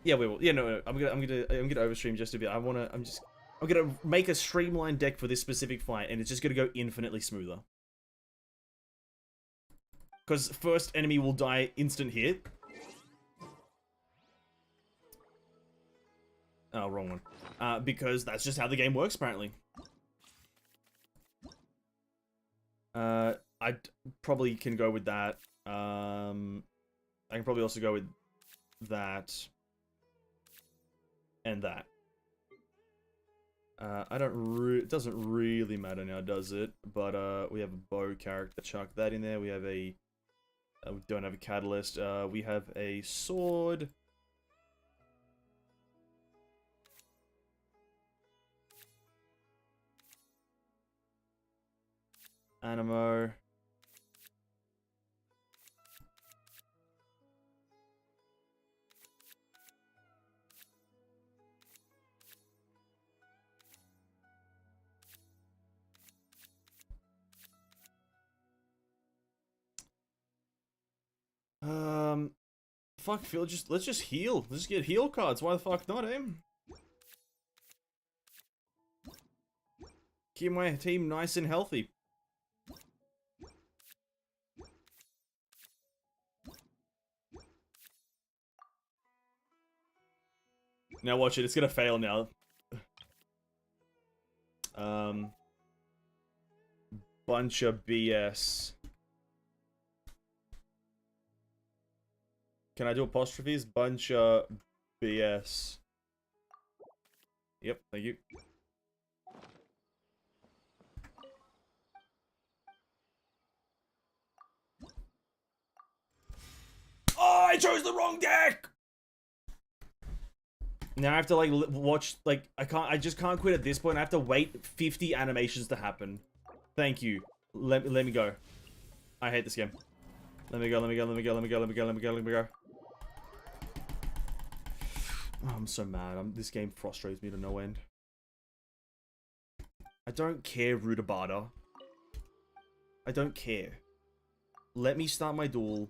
[SPEAKER 1] Yeah, we will. Yeah, no, I'm gonna overstream just a bit. I'm gonna make a streamlined deck for this specific fight, and it's just gonna go infinitely smoother. Because first enemy will die instant hit. Oh, wrong one. Because that's just how the game works, apparently. I probably can go with that. I can probably also go with that. And that. It doesn't really matter now, does it? But, we have a bow character, chuck that in there. We have a... we don't have a catalyst. We have a sword. Animo. Fuck, Phil, let's just heal. Let's just get heal cards. Why the fuck not, eh? Keep my team nice and healthy. Now watch it, it's gonna fail now. Bunch of BS. Can I do apostrophes? Bunch of BS. Yep, thank you. Oh, I chose the wrong deck! Now I have to like watch, like, I just can't quit at this point. I have to wait 50 animations to happen. Thank you. Let me go. I hate this game. Let me go, let me go, let me go, let me go, let me go, let me go, let me go. Oh, I'm so mad. This game frustrates me to no end. I don't care, Rudabata. I don't care. Let me start my duel.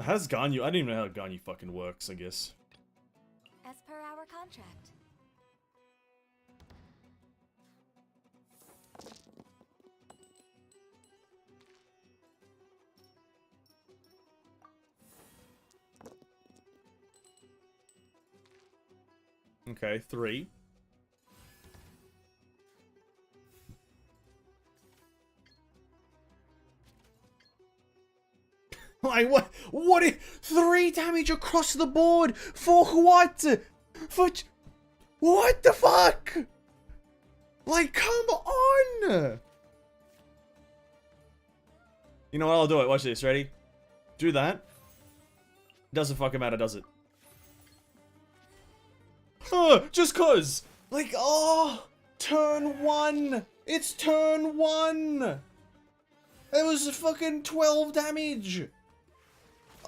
[SPEAKER 1] How's Ganyu? I don't even know how Ganyu fucking works, I guess.
[SPEAKER 3] As per our contract.
[SPEAKER 1] Okay, 3. Like, what 3 damage across the board? For what? What the fuck? Like, come on! You know what, I'll do it, watch this, ready? Do that. Doesn't fucking matter, does it? Just cause! Like, oh! Turn 1! It's turn 1! It was fucking 12 damage!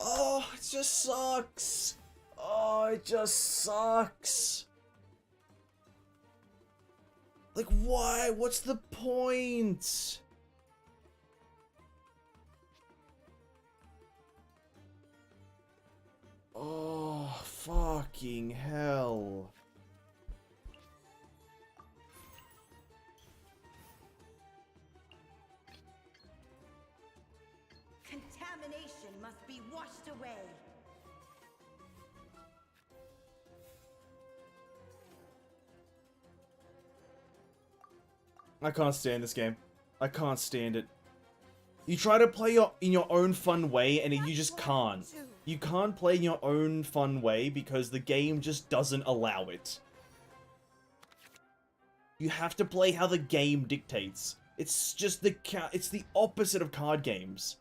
[SPEAKER 1] Oh, it just sucks. Oh, it just sucks. Like, why? What's the point? Oh, fucking hell.
[SPEAKER 5] Contamination must be washed away.
[SPEAKER 1] I can't stand this game. I can't stand it. You try to play in your own fun way, and you just can't. You can't play in your own fun way because the game just doesn't allow it. You have to play how the game dictates. It's just it's the opposite of card games.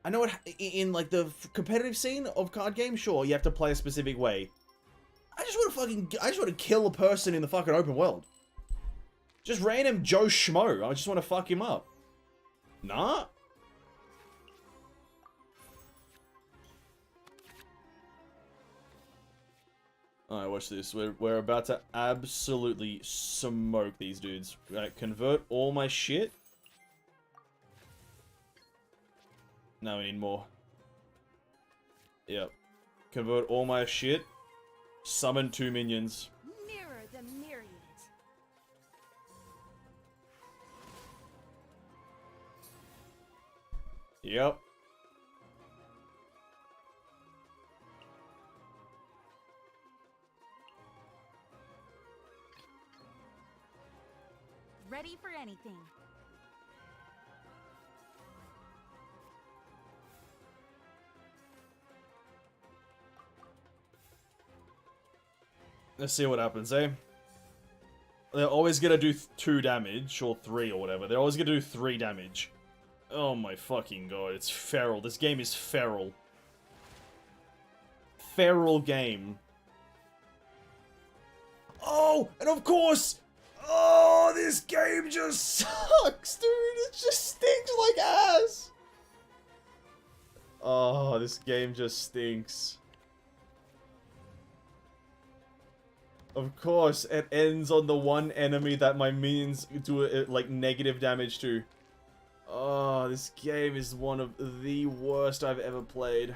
[SPEAKER 1] I know it in like the competitive scene of card games, sure, you have to play a specific way. I just want to kill a person in the fucking open world. Just random Joe Schmo. I just want to fuck him up. Nah. Alright, watch this. We're about to absolutely smoke these dudes. Right, convert all my shit. No, we need more. Yep. Convert all my shit. Summon 2 minions.
[SPEAKER 3] Mirror the myriad.
[SPEAKER 1] Yep.
[SPEAKER 3] Ready for anything.
[SPEAKER 1] Let's see what happens, eh? They're always gonna do 2 damage, or 3 or whatever. They're always gonna do 3 damage. Oh my fucking god, it's feral. This game is feral. Feral game. Oh, and of course! Oh, this game just sucks, dude! It just stinks like ass! Oh, this game just stinks. Of course, it ends on the one enemy that my minions do, like, negative damage to. Oh, this game is one of the worst I've ever played.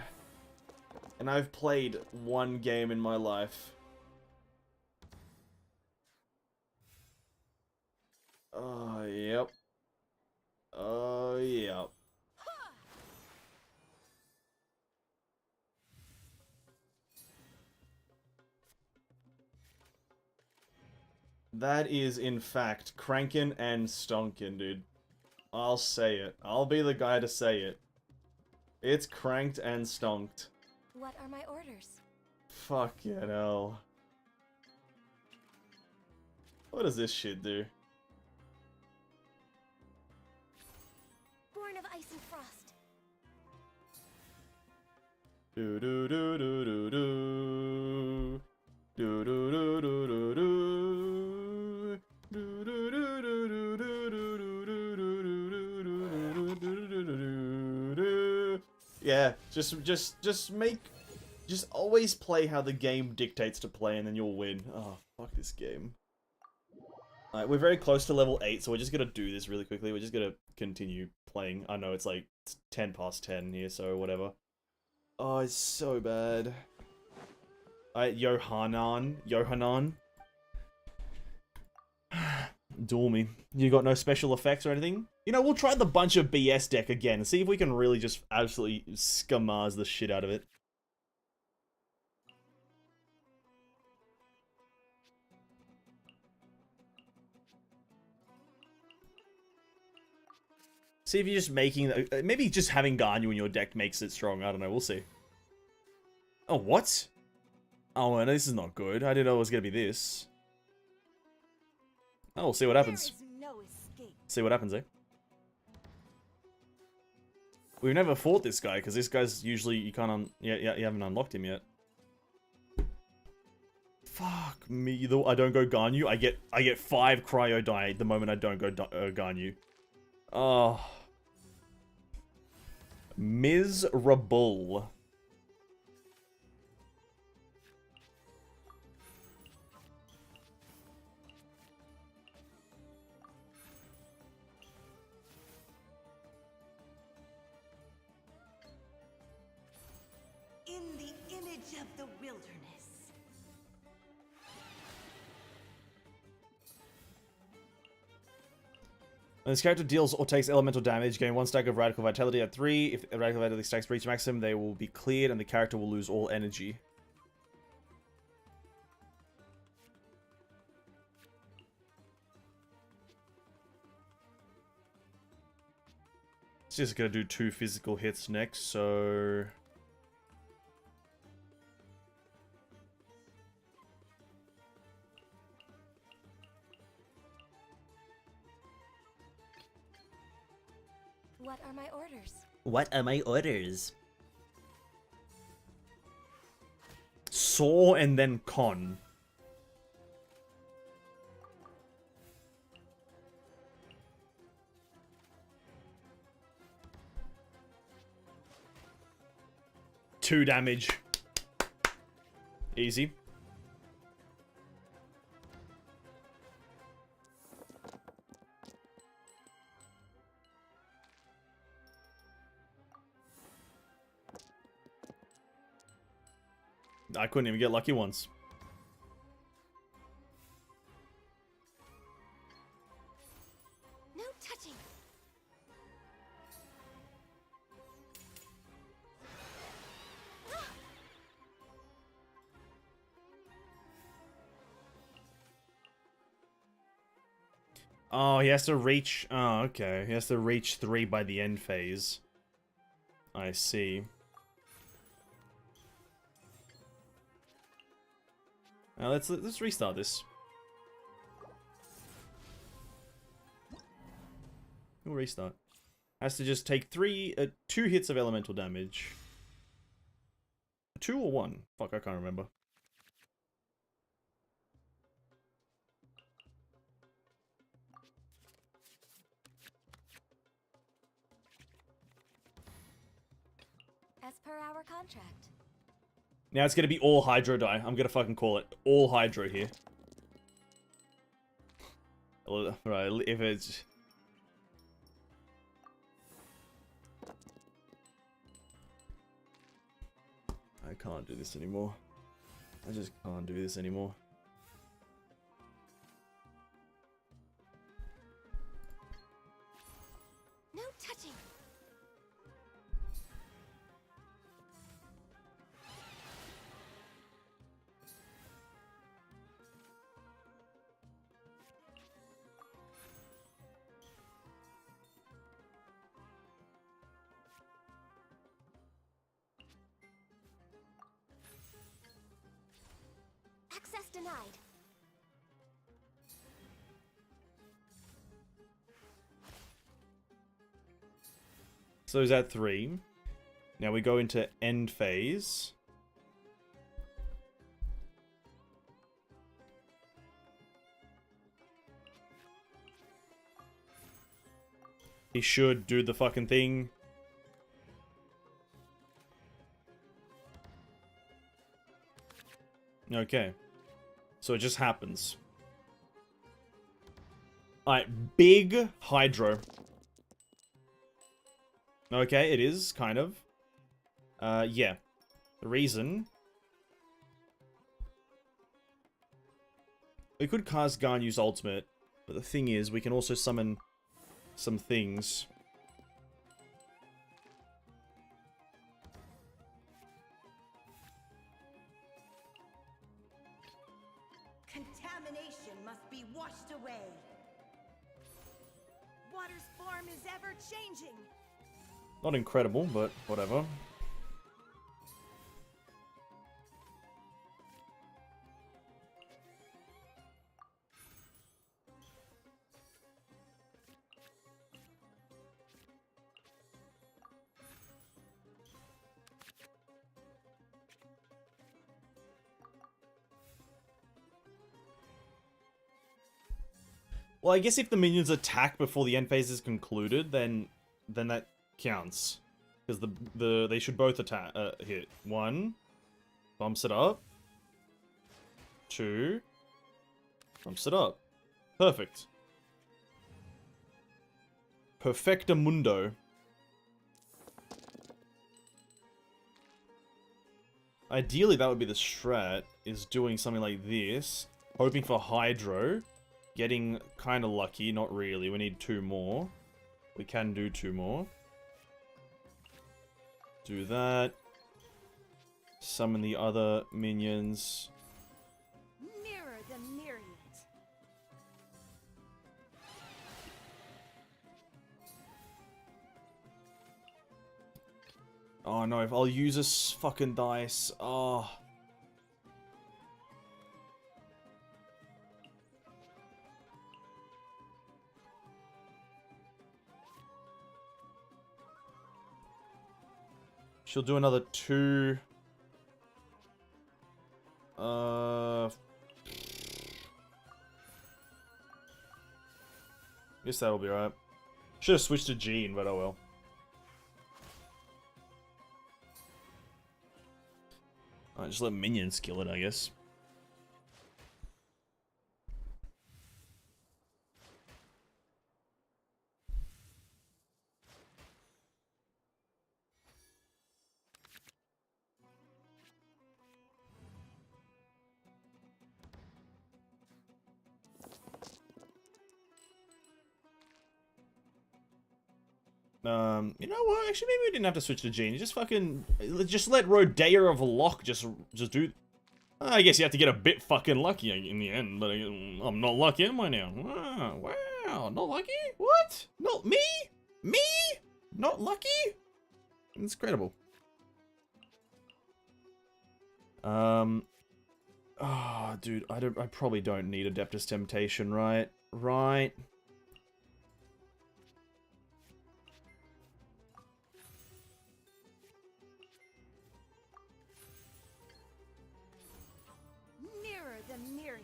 [SPEAKER 1] And I've played 1 game in my life. Oh, yep. Oh, yep. That is, in fact, crankin' and stonkin', dude. I'll say it. I'll be the guy to say it. It's cranked and stonked.
[SPEAKER 3] What are my orders?
[SPEAKER 1] Fucking hell. What does this shit do?
[SPEAKER 3] Born of ice and frost.
[SPEAKER 1] Do do do do do do. Do do do do do do. Do do do do do do do. Yeah, just always play how the game dictates to play and then you'll win. Oh, fuck this game. Alright, we're very close to level 8, so we're just gonna do this really quickly. We're just gonna continue playing. I know it's like 10 past 10 here, so whatever. Oh, it's so bad. Alright, Yohanan. Duel me. You got no special effects or anything? You know, we'll try the bunch of BS deck again and see if we can really just absolutely scamaz the shit out of it. See if you're just making... maybe just having Ganyu in your deck makes it strong. I don't know. We'll see. Oh, what? Oh, no, this is not good. I didn't know it was going to be this. Oh, we'll see what happens.
[SPEAKER 3] There is no escape.
[SPEAKER 1] See what happens, eh? We've never fought this guy, because this guy's usually... You can't... you haven't unlocked him yet. Fuck me. Though I don't go Ganyu. I get 5 cryo die the moment I don't go Ganyu. Oh. Miserable.
[SPEAKER 5] In the image of the wilderness.
[SPEAKER 1] When this character deals or takes elemental damage, gain 1 stack of Radical Vitality at 3. If the Radical Vitality stacks reach maximum, they will be cleared and the character will lose all energy. It's just gonna do 2 physical hits next, so...
[SPEAKER 3] What are my orders?
[SPEAKER 1] What are my orders? Saw and then con. Two damage. Easy. I couldn't even get lucky once.
[SPEAKER 3] No touching.
[SPEAKER 1] Oh, he has to reach... Oh, okay. He has to reach 3 by the end phase. I see. Now let's restart this. We'll restart. Has to just take 2 hits of elemental damage. 2 or 1? Fuck, I can't remember.
[SPEAKER 3] As per our contract.
[SPEAKER 1] Now it's gonna be all Hydro die. I'm gonna fucking call it. All Hydro here. Right, if it's... I can't do this anymore. I just can't do this anymore.
[SPEAKER 3] No touching. denied.
[SPEAKER 1] So is that 3. Now we go into end phase. He should do the fucking thing. Okay. So it just happens. Alright, big hydro. Okay, it is, kind of. Yeah. The reason... We could cast Gar and use ultimate, but the thing is, we can also summon some things.
[SPEAKER 5] Contamination must be washed away. Water's form is ever changing.
[SPEAKER 1] Not incredible, but whatever. Well, I guess if the minions attack before the end phase is concluded, then that counts, because they should both attack hit. 1 bumps it up. 2 bumps it up. Perfect. Perfectamundo. Ideally, that would be the strat, is doing something like this, hoping for Hydro, getting kind of lucky, not really, we need 2 more. We can do 2 more. Do that. Summon the other minions.
[SPEAKER 3] Mirror the myriad.
[SPEAKER 1] Oh no, if I'll use this fucking dice. Oh. She'll do another 2. Guess that'll be right. Should have switched to Jean, but oh well. Alright, just let minions kill it, I guess. You know what? Actually, maybe we didn't have to switch to Jean. Just fucking... Just let Rodea of Lock just do... I guess you have to get a bit fucking lucky in the end, but I'm not lucky, am I now? Wow, not lucky? What? Not me? Me? Not lucky? It's incredible. Oh, dude, I probably don't need Adeptus Temptation, right? Right.
[SPEAKER 3] Mirror the myriad.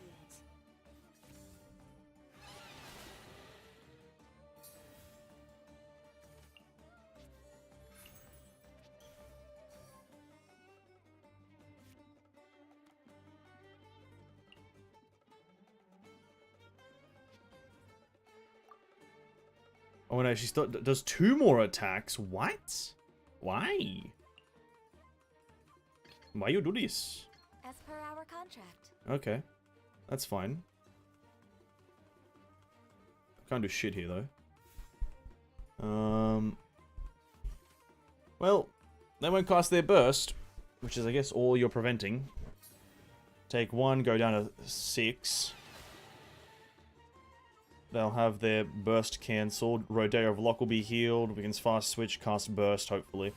[SPEAKER 1] Oh no, she still does 2 more attacks. What? Why? Why you do this?
[SPEAKER 3] As per our contract.
[SPEAKER 1] Okay, that's fine. Can't do shit here though. Well, they won't cast their burst, which is I guess all you're preventing. Take 1, go down to 6. They'll have their burst cancelled. Rodeo of Lock will be healed. We can fast switch, cast burst, hopefully.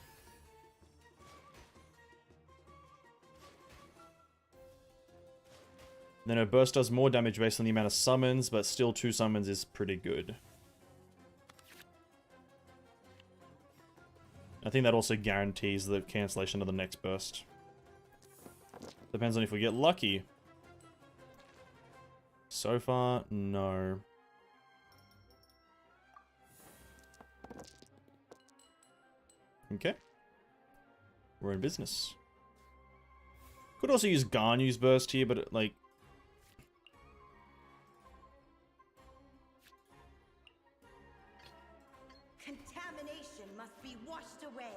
[SPEAKER 1] Then her burst does more damage based on the amount of summons, but still 2 summons is pretty good. I think that also guarantees the cancellation of the next burst. Depends on if we get lucky. So far, no. Okay. We're in business. Could also use Garnu's burst here, but like...
[SPEAKER 5] Contamination must be washed away.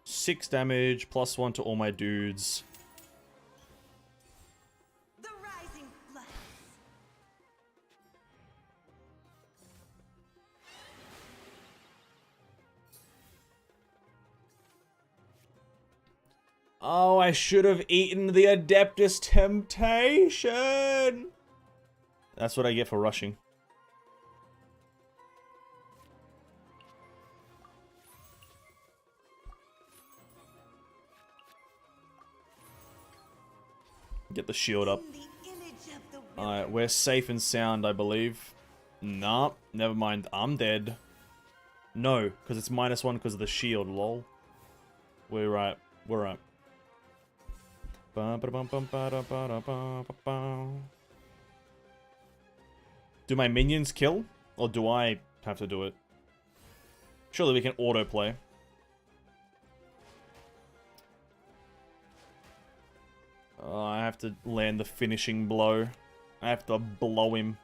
[SPEAKER 1] 6 damage, +1 to all my dudes.
[SPEAKER 5] The rising floods.
[SPEAKER 1] Oh, I should have eaten the Adeptus Temptation! That's what I get for rushing. Get the shield up.
[SPEAKER 5] In the image of the will.
[SPEAKER 1] Alright, we're safe and sound, I believe. Nah, never mind. I'm dead. No, because it's -1 because of the shield, lol. We're right. We're right. Do my minions kill? Or do I have to do it? Surely we can autoplay. I have to land the finishing blow. I have to blow him.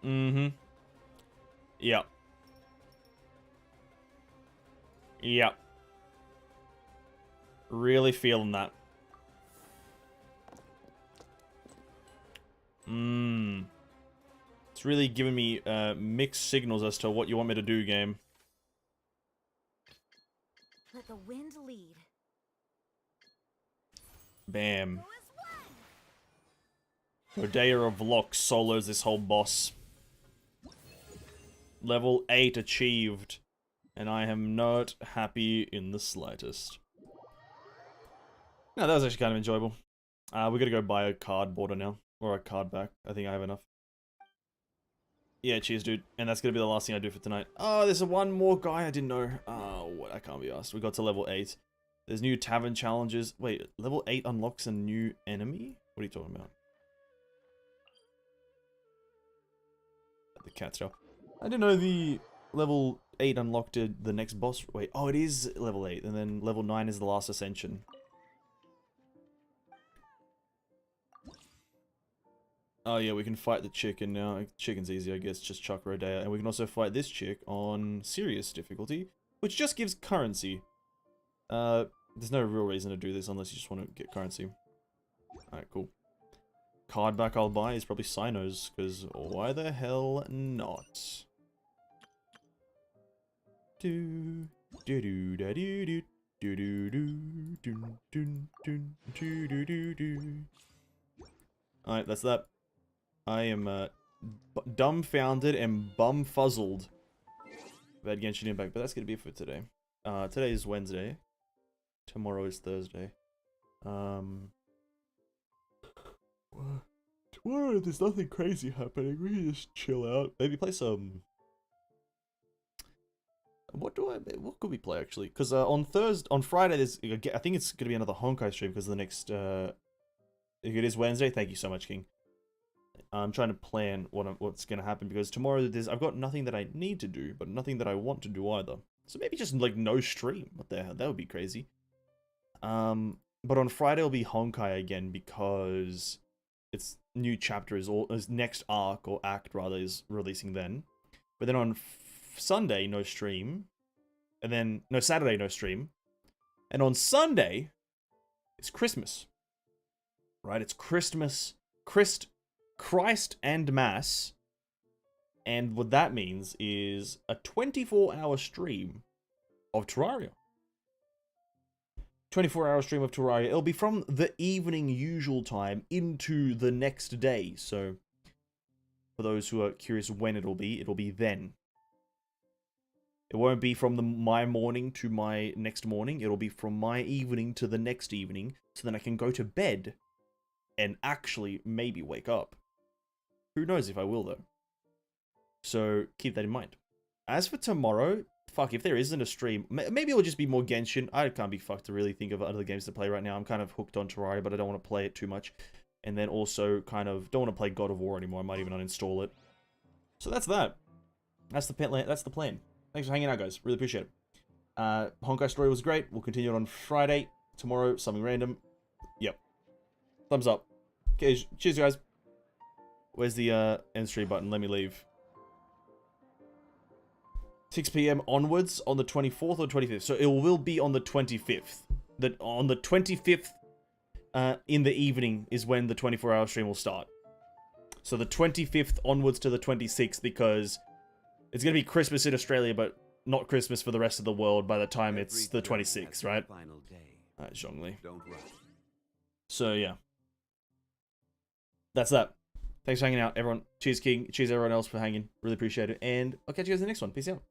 [SPEAKER 1] Mm-hmm. Yep. Yep. Really feeling that. It's really giving me mixed signals as to what you want me to do, game.
[SPEAKER 3] Let the wind lead.
[SPEAKER 1] Bam. Rodea of Lock solos this whole boss. Level 8 achieved. And I am not happy in the slightest. No, that was actually kind of enjoyable. We gotta go buy a card border now. Or a card back. I think I have enough. Yeah, cheers, dude. And that's gonna be the last thing I do for tonight. Oh, there's one more guy I didn't know. Oh, what? I can't be asked. We got to level 8. There's new tavern challenges. Wait, level 8 unlocks a new enemy? What are you talking about? The cat's tail. I didn't know the level 8 unlocked the next boss. Wait, oh, it is level 8. And then level 9 is the last ascension. Oh yeah, we can fight the chicken now. Chicken's easy, I guess. Just chuck Rodea. And we can also fight this chick on serious difficulty, which just gives currency. There's no real reason to do this unless you just want to get currency. Alright, cool. Card back I'll buy is probably Cyno's, because why the hell not? Do do do da do do do do do do do do do do do. Alright, that's that. I am dumbfounded and bumfuzzled about Genshin Impact, but that's gonna be it for today. Today is Wednesday. Tomorrow is Thursday. Tomorrow there's nothing crazy happening. We can just chill out. Maybe play some. What could we play actually? Because on Friday there's I think it's gonna be another Honkai stream because the next if it is Wednesday. Thank you so much, King. I'm trying to plan what's gonna happen because tomorrow I've got nothing that I need to do, but nothing that I want to do either. So maybe just like no stream. What the hell? That would be crazy. But on Friday will be Honkai again because its new chapter is next arc or act rather is releasing then. But then on Sunday no stream, and then no Saturday no stream, and on Sunday it's Christmas. Right? It's Christmas. Christ and Mass, and what that means is a 24-hour stream of Terraria. 24-hour stream of Terraria. It'll be from the evening usual time into the next day, so for those who are curious when it'll be then. It won't be from my morning to my next morning. It'll be from my evening to the next evening. So then I can go to bed and actually maybe wake up. Who knows if I will, though. So keep that in mind. As for tomorrow, fuck, if there isn't a stream, maybe it'll just be more Genshin. I can't be fucked to really think of other games to play right now. I'm kind of hooked on Terraria, but I don't want to play it too much. And then also kind of don't want to play God of War anymore. I might even uninstall it. So that's that. That's the plan. Thanks for hanging out, guys. Really appreciate it. Honkai story was great. We'll continue it on Friday. Tomorrow, something random. Yep. Thumbs up. Okay, cheers, guys. Where's the end stream button? Let me leave. 6 PM onwards on the 24th or 25th. So it will be on the 25th. On the 25th in the evening is when the 24-hour stream will start. So the 25th onwards to the 26th, because it's going to be Christmas in Australia, but not Christmas for the rest of the world by the time it's the 26th, right? Alright, Zhongli. So, yeah. That's that. Thanks for hanging out, everyone. Cheers, King. Cheers, everyone else, for hanging. Really appreciate it. And I'll catch you guys in the next one. Peace out.